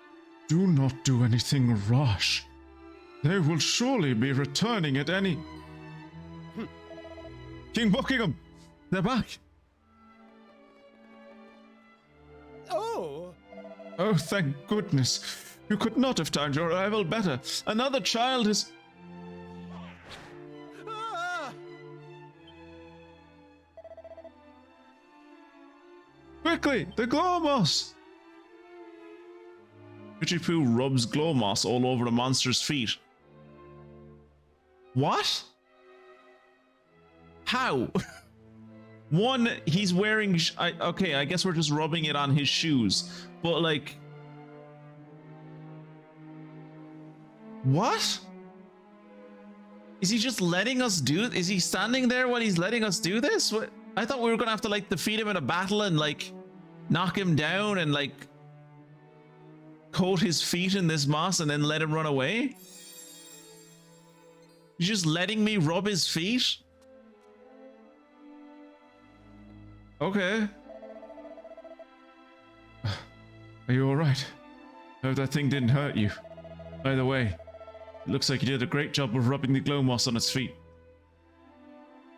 do not do anything rash. They will surely be returning at any... King Buckingham! They're back! Oh! Oh, thank goodness. You could not have timed your arrival better. Another child is... Ah! Quickly, the Glowmoss! Twitchy-Poo rubs glow moss all over the monster's feet. What? How? One, he's wearing... okay, I guess we're just rubbing it on his shoes. But, like... What? Is he just letting us do it? Is he standing there while he's letting us do this? What? I thought we were gonna have to, like, defeat him in a battle and, like, knock him down and, like... coat his feet in this moss and then let him run away? You're just letting me rub his feet? Okay. Are you alright? Hope that thing didn't hurt you. By the way, it looks like you did a great job of rubbing the glow moss on its feet.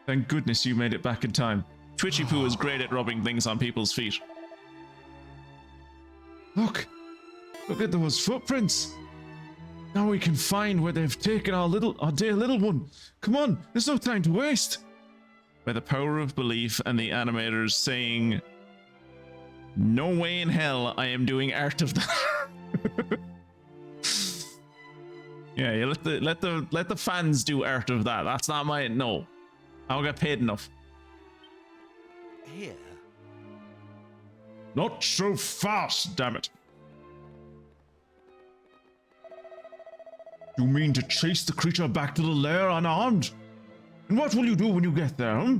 Thank goodness you made it back in time. Twitchy Poo is great at rubbing things on people's feet. Look! Look at those footprints! Now we can find where they've taken our dear little one. Come on, there's no time to waste. By the power of belief and the animators saying, no way in hell I am doing art of that. Yeah, you let the fans do art of that. That's not my no. I don't get paid enough. Here. Not so fast, damn it. You mean to chase the creature back to the lair unarmed? And what will you do when you get there, huh?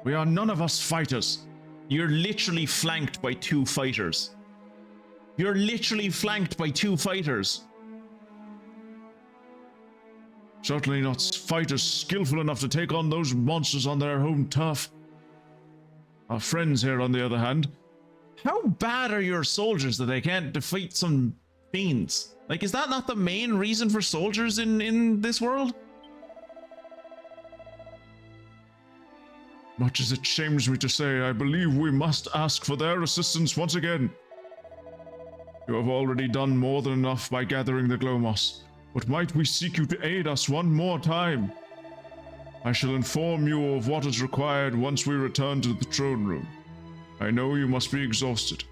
We are none of us fighters. You're literally flanked by 2 fighters. You're literally flanked by 2 fighters. Certainly not fighters skillful enough to take on those monsters on their home turf. Our friends here, on the other hand. How bad are your soldiers that they can't defeat some fiends? Like, is that not the main reason for soldiers in this world? Much as it shames me to say, I believe we must ask for their assistance once again. You have already done more than enough by gathering the glow moss, but might we seek you to aid us one more time? I shall inform you of what is required once we return to the throne room. I know you must be exhausted,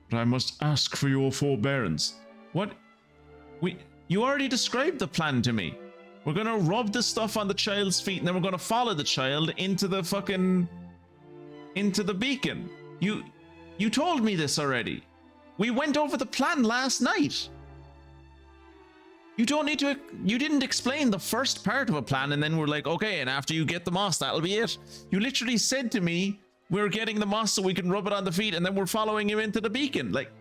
but I must ask for your forbearance. What? You already described the plan to me. We're gonna rub the stuff on the child's feet and then we're gonna follow the child into the beacon. You told me this already. We went over the plan last night. You didn't explain the first part of a plan and then we're like, okay, and after you get the moss, that'll be it. You literally said to me, we're getting the moss so we can rub it on the feet and then we're following him into the beacon. Like,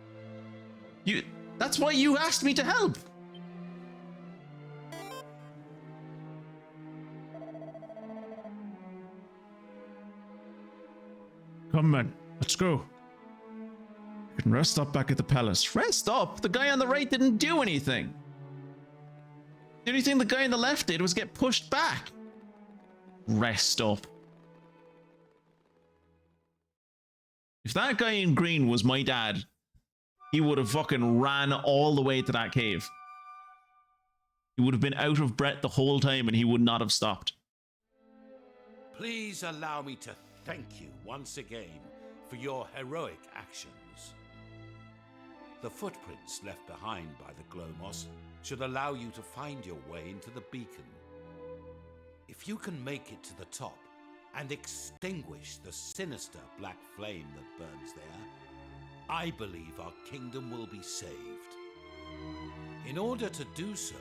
that's why you asked me to help. Come then, let's go. You can rest up back at the palace. Rest up? The guy on the right didn't do anything. The only thing the guy on the left did was get pushed back. Rest up. If that guy in green was my dad, he would have fucking ran all the way to that cave. He would have been out of breath the whole time and he would not have stopped. Please allow me to thank you once again for your heroic actions. The footprints left behind by the glow moss should allow you to find your way into the beacon. If you can make it to the top and extinguish the sinister black flame that burns there, I believe our kingdom will be saved. In order to do so,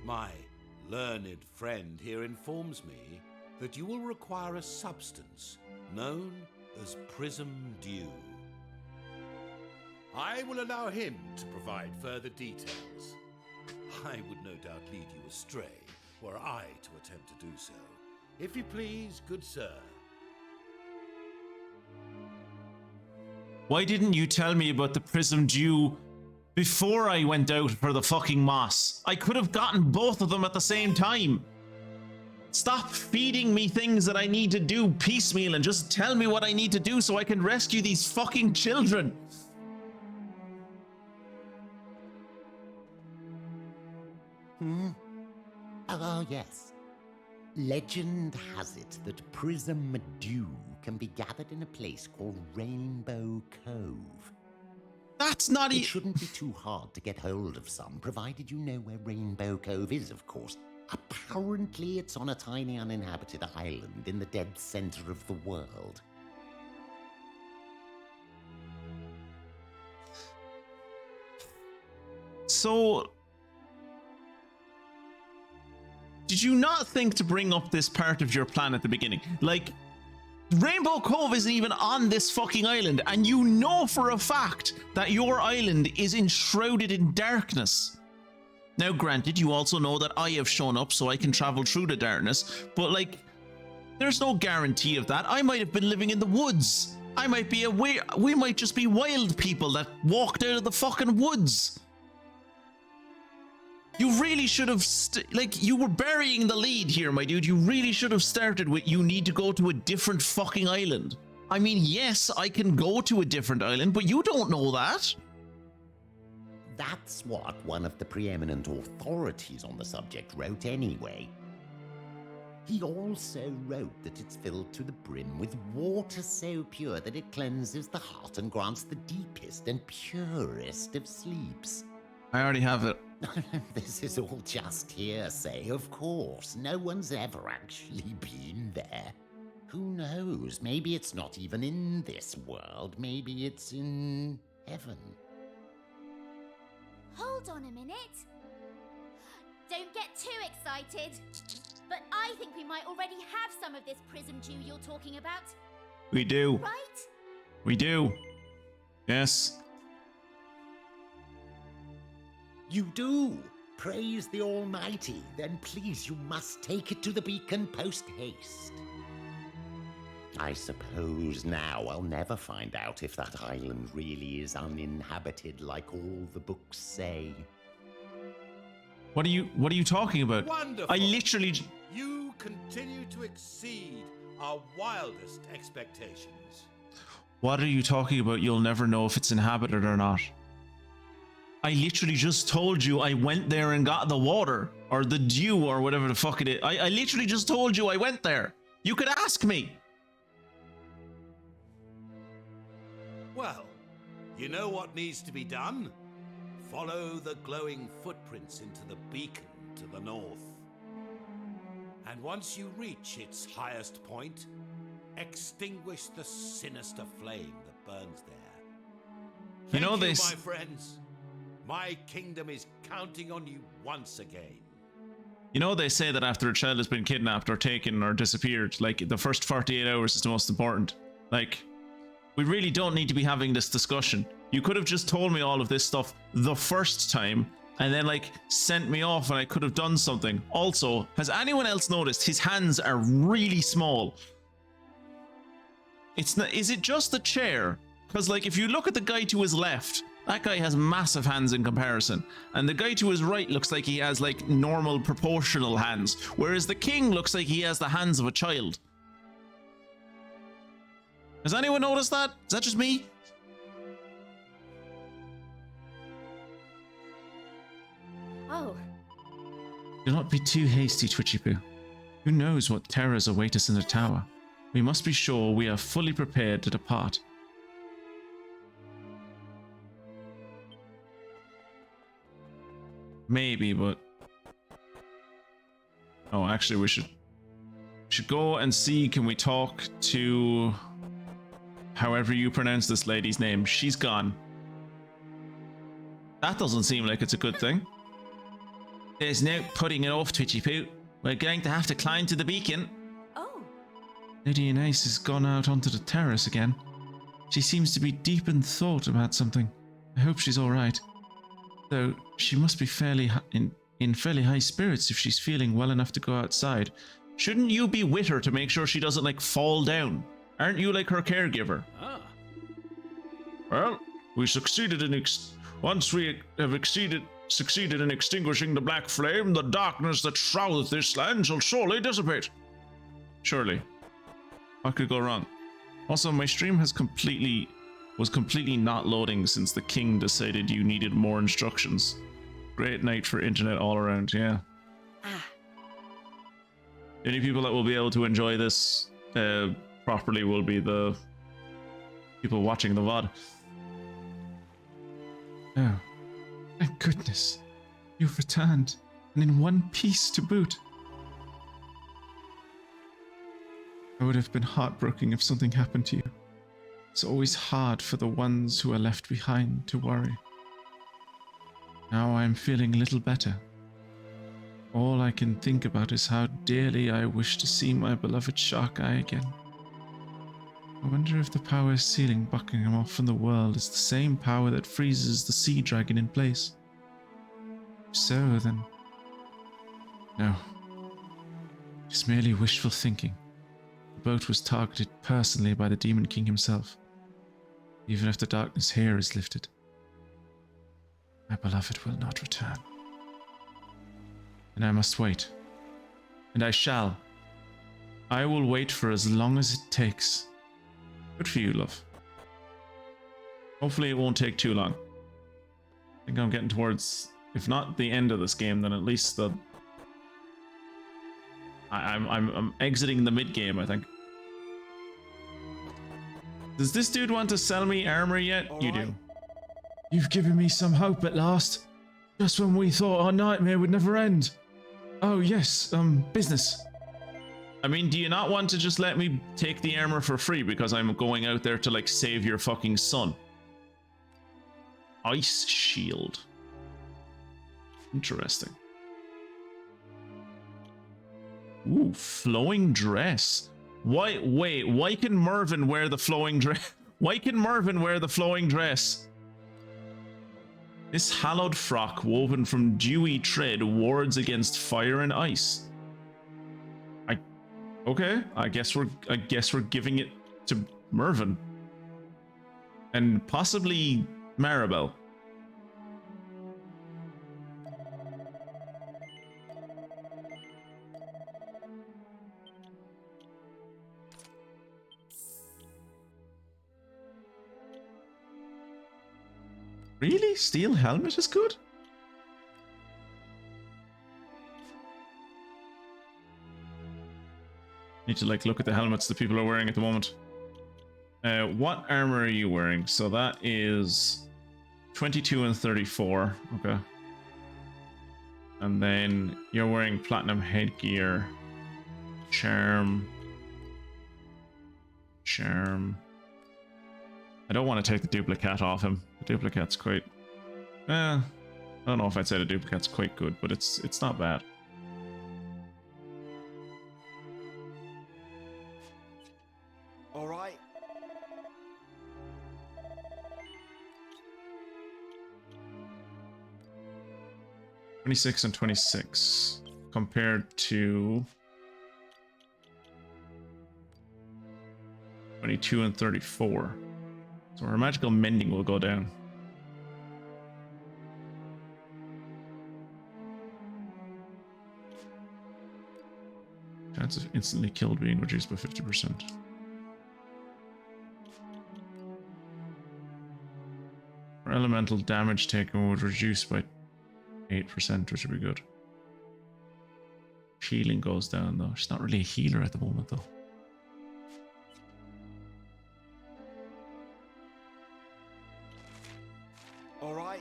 my learned friend here informs me that you will require a substance known as prism dew. I will allow him to provide further details. I would no doubt lead you astray were I to attempt to do so. If you please, good sir. Why didn't you tell me about the prism dew before I went out for the fucking moss? I could have gotten both of them at the same time. Stop feeding me things that I need to do piecemeal and just tell me what I need to do so I can rescue these fucking children. Oh, yes. Legend has it that prism dew can be gathered in a place called Rainbow Cove. That's not It shouldn't be too hard to get hold of some, provided you know where Rainbow Cove is, of course. Apparently, it's on a tiny uninhabited island in the dead center of the world. So, did you not think to bring up this part of your plan at the beginning? Like, Rainbow Cove isn't even on this fucking island, and you know for a fact that your island is enshrouded in darkness. Now, granted, you also know that I have shown up so I can travel through the darkness, but like, there's no guarantee of that. I might have been living in the woods. we might just be wild people that walked out of the fucking woods. You really should have, you were burying the lead here, my dude. You really should have started with, you need to go to a different fucking island. I mean, yes, I can go to a different island, but you don't know that. That's what one of the preeminent authorities on the subject wrote anyway. He also wrote that it's filled to the brim with water so pure that it cleanses the heart and grants the deepest and purest of sleeps. I already have it. This is all just hearsay, of course. No one's ever actually been there. Who knows? Maybe it's not even in this world. Maybe it's in heaven. Hold on a minute. Don't get too excited. But I think we might already have some of this prism dew you're talking about. We do. Right? We do. Yes. You do. Praise the Almighty. Then please, you must take it to the beacon post-haste. I suppose now I'll never find out if that island really is uninhabited like all the books say. What are you talking about? Wonderful. I literally... You continue to exceed our wildest expectations. What are you talking about? You'll never know if it's inhabited or not. I literally just told you I went there and got the water. Or the dew or whatever the fuck it is. I literally just told you I went there. You could ask me. Well, you know what needs to be done? Follow the glowing footprints into the beacon to the north. And once you reach its highest point, extinguish the sinister flame that burns there. You know Thank this. my friends. My kingdom is counting on you once again. You know they say that after a child has been kidnapped or taken or disappeared, like the first 48 hours is the most important. Like, we really don't need to be having this discussion. You could have just told me all of this stuff the first time and then like sent me off and I could have done something. Also, has anyone else noticed his hands are really small? It's not, is it just the chair? Because like if you look at the guy to his left, that guy has massive hands in comparison. And the guy to his right looks like he has like normal proportional hands. Whereas the king looks like he has the hands of a child. Has anyone noticed that? Is that just me? Oh. Do not be too hasty, Twitchy Poo. Who knows what terrors await us in the tower? We must be sure we are fully prepared to depart. Maybe, but... Oh, actually, we should go and see, can we talk to... however you pronounce this lady's name. She's gone. That doesn't seem like it's a good thing. There's no putting it off, Twitchy Poo. We're going to have to climb to the beacon. Oh. Lady Anais has gone out onto the terrace again. She seems to be deep in thought about something. I hope she's alright. Though she must be in fairly high spirits if she's feeling well enough to go outside. Shouldn't you be with her to make sure she doesn't like fall down? Aren't you like her caregiver? Ah. Well, we succeeded in once we have succeeded in extinguishing the black flame, the darkness that shroudeth this land shall surely dissipate. Surely. What could go wrong? Also, my stream was completely not loading since the king decided you needed more instructions. Great night for internet all around, yeah. Ah. The only people that will be able to enjoy this properly will be the people watching the VoD. Oh, thank goodness. You've returned, and in one piece to boot. I would have been heartbroken if something happened to you. It's always hard for the ones who are left behind to worry. Now I am feeling a little better. All I can think about is how dearly I wish to see my beloved Shark Eye again. I wonder if the power sealing Buccanham off from the world is the same power that freezes the sea dragon in place. If so, then... no. It's merely wishful thinking. The boat was targeted personally by the Demon King himself. Even if the darkness here is lifted, my beloved will not return. And I must wait. And I shall. I will wait for as long as it takes. Good for you, love. Hopefully it won't take too long. I think I'm getting towards, if not the end of this game, then at least the... I'm exiting the mid-game, I think. Does this dude want to sell me armor yet? You do. You've given me some hope at last. Just when we thought our nightmare would never end. Oh yes, business. I mean, do you not want to just let me take the armor for free because I'm going out there to like save your fucking son? Ice shield. Interesting. Ooh, flowing dress. Why? Wait. Why can Mervyn wear the flowing dress? Why can Mervyn wear the flowing dress? This hallowed frock woven from dewy thread wards against fire and ice. Okay. I guess we're giving it to Mervyn. And possibly Maribel. Really? Steel helmet is good? Need to like look at the helmets that people are wearing at the moment. What armor are you wearing? So that is 22 and 34. Okay. And then you're wearing platinum headgear. Charm. I don't want to take the duplicate off him. The duplicate's quite... I don't know if I'd say the duplicate's quite good, but it's not bad. All right. $26 and $26 compared to 22 and 34. So our magical mending will go down. Chance of instantly killed being reduced by 50%. Our elemental damage taken would reduce by 8%, which would be good. Healing goes down though. She's not really a healer at the moment though. All right.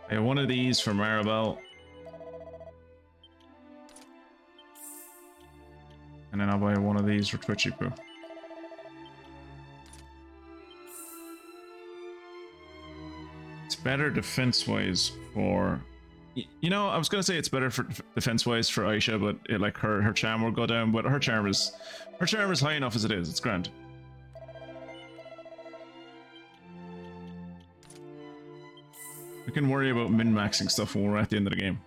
I have one of these for Maribel. And then I'll buy one of these for Twitchy Poo. It's better defense-wise for... You know, I was gonna say it's better for defense-wise for Aisha, but it, like her charm will go down. But her charm is high enough as it is. It's grand. We can worry about min-maxing stuff when we're at the end of the game.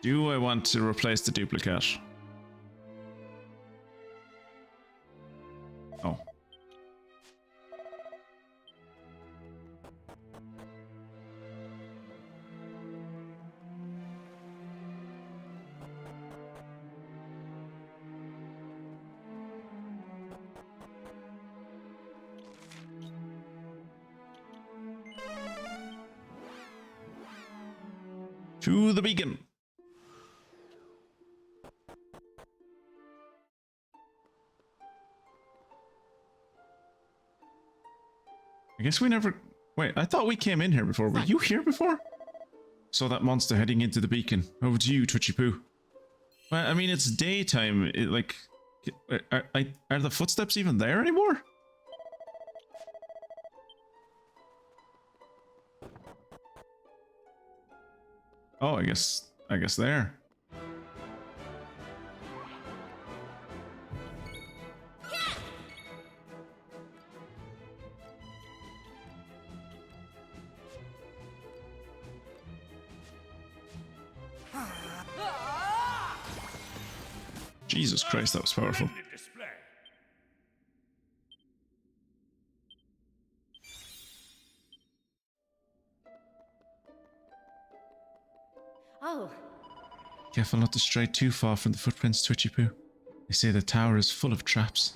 Do I want to replace the duplicate? Oh. To the beacon. I guess we never... Wait, I thought we came in here before. Were you here before? Saw that monster heading into the beacon. Over to you, Twitchy Poo. Well, I mean, it's daytime. Like... Are the footsteps even there anymore? Oh, I guess there. Jesus Christ, that was powerful. Oh, Careful not to stray too far from the footprints, Twitchy Poo. They say the tower is full of traps.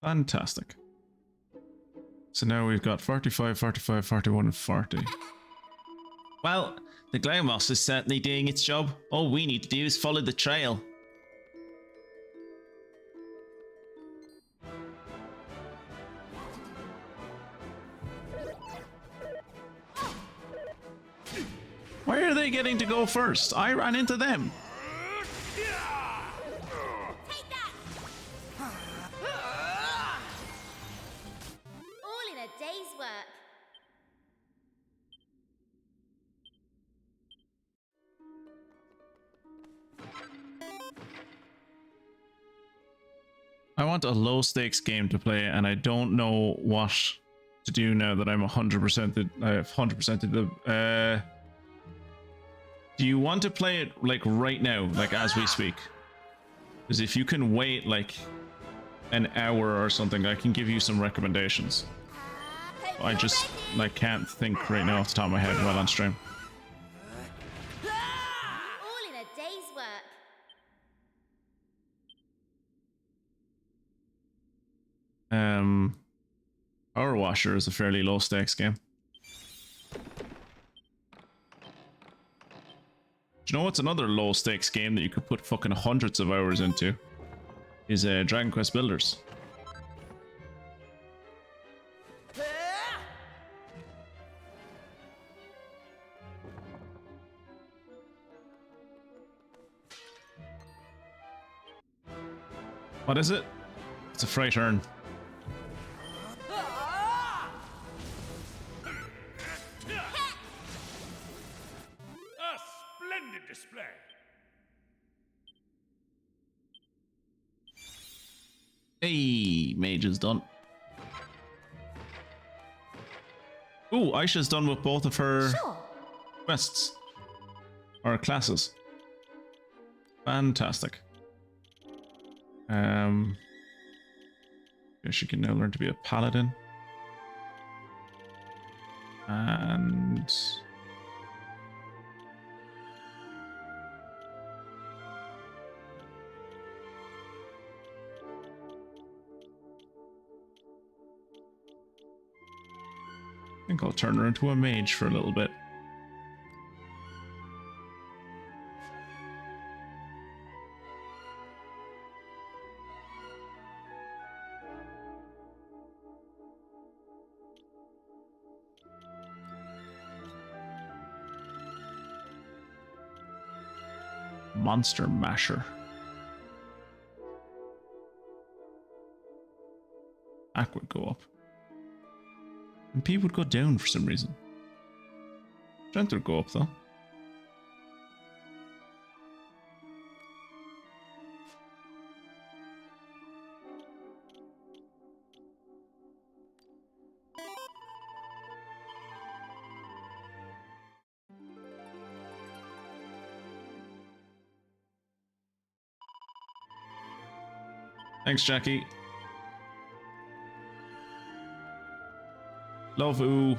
Fantastic. So now we've got 45, 45, 41, and 40. Well, the glow moss is certainly doing its job. All we need to do is follow the trail. Why are they getting to go first? I ran into them. take that! All in a day's work. I want a low stakes game to play, and I don't know what to do now that I'm 100%. I have 100%ed the. Do you want to play it like right now, like as we speak? Because if you can wait like an hour or something, I can give you some recommendations. I just like can't think right now off the top of my head while on stream. All in a day's work. Power Washer is a fairly low stakes game. Do you know what's another low stakes game that you could put fucking hundreds of hours into? Is Dragon Quest Builders. What is it? It's a freight urn. Display. Hey, mage is done. Ooh, Aisha's done with both of her quests. Or classes. Fantastic. She can now learn to be a paladin. And I think I'll turn her into a mage for a little bit. Monster Masher. That would go up. And P would go down for some reason. Strength would go up though. Thanks, Jackie. Love oo.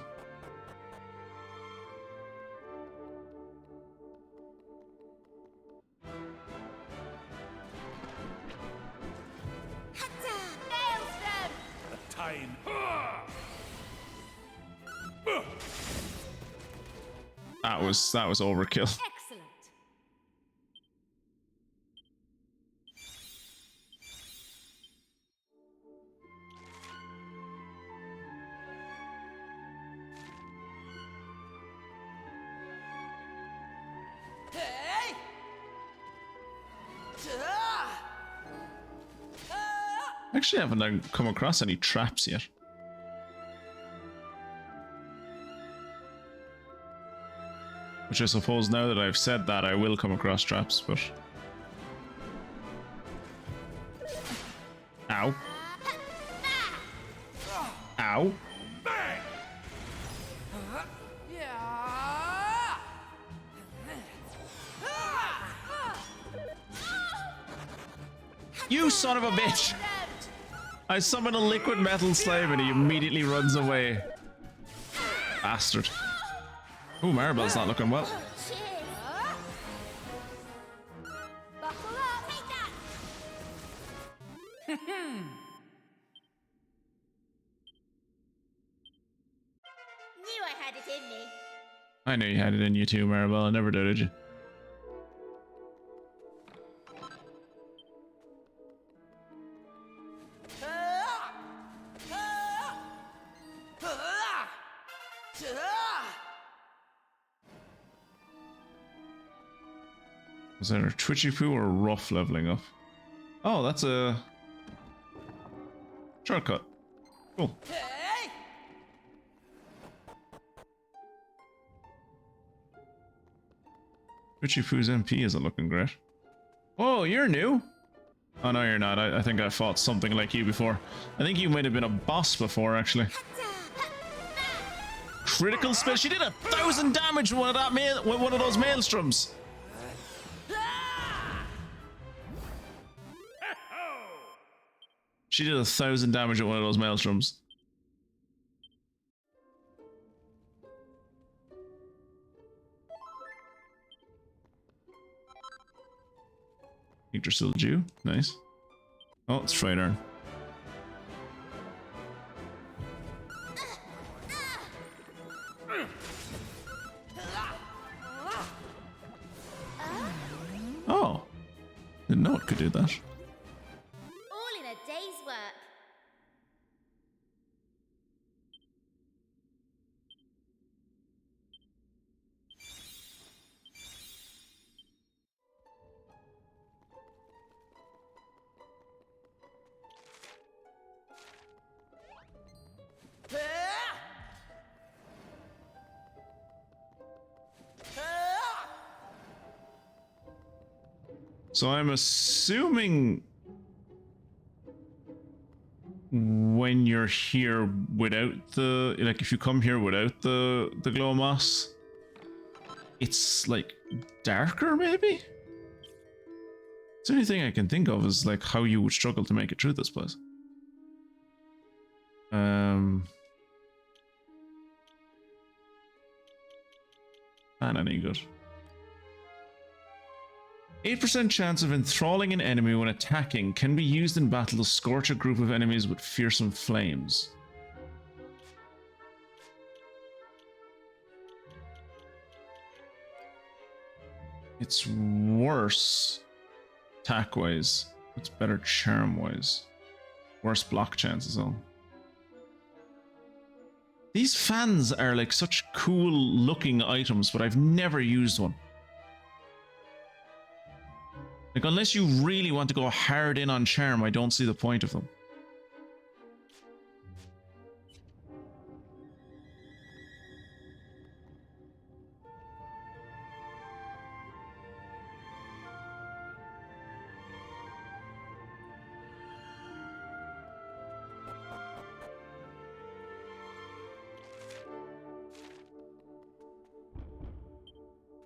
Time. That was overkill. Excellent. Actually, I haven't come across any traps yet. Which I suppose now that I've said that, I will come across traps, but... Ow. Ow. You son of a bitch! I summon a liquid metal slime and he immediately runs away. Bastard. Ooh, Maribel's not looking well. Buckle up. Take that. Knew I had it in me. I knew you had it in you too, Maribel. I never doubted you. Was that a Twitchy Poo or Rough leveling up? Oh, that's a shortcut. Cool. Twitchy Poo's MP isn't looking great. Oh, you're new? Oh no, you're not. I think I fought something like you before. I think you might have been a boss before, actually. Critical spell. She did 1,000 damage with one of those maelstroms. She did 1,000 damage at one of those maelstroms. Yggdrasil Jew, nice. Oh, it's Freydern. Oh, didn't know it could do that. All in a day's work. So I'm assuming when you're here without the, like if you come here without the glow moss, it's like darker maybe? The only thing I can think of is like how you would struggle to make it through this place. Not any good. 8% chance of enthralling an enemy when attacking can be used in battle to scorch a group of enemies with fearsome flames. It's worse attack-wise. It's better charm-wise. Worse block chances though. These fans are like such cool looking items, but I've never used one. Like, unless you really want to go hard in on charm, I don't see the point of them.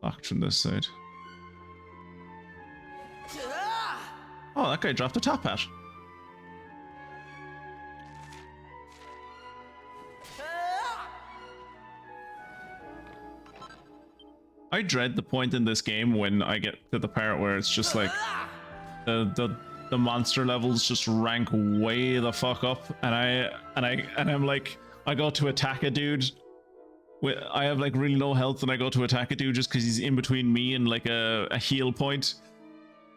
Locked from this side. Oh, that guy dropped a top hat. I dread the point in this game when I get to the part where it's just like the monster levels just rank way the fuck up, and I'm like, I go to attack a dude. I have like really low health, and I go to attack a dude just because he's in between me and like a heal point.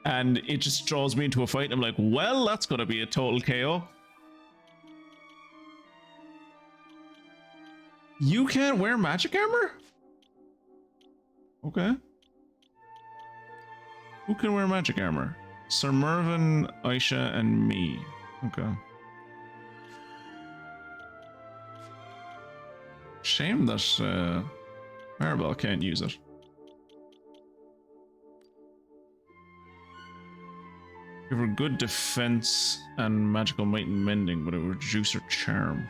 And it just draws me into a fight. I'm like, well, that's gonna be a total KO. You can't wear magic armor? Okay. Who can wear magic armor? Sir Mervyn, Aisha, and me. Okay. Shame that Maribel can't use it. Give her good defense and magical might and mending, but it would reduce her charm.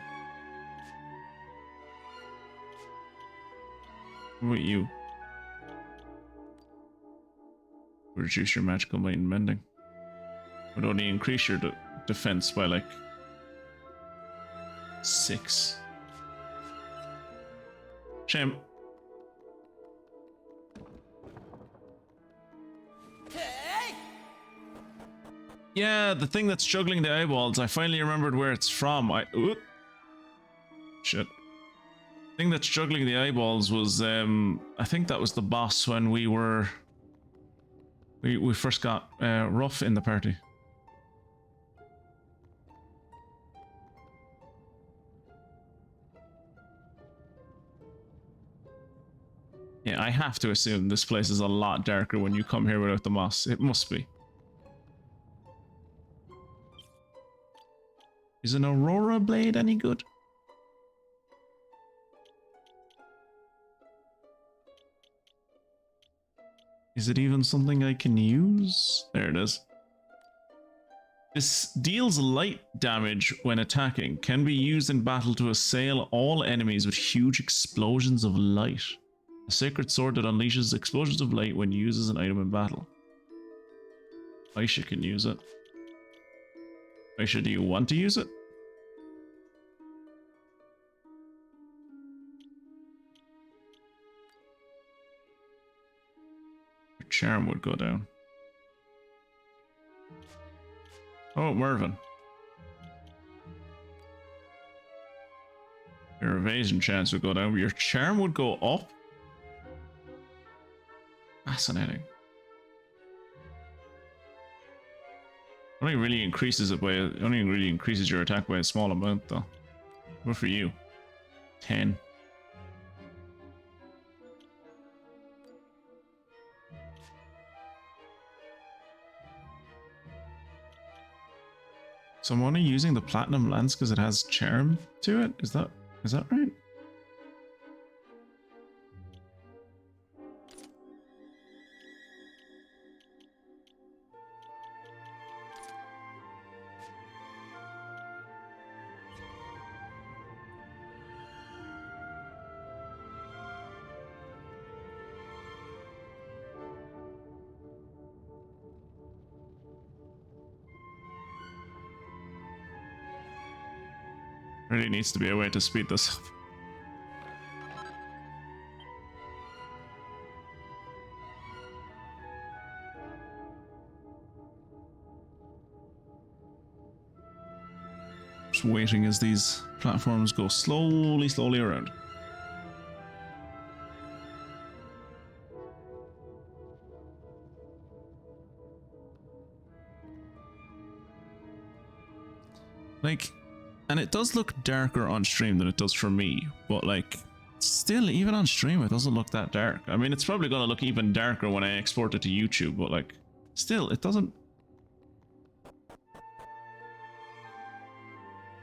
What about you? Reduce your magical might and mending. Would only increase your defense by like 6. Shame. Yeah, the thing that's juggling the eyeballs, I finally remembered where it's from. Shit. The thing that's juggling the eyeballs was, I think that was the boss when we first got Ruff in the party. Yeah, I have to assume this place is a lot darker when you come here without the moss. It must be. Is an Aurora blade any good? Is it even something I can use? There it is. This deals light damage when attacking. Can be used in battle to assail all enemies with huge explosions of light. A sacred sword that unleashes explosions of light when used as an item in battle. Aisha can use it. Aisha, do you want to use it? Your charm would go down. Oh, Mervyn. Your evasion chance would go down, but your charm would go up? Fascinating. Only really increases your attack by a small amount though. What for you? 10. So I'm only using the platinum lance because it has charm to it? Is that right? Really needs to be a way to speed this up. Just waiting as these platforms go slowly around. Like, and it does look darker on stream than it does for me, but like, still, even on stream, it doesn't look that dark. I mean, it's probably gonna look even darker when I export it to YouTube, but like, still, it doesn't...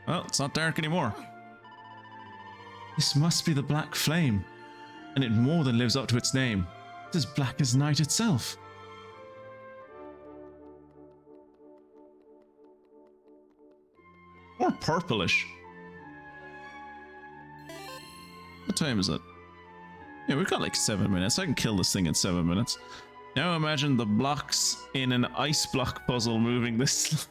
Well, it's not dark anymore. This must be the Black Flame, and it more than lives up to its name. It's as black as night itself. Or purplish. What time is it? Yeah, we've got like 7 minutes. I can kill this thing in 7 minutes. Now imagine the blocks in an ice block puzzle moving this.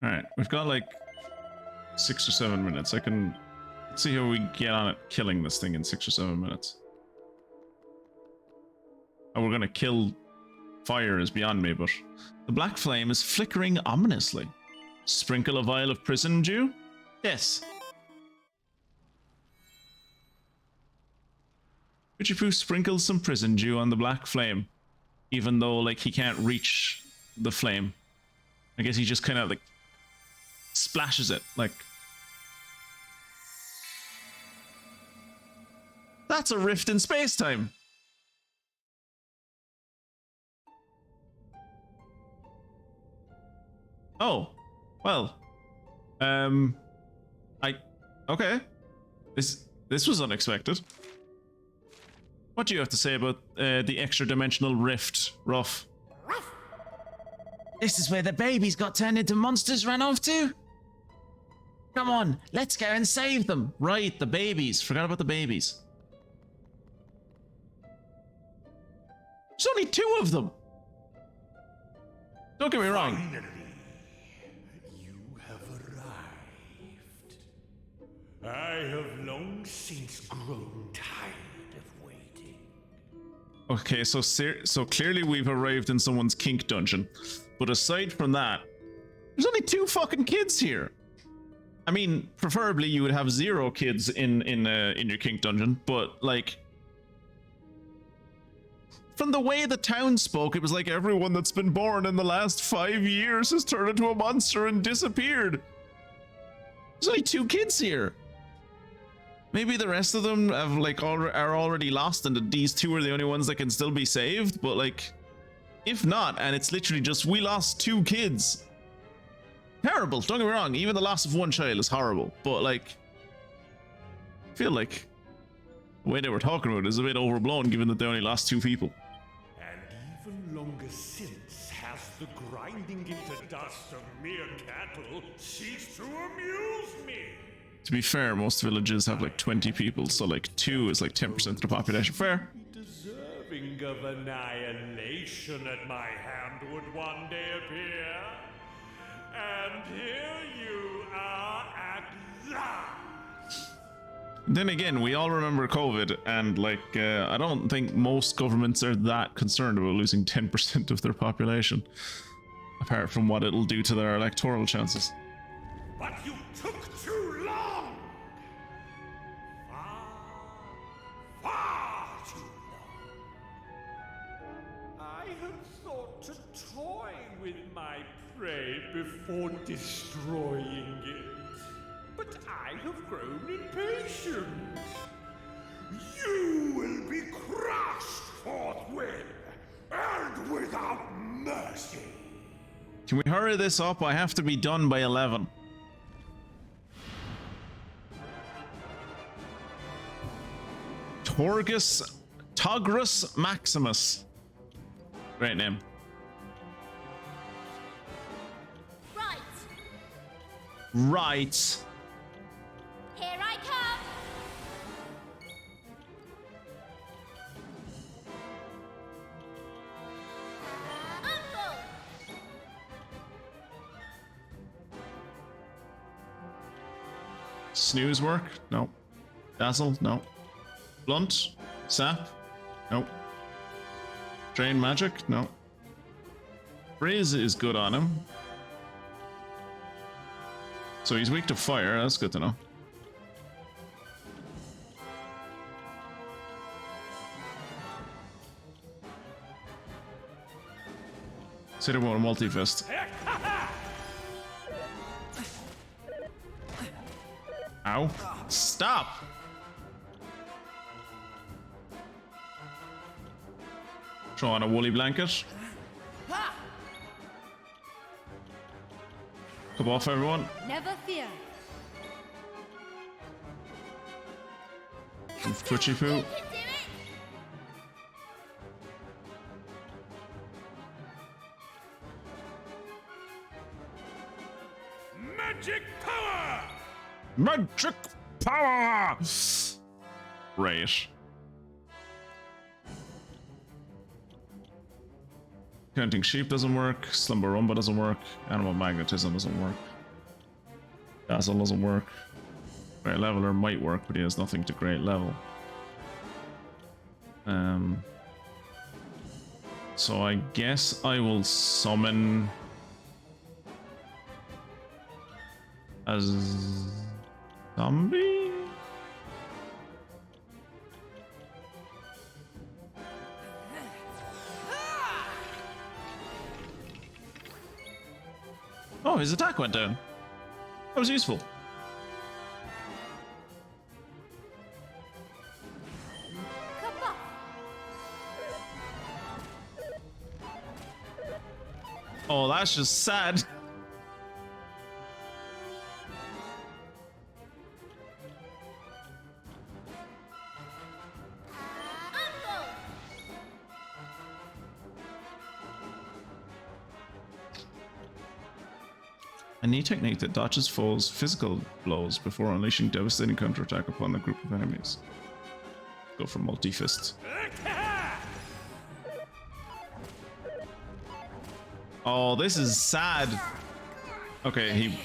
Alright, we've got like 6 or 7 minutes. Let's see how we get on it killing this thing in 6 or 7 minutes. How we're gonna kill fire is beyond me, but the black flame is flickering ominously. Sprinkle a vial of prison dew? Yes. Pichifu sprinkles some prison dew on the black flame, even though like he can't reach the flame. I guess he just kind of like splashes it, like. That's a rift in space-time. Oh, Well, okay. This was unexpected. What do you have to say about the extra dimensional rift, Ruff? This is where the babies got turned into monsters ran off to? Come on, let's go and save them. Right, the babies. Forgot about the babies. There's only 2 of them. Don't get me wrong. Finally, you have arrived. I have long since grown tired of waiting. Okay, so clearly we've arrived in someone's kink dungeon. But aside from that, there's only 2 fucking kids here. I mean, preferably you would have 0 kids in your kink dungeon, but like, from the way the town spoke, it was like everyone that's been born in the last 5 years has turned into a monster and disappeared. There's only 2 kids here. Maybe the rest of them have like are already lost, and these 2 are the only ones that can still be saved. But like, if not, and it's literally just we lost 2 kids. Terrible. Don't get me wrong. Even the loss of 1 child is horrible. But like, I feel like the way they were talking about it is a bit overblown, given that they only lost 2 people. And even longer since has the grinding into dust of mere cattle ceased to amuse me. To be fair, most villages have like 20 people, so like 2 is like 10% of the population. Fair. Deserving of annihilation at my hand would one day appear. And here you are at last. Then again, we all remember COVID, and like, I don't think most governments are that concerned about losing 10% of their population, apart from what it'll do to their electoral chances. But you took too long! Far too long. I had thought to toy with my prey before destroying it. But I have grown impatient. You will be crushed forthwith and without mercy. Can we hurry this up? I have to be done by 11. Togrus Maximus. Great name. Right. Here I come. Uncle. Snooze work? No. Dazzle? No. Blunt? Sap? No. Drain magic? No. Freeze is good on him. So he's weak to fire, that's good to know. Sit about a multi-fist. Ow. Stop! Throw on a woolly blanket. Come off, everyone. Never fear. Twitchy poo. Magic power! Magic power! Right. Counting sheep doesn't work. Slumber Rumba doesn't work. Animal magnetism doesn't work. Dazzle doesn't work. Great Leveler might work, but he has nothing to great level. So I guess I will summon a zombie? Oh, his attack went down. That was useful. Oh, that's just sad. A new technique that dodges foes' physical blows before unleashing devastating counterattack upon a group of enemies. Go for multi-fist. Oh, this is sad. Okay, he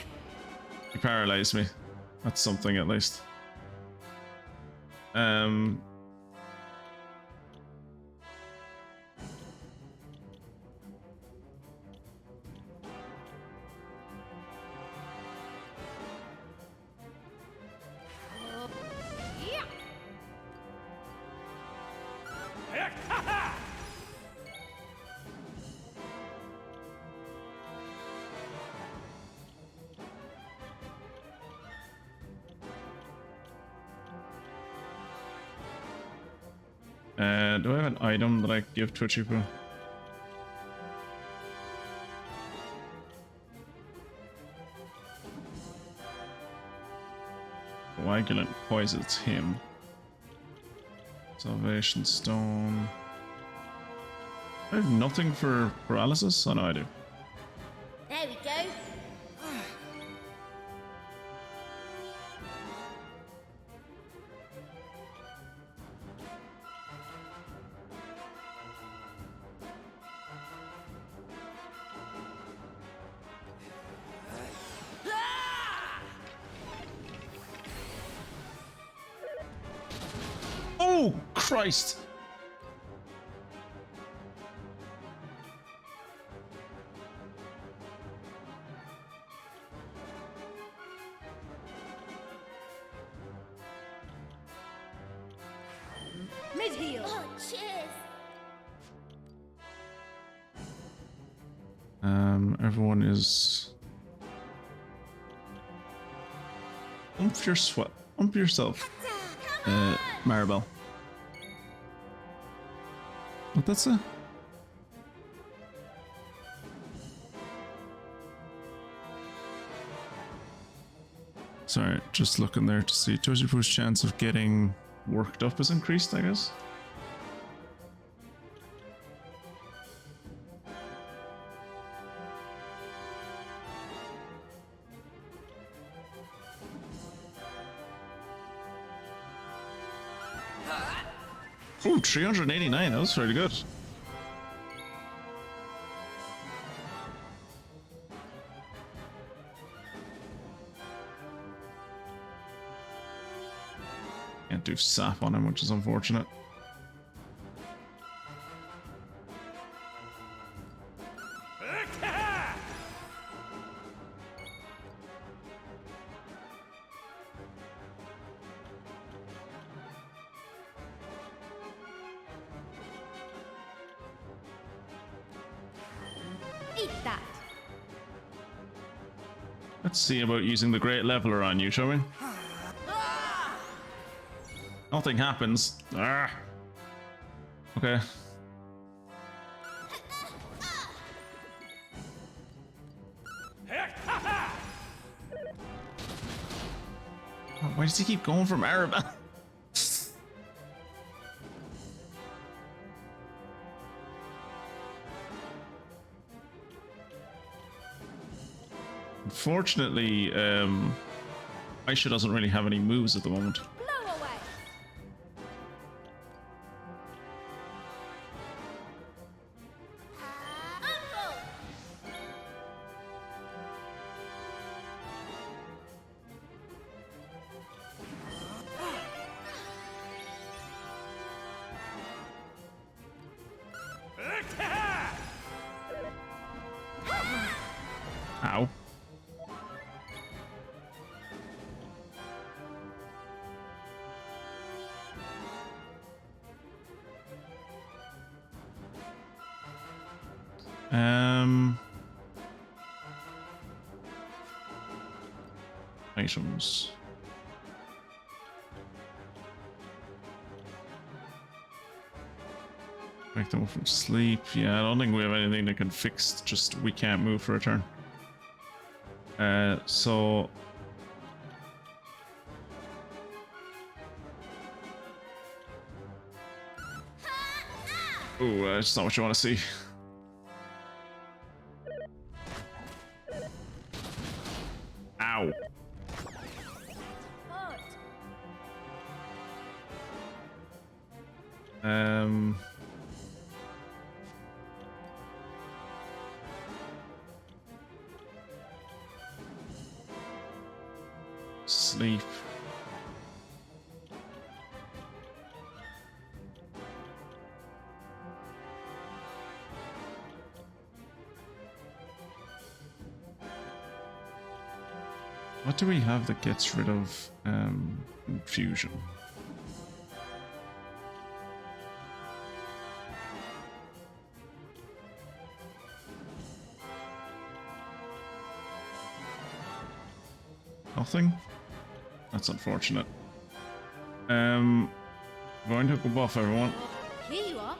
paralyzed me. That's something at least. Do I have an item that I can give to a Chipu? Coagulant poisons him. Salvation Stone. I have nothing for paralysis? Oh no, I do. There we go. Oh, Christ! Mid-heal. Oh, cheers. Everyone is... Ump your sweat. Ump yourself. Maribel. What that's a? Sorry, just looking there to see. Tojipu's chance of getting worked up is increased, I guess. Ooh, 389, that was pretty good. Can't do sap on him, which is unfortunate. Eat that. Let's see about using the Great Leveler on you, shall we? Nothing happens. Ah. Okay. Why does he keep going from Arabelle? Unfortunately, Aisha doesn't really have any moves at the moment. Blow away. Uncle. Ow. Items. Wake them up from sleep. Yeah, I don't think we have anything that can fix just we can't move for a turn. So ooh, that's not what you want to see. Sleep. What do we have that gets rid of confusion? Nothing? That's unfortunate. Going to go buff everyone. Here you are.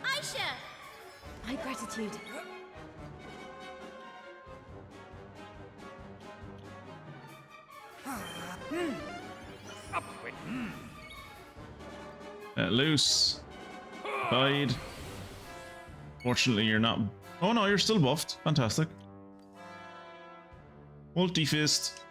Aisha! My gratitude. Loose. Died. Fortunately, you're not. Oh no, you're still buffed. Fantastic. Multi fist.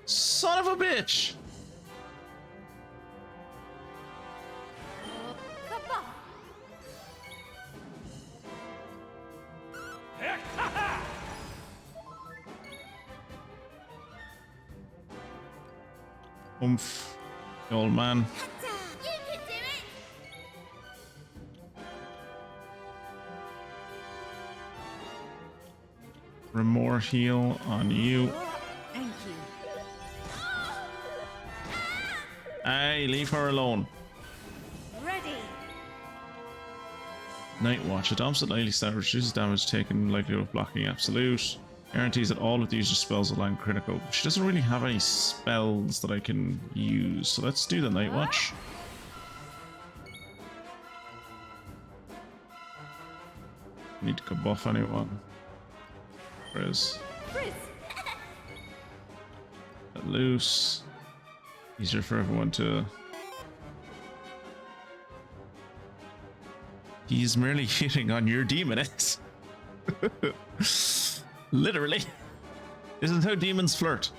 Son of a bitch! Oomph, the old man. You can do it! Remore heal on you. Thank you. Hey, leave her alone. Ready. Night Watch. Adopts at lightly stat reduces damage taken, likelihood of blocking absolute. Guarantees that all of the user's spells will land critical. She doesn't really have any spells that I can use, so let's do the Night Watch. Need to go buff anyone. Frizz. Let loose. Easier for everyone to... He's merely hitting on your demoness. Literally. This is how demons flirt.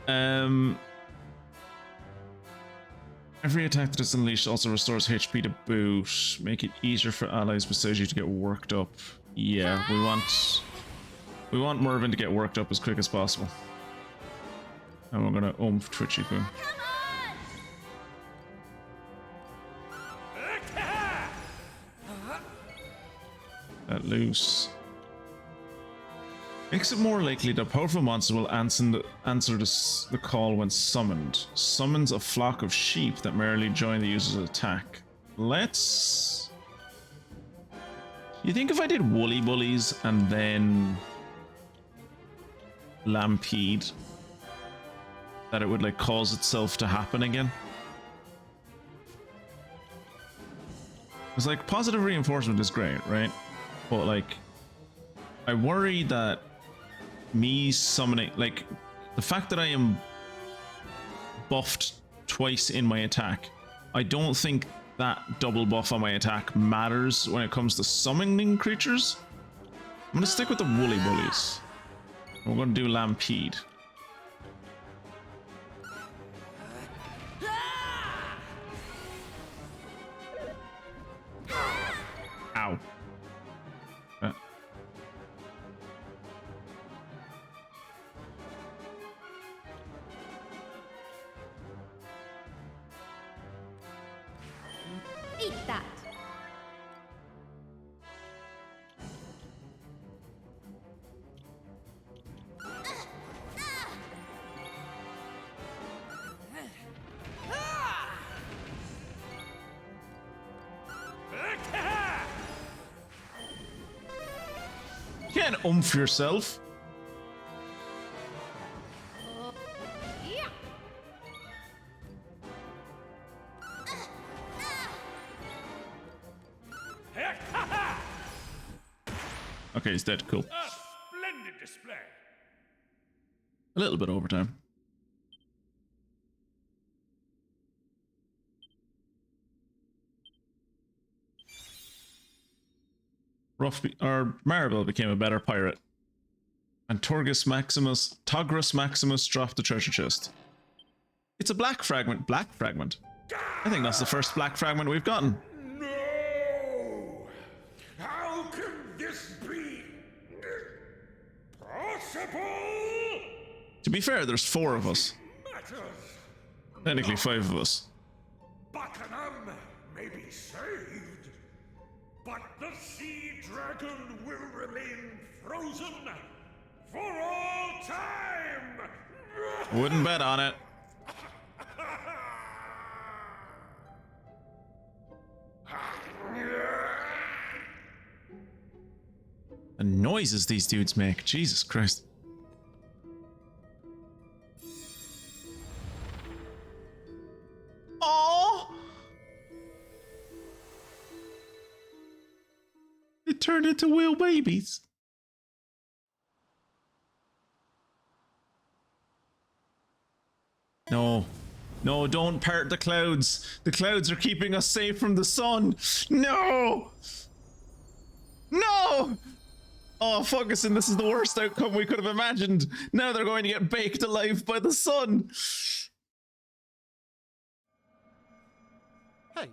Every attack that is unleashed also restores HP to boot. Make it easier for allies beside you to get worked up. Yeah, we want Mervyn to get worked up as quick as possible. And we're gonna oomph Twitchy Poo. Let loose. Makes it more likely that powerful monsters will answer the call when summoned. Summons a flock of sheep that merely join the user's attack. Let's... You think if I did Woolly Bullies and then Lampede, that it would like cause itself to happen again? It's like positive reinforcement is great, right? But like, I worry that me summoning, like, the fact that I am buffed twice in my attack, I don't think that double buff on my attack matters when it comes to summoning creatures. I'm gonna stick with the Woolly Bullies. We're gonna do Lampede. Ow. Eat that. You can't oomph yourself. Yeah. Okay, he's dead. Cool. A splendid display. A little bit overtime. Maribel became a better pirate. And Togris Maximus dropped the treasure chest. It's a black fragment. Black fragment? I think that's the first black fragment we've gotten. No! How can this be possible? To be fair, there's 4 of us. Technically 5 of us. Buccanham may be saved, but the sea dragon will remain frozen for all time! Wouldn't bet on it. The noises these dudes make, Jesus Christ. Oh! It turned into whale babies. No. No, don't part the clouds. The clouds are keeping us safe from the sun. No! No! Oh, Ferguson, this is the worst outcome we could have imagined. Now they're going to get baked alive by the sun. Hey.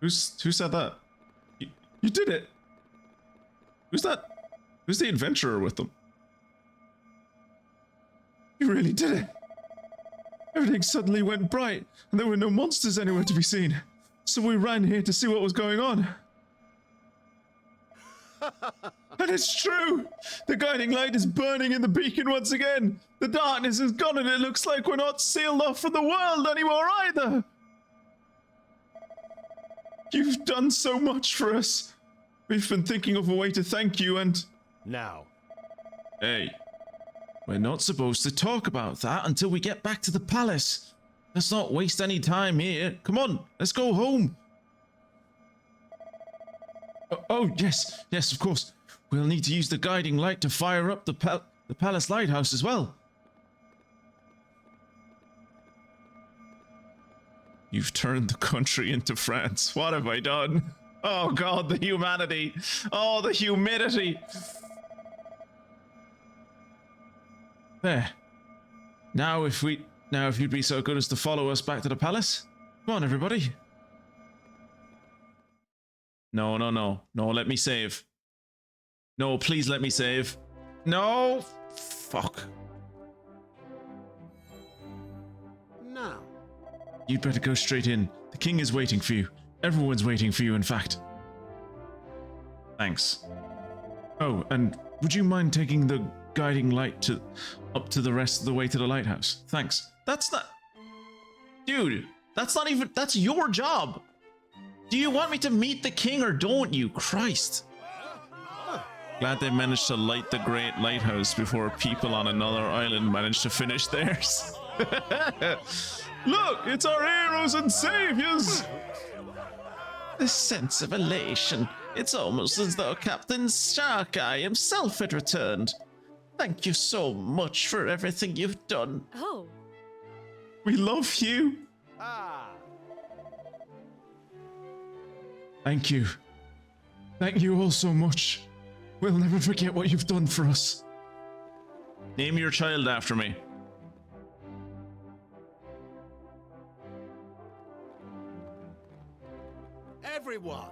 Who said that? You did it. Who's that? Who's the adventurer with them? You really did it. Everything suddenly went bright, and there were no monsters anywhere to be seen. So we ran here to see what was going on. And it's true! The guiding light is burning in the beacon once again! The darkness is gone and it looks like we're not sealed off from the world anymore either! You've done so much for us! We've been thinking of a way to thank you and... Now. Hey. We're not supposed to talk about that until we get back to the palace. Let's not waste any time here. Come on, let's go home. Oh, yes, of course. We'll need to use the guiding light to fire up the palace lighthouse as well. You've turned the country into France. What have I done? Oh God, the humanity. Oh, the humidity. There. Now if you'd be so good as to follow us back to the palace. Come on, everybody. No, let me save. No, please let me save. No! Fuck. Now. You'd better go straight in. The king is waiting for you. Everyone's waiting for you, in fact. Thanks. Oh, and would you mind taking the guiding light up to the rest of the way to the lighthouse? Thanks. That's not... Dude, that's not even... That's your job! Do you want me to meet the king or don't you? Christ. Glad they managed to light the great lighthouse before people on another island managed to finish theirs. Look, it's our heroes and saviors! This sense of elation. It's almost as though Captain Sharkeye himself had returned. Thank you so much for everything you've done. Oh. We love you. Thank you. Thank you all so much. We'll never forget what you've done for us. Name your child after me. Everyone,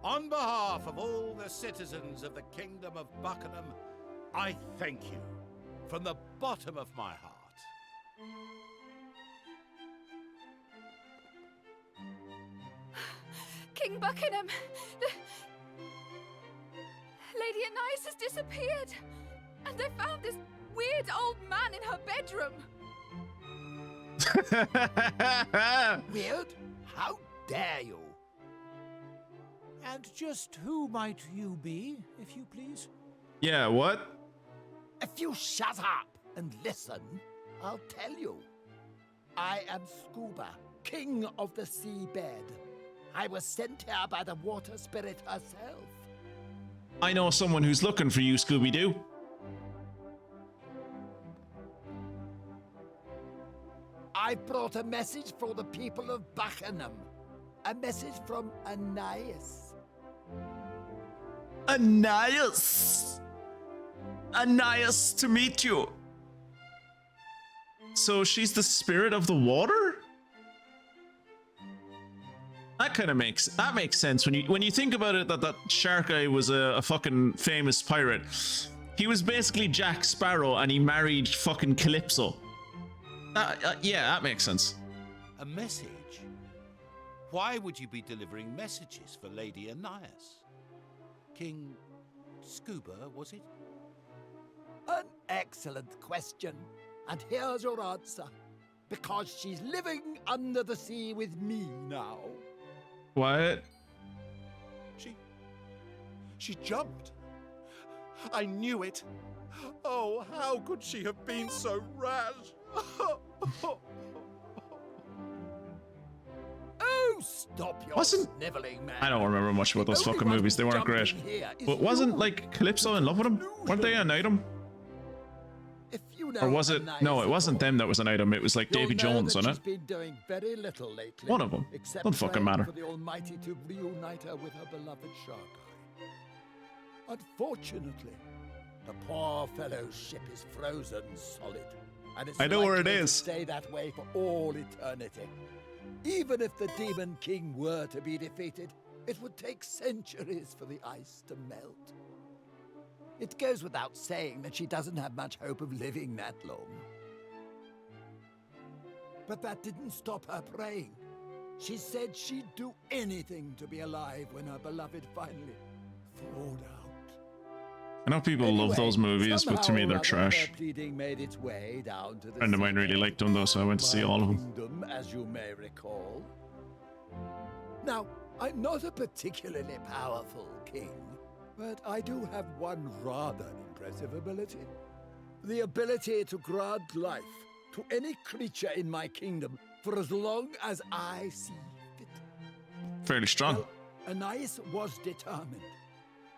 on behalf of all the citizens of the Kingdom of Buccanham, I thank you from the bottom of my heart. King Buccanham! Lady Anais has disappeared! And they found this weird old man in her bedroom! Weird? How dare you? And just who might you be, if you please? Yeah, what? If you shut up and listen, I'll tell you. I am Scuba, king of the seabed. I was sent here by the water spirit herself. I know someone who's looking for you, Scooby-Doo. I've brought a message for the people of Buccanham. A message from Anais. Anais! Anais, to meet you. So she's the spirit of the water? That kind of makes sense when you think about it, that shark guy was a fucking famous pirate. He was basically Jack Sparrow and he married fucking Calypso. Yeah, that makes sense. A message? Why would you be delivering messages for Lady Anais? King Scuba, was it? An excellent question. And here's your answer. Because she's living under the sea with me now. What? She jumped. I knew it. Oh, how could she have been so rash? Oh, stop your sniveling, man. I don't remember much about those fucking movies. They weren't great. But wasn't like Calypso in love with him? Weren't they an item? Or was it? No, it wasn't them that was an item. It was like Davy Jones, wasn't it? Been doing very little lately. One of them. Don't fucking matter. For the Almighty to reunite her with her beloved shark eye. Unfortunately, the poor fellow's ship is frozen solid, and it's I know where it likely to is. stay that way for all eternity. Even if the Demon King were to be defeated, it would take centuries for the ice to melt. It goes without saying that she doesn't have much hope of living that long. But that didn't stop her praying. She said she'd do anything to be alive when her beloved finally thawed out. I know people love those movies, but to me they're trash. Her pleading made its way down to the Friend of mine really liked them though, so I went to see all of them. kingdom, as you may recall. Now, I'm not a particularly powerful king, but I do have one rather impressive ability. The ability to grant life to any creature in my kingdom for as long as I see fit. Fairly strong. Well, Anais was determined.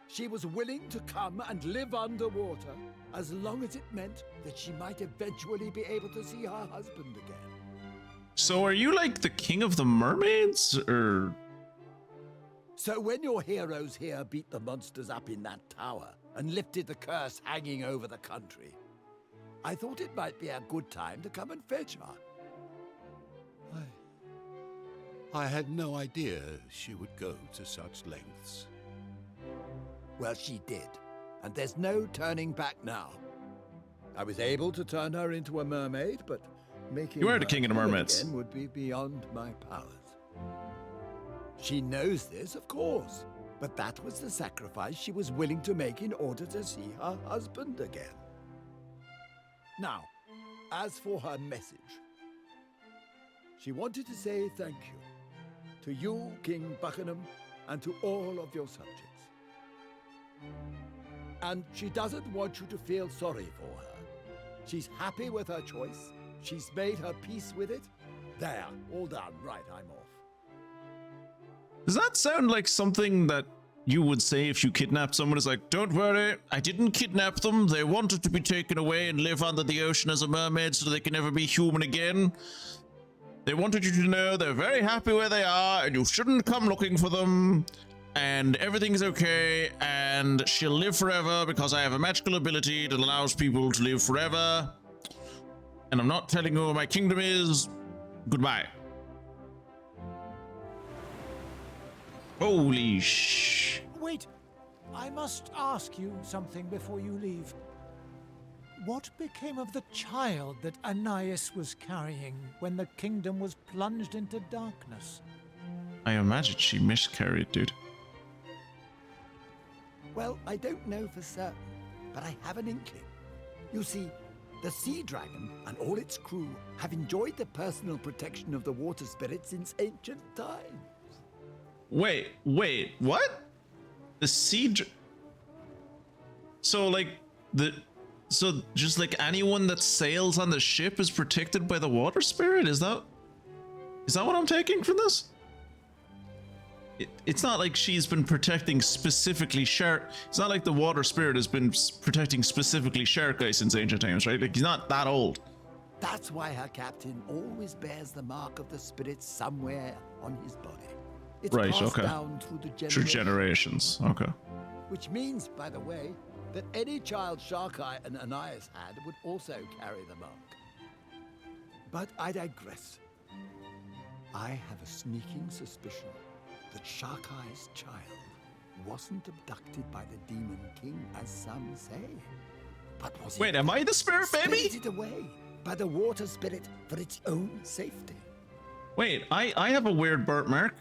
She was willing to come and live underwater as long as it meant that she might eventually be able to see her husband again. So are you like the king of the mermaids, or? So when your heroes here beat the monsters up in that tower and lifted the curse hanging over the country, I thought it might be a good time to come and fetch her. I had no idea she would go to such lengths. Well, she did, and there's no turning back now. I was able to turn her into a mermaid, but making You are the her king of the whole mermaids. again would be beyond my powers. She knows this, of course, but that was the sacrifice she was willing to make in order to see her husband again. Now, as for her message, she wanted to say thank you to you, King Buccanham, and to all of your subjects. And she doesn't want you to feel sorry for her. She's happy with her choice. She's made her peace with it. There, all done. Right, I'm off. Does that sound like something that you would say if you kidnapped someone? It's like, don't worry, I didn't kidnap them. They wanted to be taken away and live under the ocean as a mermaid so they can never be human again. They wanted you to know they're very happy where they are and you shouldn't come looking for them. And everything's okay, and she'll live forever because I have a magical ability that allows people to live forever. And I'm not telling you where my kingdom is. Goodbye. Holy sh... Wait, I must ask you something before you leave. What became of the child that Anais was carrying when the kingdom was plunged into darkness? I imagine she miscarried, dude. Well, I don't know for certain, but I have an inkling. You see, the Sea Dragon and all its crew have enjoyed the personal protection of the water spirit since ancient times. Wait, what? The So just like anyone that sails on the ship is protected by the water spirit? Is that what I'm taking from this? It's not like she's been protecting specifically shark. It's not like the water spirit has been protecting specifically shark guy since ancient times, right? Like, he's not that old. That's why her captain always bears the mark of the spirit somewhere on his body. It's Right, passed okay. down through the Through generations. generations. Okay. Which means, by the way, that any child Sharkai and Anais had would also carry the mark. But I digress. I have a sneaking suspicion that Sharkai's child wasn't abducted by the Demon King, as some say. But was Wait, am I the spirit baby? spirited away by the water spirit for its own safety. Wait, I have a weird birthmark.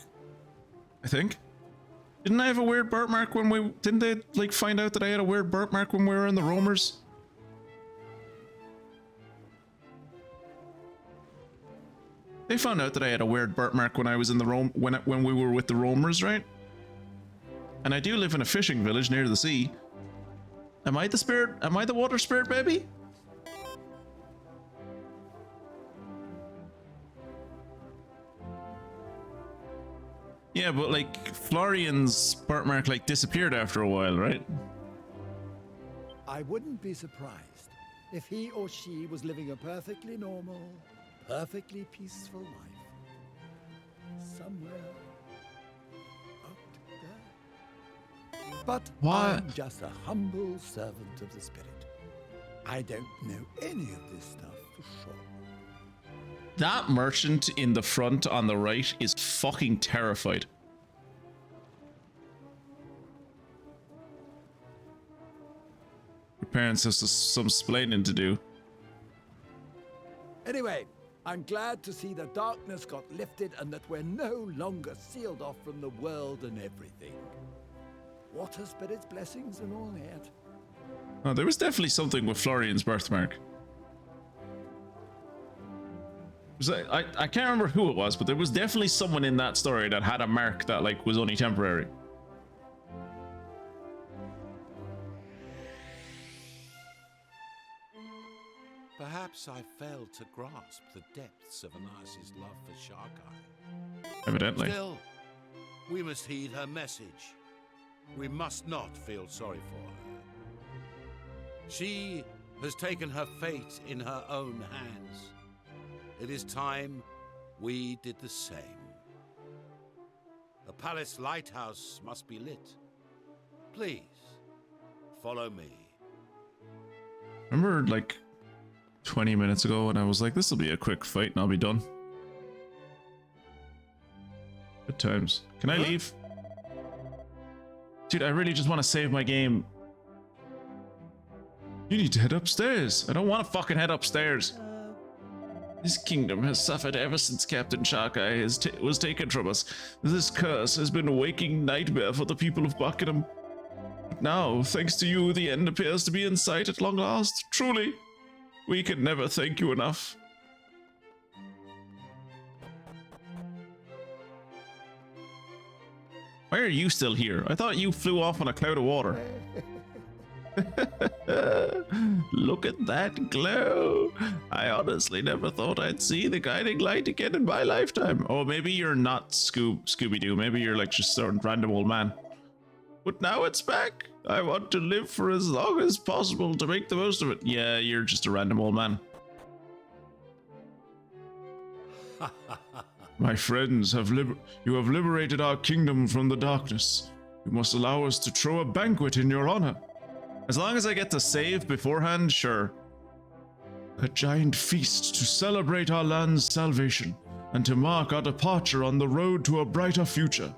I think. Didn't I have a weird birthmark when we... Didn't they, like, find out that I had a weird birthmark when we were in the roamers? They found out that I had a weird birthmark when I was in the when we were with the roamers, right? And I do live in a fishing village near the sea. Am I the spirit? Am I the water spirit baby? Yeah, but like Florian's birthmark like disappeared after a while, right? I wouldn't be surprised if he or she was living a perfectly normal, perfectly peaceful life. Somewhere out there. But What? I'm just a humble servant of the spirit. I don't know any of this stuff for sure. That merchant in the front on the right is fucking terrified. Your parents have some splaining to do. Anyway, I'm glad to see the darkness got lifted and that we're no longer sealed off from the world and everything. Water spirits' blessings and all that. Oh, there was definitely something with Florian's birthmark. I can't remember who it was, but there was definitely someone in that story that had a mark that like was only temporary. Perhaps I failed to grasp the depths of Anais' love for Sharkai. Evidently. Still, we must heed her message. We must not feel sorry for her. She has taken her fate in her own hands. It is time we did the same. The palace lighthouse must be lit. Please, follow me. Remember like 20 minutes ago when I was like, this will be a quick fight and I'll be done. Good times. Can I leave? Dude, I really just want to save my game. You need to head upstairs. I don't want to fucking head upstairs. This kingdom has suffered ever since Captain Sharkai was taken from us. This curse has been a waking nightmare for the people of Buccanham. Now, thanks to you, the end appears to be in sight at long last. Truly, we can never thank you enough. Why are you still here? I thought you flew off on a cloud of water. Look at that glow. I honestly never thought I'd see the guiding light again in my lifetime. Oh, maybe you're not Scooby-Doo. Maybe you're like just some random old man. But now it's back. I want to live for as long as possible to make the most of it. Yeah, you're just a random old man. My friends, you have liberated our kingdom from the darkness. You must allow us to throw a banquet in your honor. As long as I get to save beforehand, sure. A giant feast to celebrate our land's salvation and to mark our departure on the road to a brighter future.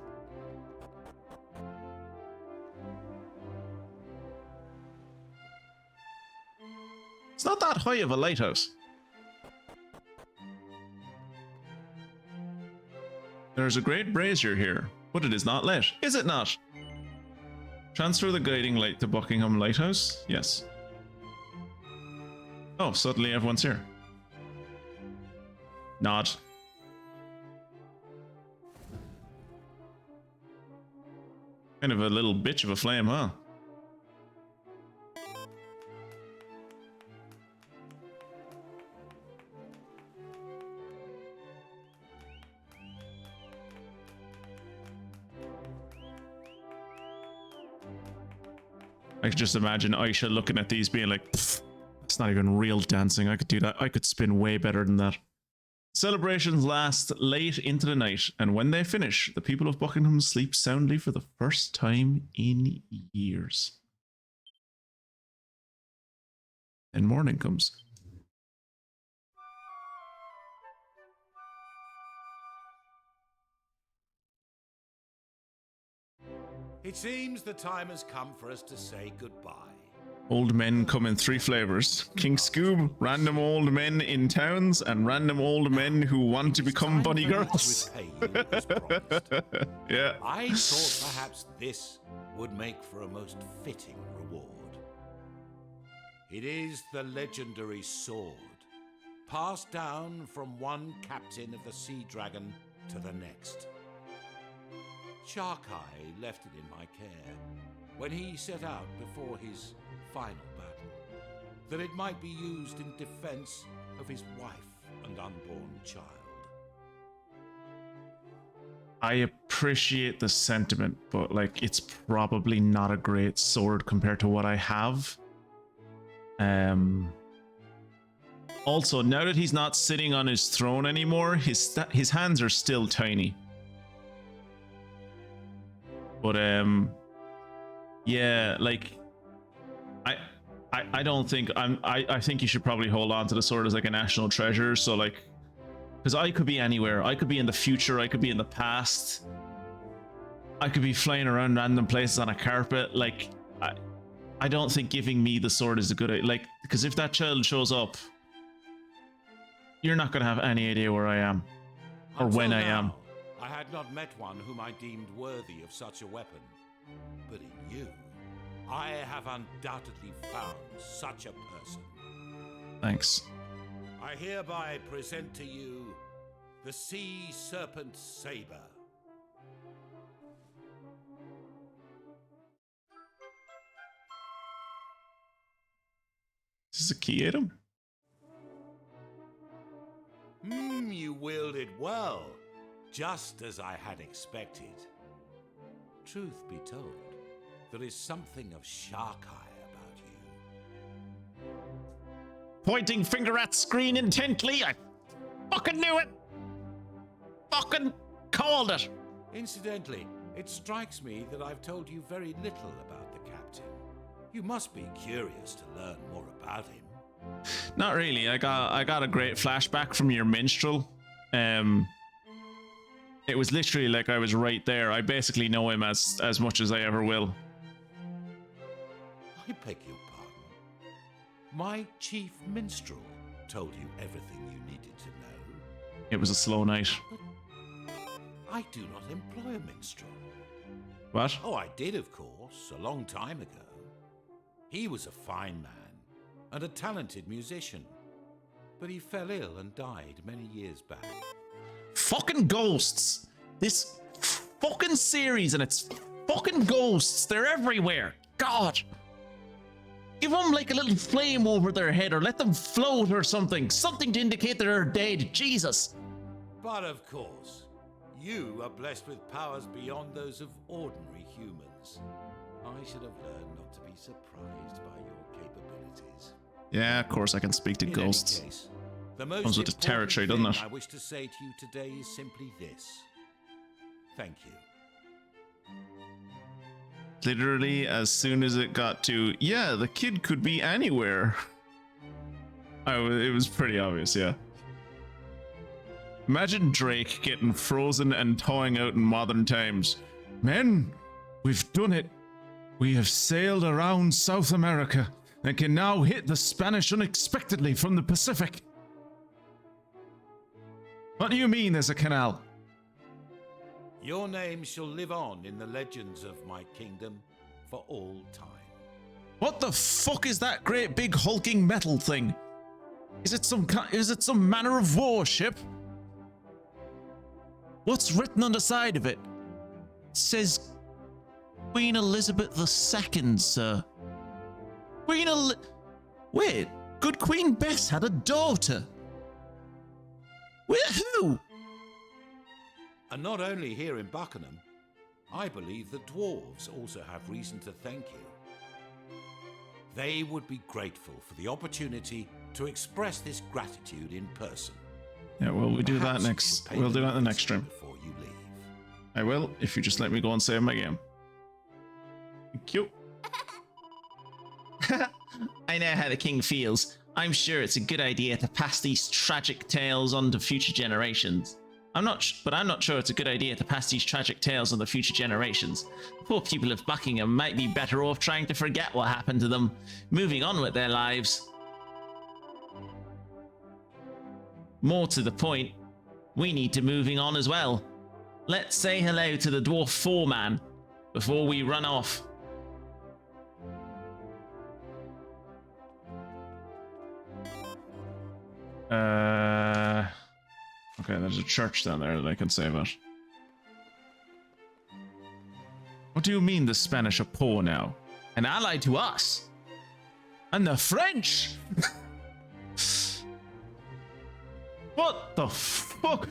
It's not that high of a lighthouse. There's a great brazier here, but it is not lit. Is it not? Transfer the guiding light to Buckingham Lighthouse? Yes. Oh, suddenly everyone's here. Nod. Kind of a little bitch of a flame, huh? I could just imagine Aisha looking at these being like, It's not even real dancing. I could do that. I could spin way better than that. Celebrations last late into the night, and when they finish, the people of Buccanham sleep soundly for the first time in years. Then morning comes. It seems the time has come for us to say goodbye. Old men come in 3 flavors. King Scoob, random old men in towns, and random old men who want to become bunny girls. Yeah. I thought perhaps this would make for a most fitting reward. It is the legendary sword, passed down from one captain of the Sea Dragon to the next. Sharkai left it in my care when he set out before his final battle, that it might be used in defense of his wife and unborn child. I appreciate the sentiment, but like, it's probably not a great sword compared to what I have. Also, now that he's not sitting on his throne anymore, his hands are still tiny. But yeah, like, I don't think I think you should probably hold on to the sword as like a national treasure. So like, because I could be anywhere. I could be in the future. I could be in the past. I could be flying around random places on a carpet. Like, I don't think giving me the sword is a good idea. Like, because if that child shows up, you're not gonna have any idea where I am or when I am. I had not met one whom I deemed worthy of such a weapon, but in you, I have undoubtedly found such a person. Thanks. I hereby present to you the Sea Serpent Saber. Is this a key item? You wield it well, just as I had expected. Truth be told, there is something of Sharkai about you. Pointing finger at screen intently. I fucking knew it. Fucking called it. Incidentally, it strikes me that I've told you very little about the captain. You must be curious to learn more about him. Not really. I got a great flashback from your minstrel. It was literally like I was right there. I basically know him as much as I ever will. I beg your pardon. My chief minstrel told you everything you needed to know. It was a slow night. But I do not employ a minstrel. What? Oh, I did, of course, a long time ago. He was a fine man and a talented musician, but he fell ill and died many years back. Fucking ghosts. This fucking series and it's fucking ghosts. They're everywhere. God. Give them like a little flame over their head or let them float or something. Something to indicate that they're dead. Jesus. But of course, you are blessed with powers beyond those of ordinary humans. I should have learned not to be surprised by your capabilities. Yeah, of course I can speak to ghosts. In any case, the most comes with the territory, doesn't it? I wish to say to you today is simply this. Thank you. Literally, as soon as it got to, yeah, the kid could be anywhere. It was pretty obvious, yeah. Imagine Drake getting frozen and thawing out in modern times. Men, we've done it. We have sailed around South America and can now hit the Spanish unexpectedly from the Pacific. What do you mean there's a canal? Your name shall live on in the legends of my kingdom for all time. What the fuck is that great big hulking metal thing? Is it some manner of warship? What's written on the side of it? It says Queen Elizabeth II, sir. Wait, good Queen Bess had a daughter. Who? And not only here in Buccanham, I believe the dwarves also have reason to thank you. They would be grateful for the opportunity to express this gratitude in person. Yeah, well, we do that Perhaps you next. should pay We'll do them that in the a next stream. visit before you leave. I will, if you just let me go and save my game. Thank you. I know how the king feels. I'm sure it's a good idea to pass these tragic tales on to future generations. I'm not sure it's a good idea to pass these tragic tales on to future generations. The poor people of Buckingham might be better off trying to forget what happened to them, moving on with their lives. More to the point, we need to moving on as well. Let's say hello to the dwarf foreman before we run off. Okay, there's a church down there that I can save at. What do you mean the Spanish are poor now? An ally to us. And the French? What the fuck?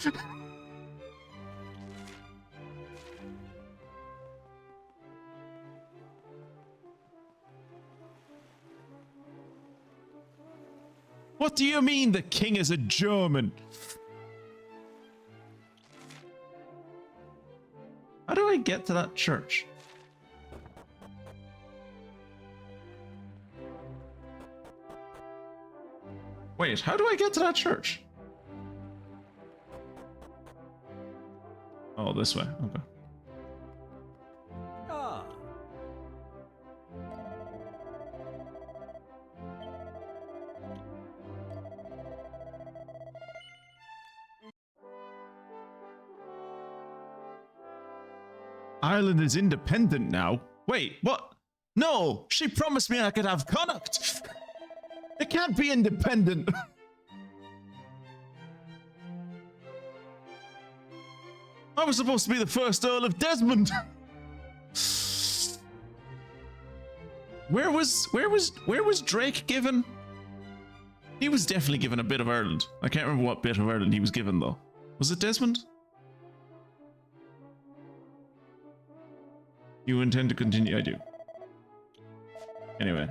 What do you mean the king is a German? How do I get to that church? Wait, how do I get to that church? Oh, this way. Okay. Ah. Ireland is independent now. Wait, what? No, she promised me I could have Connacht. It can't be independent. I was supposed to be the first Earl of Desmond. Where was Drake given? He was definitely given a bit of Ireland. I can't remember what bit of Ireland he was given though. Was it Desmond? You intend to continue? I do. Anyway,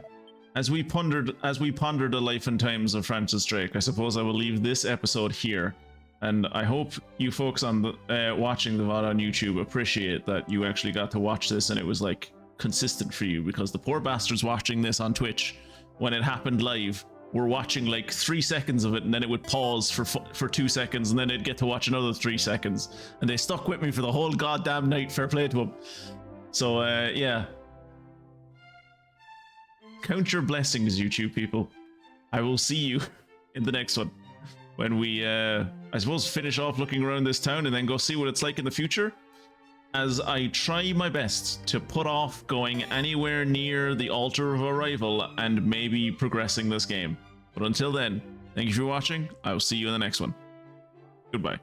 as we ponder the life and times of Francis Drake, I suppose I will leave this episode here. And I hope you folks on the watching the VoD on YouTube appreciate that you actually got to watch this and it was like consistent for you, because the poor bastards watching this on Twitch when it happened live were watching like 3 seconds of it, and then it would pause for 2 seconds, and then they'd get to watch another 3 seconds, and they stuck with me for the whole goddamn night. Fair play to them. So yeah, count your blessings, YouTube people. I will see you in the next one when we I suppose finish off looking around this town and then go see what it's like in the future, as I try my best to put off going anywhere near the altar of arrival and maybe progressing this game. But until then, thank you for watching. I will see you in the next one. Goodbye.